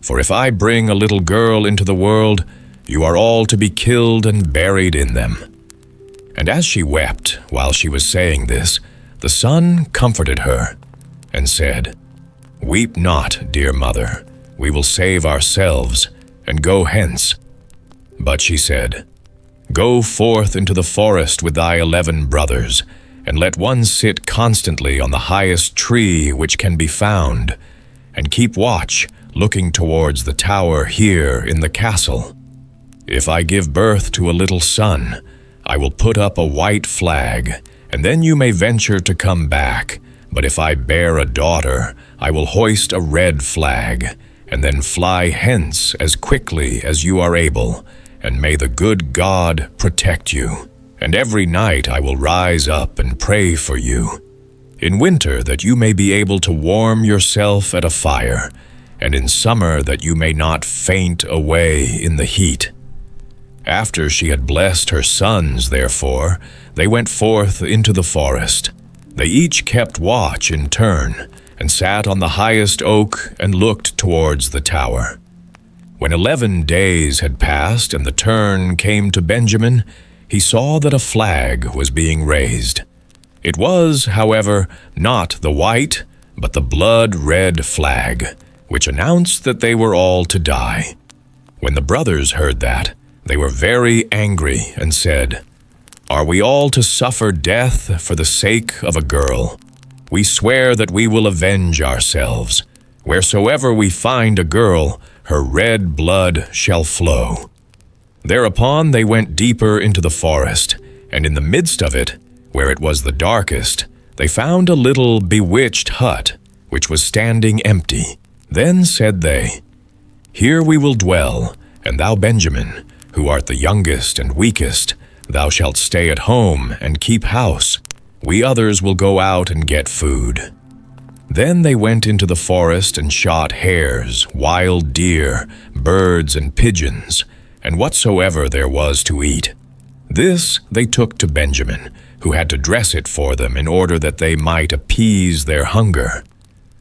For if I bring a little girl into the world, you are all to be killed and buried in them." And as she wept while she was saying this, the son comforted her and said, "Weep not, dear mother, we will save ourselves, and go hence." But she said, "Go forth into the forest with thy 11 brothers, and let one sit constantly on the highest tree which can be found, and keep watch, looking towards the tower here in the castle. If I give birth to a little son, I will put up a white flag, and then you may venture to come back. But if I bear a daughter, I will hoist a red flag, and then fly hence as quickly as you are able, and may the good God protect you. And every night I will rise up and pray for you. In winter that you may be able to warm yourself at a fire, and in summer that you may not faint away in the heat." After she had blessed her sons, therefore, they went forth into the forest. They each kept watch in turn, and sat on the highest oak and looked towards the tower. When 11 days had passed and the turn came to Benjamin, he saw that a flag was being raised. It was, however, not the white, but the blood-red flag, which announced that they were all to die. When the brothers heard that, they were very angry and said, "Are we all to suffer death for the sake of a girl? We swear that we will avenge ourselves. Wheresoever we find a girl, her red blood shall flow." Thereupon they went deeper into the forest, and in the midst of it, where it was the darkest, they found a little bewitched hut, which was standing empty. Then said they, Here we will dwell, and thou, Benjamin, who art the youngest and weakest, thou shalt stay at home and keep house. We others will go out and get food." Then they went into the forest and shot hares, wild deer, birds, and pigeons, and whatsoever there was to eat. This they took to Benjamin, who had to dress it for them in order that they might appease their hunger.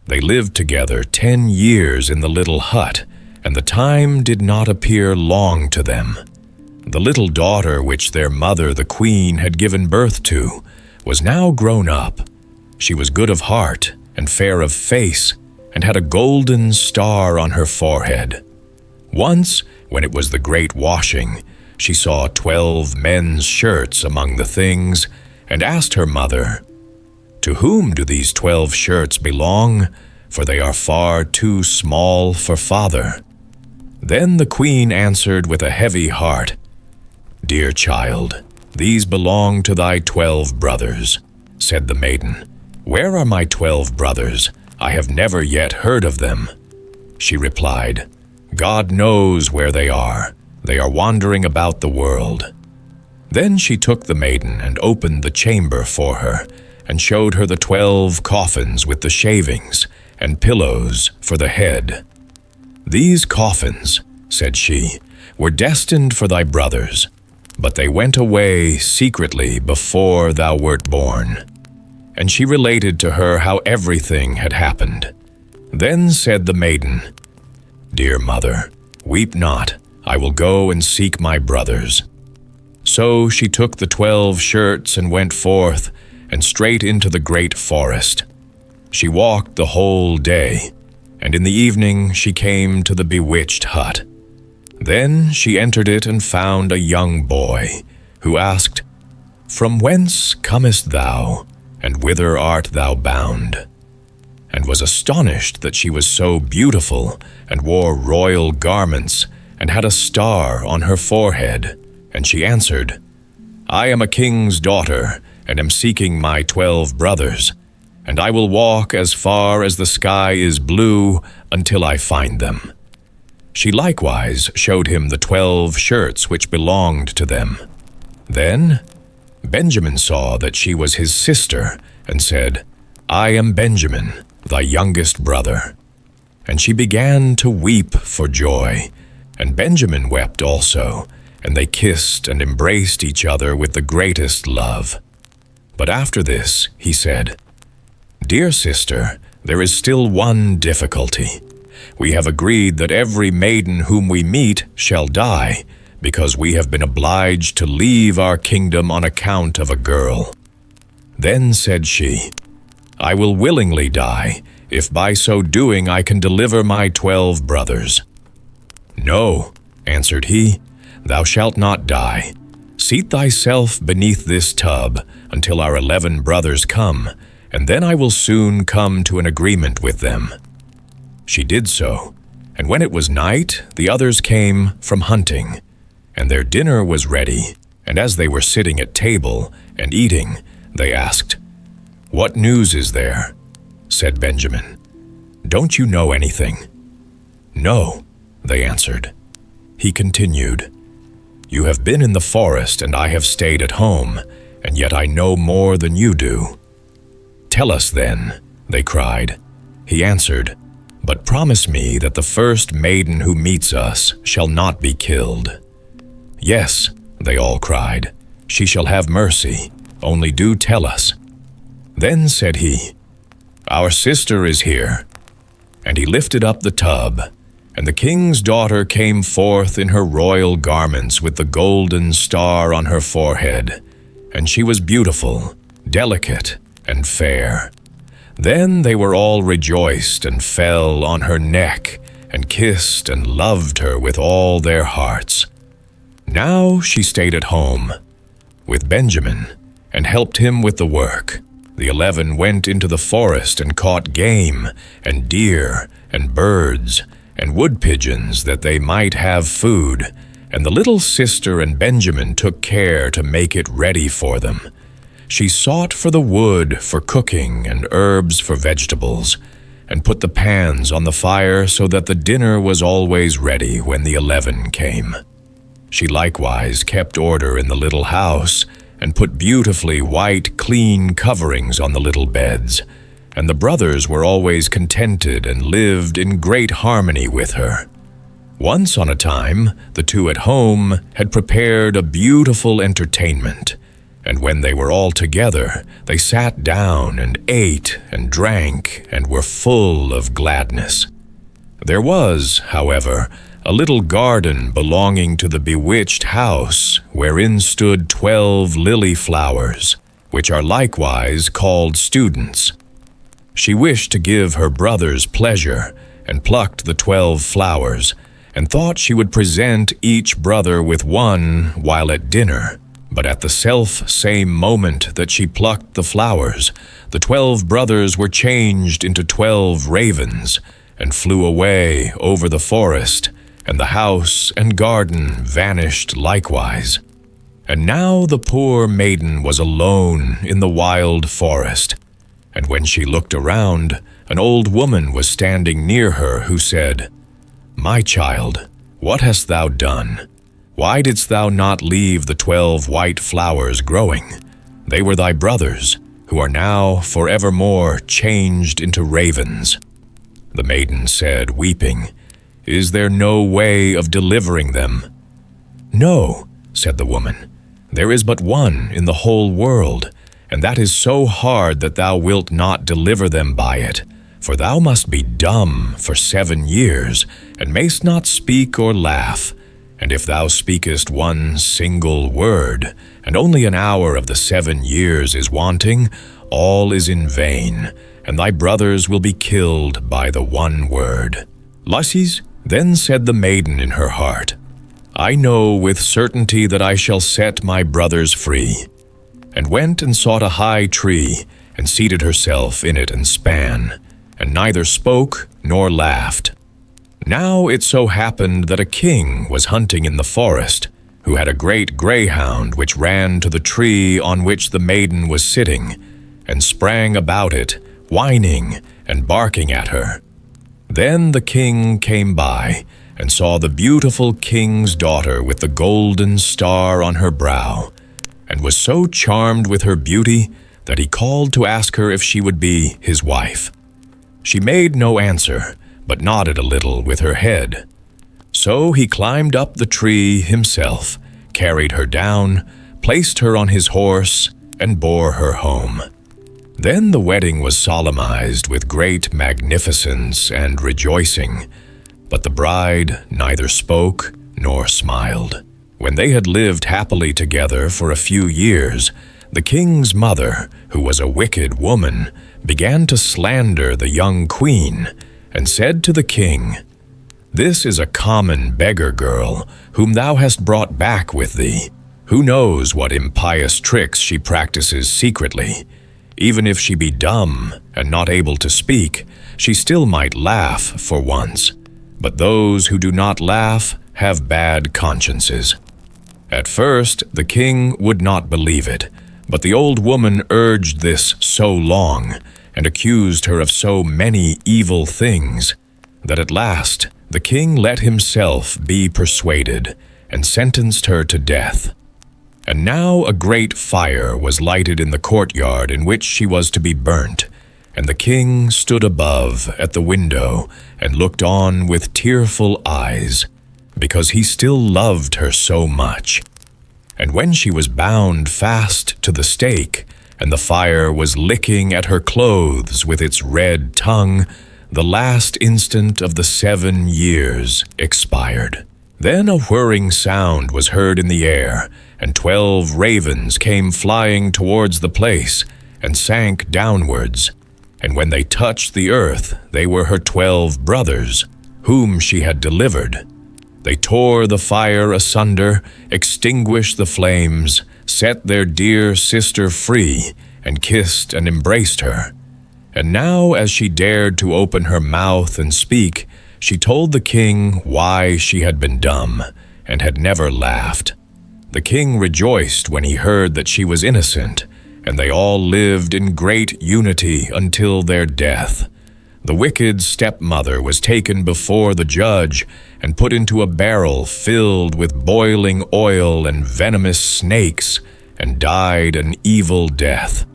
They lived together 10 years in the little hut, and the time did not appear long to them. The little daughter which their mother, the queen, had given birth to, was now grown up. She was good of heart and fair of face, and had a golden star on her forehead. Once, when it was the great washing, she saw 12 men's shirts among the things, and asked her mother, "To whom do these 12 shirts belong? For they are far too small for father." Then the queen answered with a heavy heart, "Dear child, these belong to thy 12 brothers." Said the maiden, "Where are my 12 brothers? I have never yet heard of them." She replied, "God knows where they are. They are wandering about the world." Then she took the maiden and opened the chamber for her, and showed her the 12 coffins with the shavings and pillows for the head. "These coffins," said she, "were destined for thy brothers, but they went away secretly before thou wert born." And she related to her how everything had happened. Then said the maiden, "Dear mother, weep not. I will go and seek my brothers." So she took the 12 shirts and went forth, and straight into the great forest. She walked the whole day, and in the evening she came to the bewitched hut. Then she entered it and found a young boy, who asked, "From whence comest thou, and whither art thou bound?" And was astonished that she was so beautiful, and wore royal garments, and had a star on her forehead. And she answered, "I am a king's daughter, and am seeking my 12 brothers, and I will walk as far as the sky is blue until I find them." She likewise showed him the 12 shirts which belonged to them. Then Benjamin saw that she was his sister, and said, "I am Benjamin, thy youngest brother." And she began to weep for joy, and Benjamin wept also, and they kissed and embraced each other with the greatest love. But after this he said, "Dear sister, there is still one difficulty. We have agreed that every maiden whom we meet shall die, because we have been obliged to leave our kingdom on account of a girl." Then said she, "I will willingly die, if by so doing I can deliver my 12 brothers." "No," answered he, "thou shalt not die. Seat thyself beneath this tub until our 11 brothers come, and then I will soon come to an agreement with them." She did so, and when it was night, the others came from hunting, and their dinner was ready, and as they were sitting at table and eating, they asked, "What news is there?" Said Benjamin, "Don't you know anything?" "No," they answered. He continued, "You have been in the forest, and I have stayed at home, and yet I know more than you do." "Tell us then," they cried. He answered, "But promise me that the first maiden who meets us shall not be killed." "Yes," they all cried, "she shall have mercy, only do tell us." Then said he, "Our sister is here." And he lifted up the tub, and the king's daughter came forth in her royal garments with the golden star on her forehead, and she was beautiful, delicate, and fair. Then they were all rejoiced and fell on her neck, and kissed and loved her with all their hearts. Now she stayed at home with Benjamin, and helped him with the work. The 11 went into the forest and caught game, and deer, and birds, and wood pigeons, that they might have food, and the little sister and Benjamin took care to make it ready for them. She sought for the wood for cooking and herbs for vegetables, and put the pans on the fire so that the dinner was always ready when the 11 came. She likewise kept order in the little house and put beautifully white, clean coverings on the little beds, and the brothers were always contented and lived in great harmony with her. Once on a time, the two at home had prepared a beautiful entertainment, and when they were all together, they sat down and ate and drank and were full of gladness. There was, however, a little garden belonging to the bewitched house, wherein stood 12 lily flowers, which are likewise called students. She wished to give her brothers pleasure, and plucked the 12 flowers, and thought she would present each brother with one while at dinner. But at the self-same moment that she plucked the flowers, the 12 brothers were changed into 12 ravens, and flew away over the forest, and the house and garden vanished likewise. And now the poor maiden was alone in the wild forest, and when she looked around, an old woman was standing near her who said, "My child, what hast thou done? Why didst thou not leave the 12 white flowers growing? They were thy brothers, who are now forevermore changed into ravens." The maiden said, weeping, "Is there no way of delivering them?" "No," said the woman, "there is but one in the whole world, and that is so hard that thou wilt not deliver them by it. For thou must be dumb for 7 years, and mayst not speak or laugh. And if thou speakest one single word, and only an hour of the 7 years is wanting, all is in vain, and thy brothers will be killed by the one word." "Lassies," then said the maiden in her heart, "I know with certainty that I shall set my brothers free," and went and sought a high tree, and seated herself in it and span, and neither spoke nor laughed. Now it so happened that a king was hunting in the forest, who had a great greyhound which ran to the tree on which the maiden was sitting, and sprang about it, whining and barking at her. Then the king came by, and saw the beautiful king's daughter with the golden star on her brow, and was so charmed with her beauty that he called to ask her if she would be his wife. She made no answer, but nodded a little with her head. So he climbed up the tree himself, carried her down, placed her on his horse, and bore her home. Then the wedding was solemnized with great magnificence and rejoicing, but the bride neither spoke nor smiled. When they had lived happily together for a few years, the king's mother, who was a wicked woman, began to slander the young queen, and said to the king, "This is a common beggar girl, whom thou hast brought back with thee. Who knows what impious tricks she practices secretly? Even if she be dumb and not able to speak, she still might laugh for once. But those who do not laugh have bad consciences." At first the king would not believe it, but the old woman urged this so long, and accused her of so many evil things, that at last the king let himself be persuaded, and sentenced her to death. And now a great fire was lighted in the courtyard in which she was to be burnt, and the king stood above at the window and looked on with tearful eyes, because he still loved her so much. And when she was bound fast to the stake, and the fire was licking at her clothes with its red tongue, the last instant of the 7 years expired. Then a whirring sound was heard in the air, and 12 ravens came flying towards the place, and sank downwards. And when they touched the earth, they were her 12 brothers, whom she had delivered. They tore the fire asunder, extinguished the flames, set their dear sister free, and kissed and embraced her. And now, as she dared to open her mouth and speak, she told the king why she had been dumb, and had never laughed. The king rejoiced when he heard that she was innocent, and they all lived in great unity until their death. The wicked stepmother was taken before the judge and put into a barrel filled with boiling oil and venomous snakes, and died an evil death.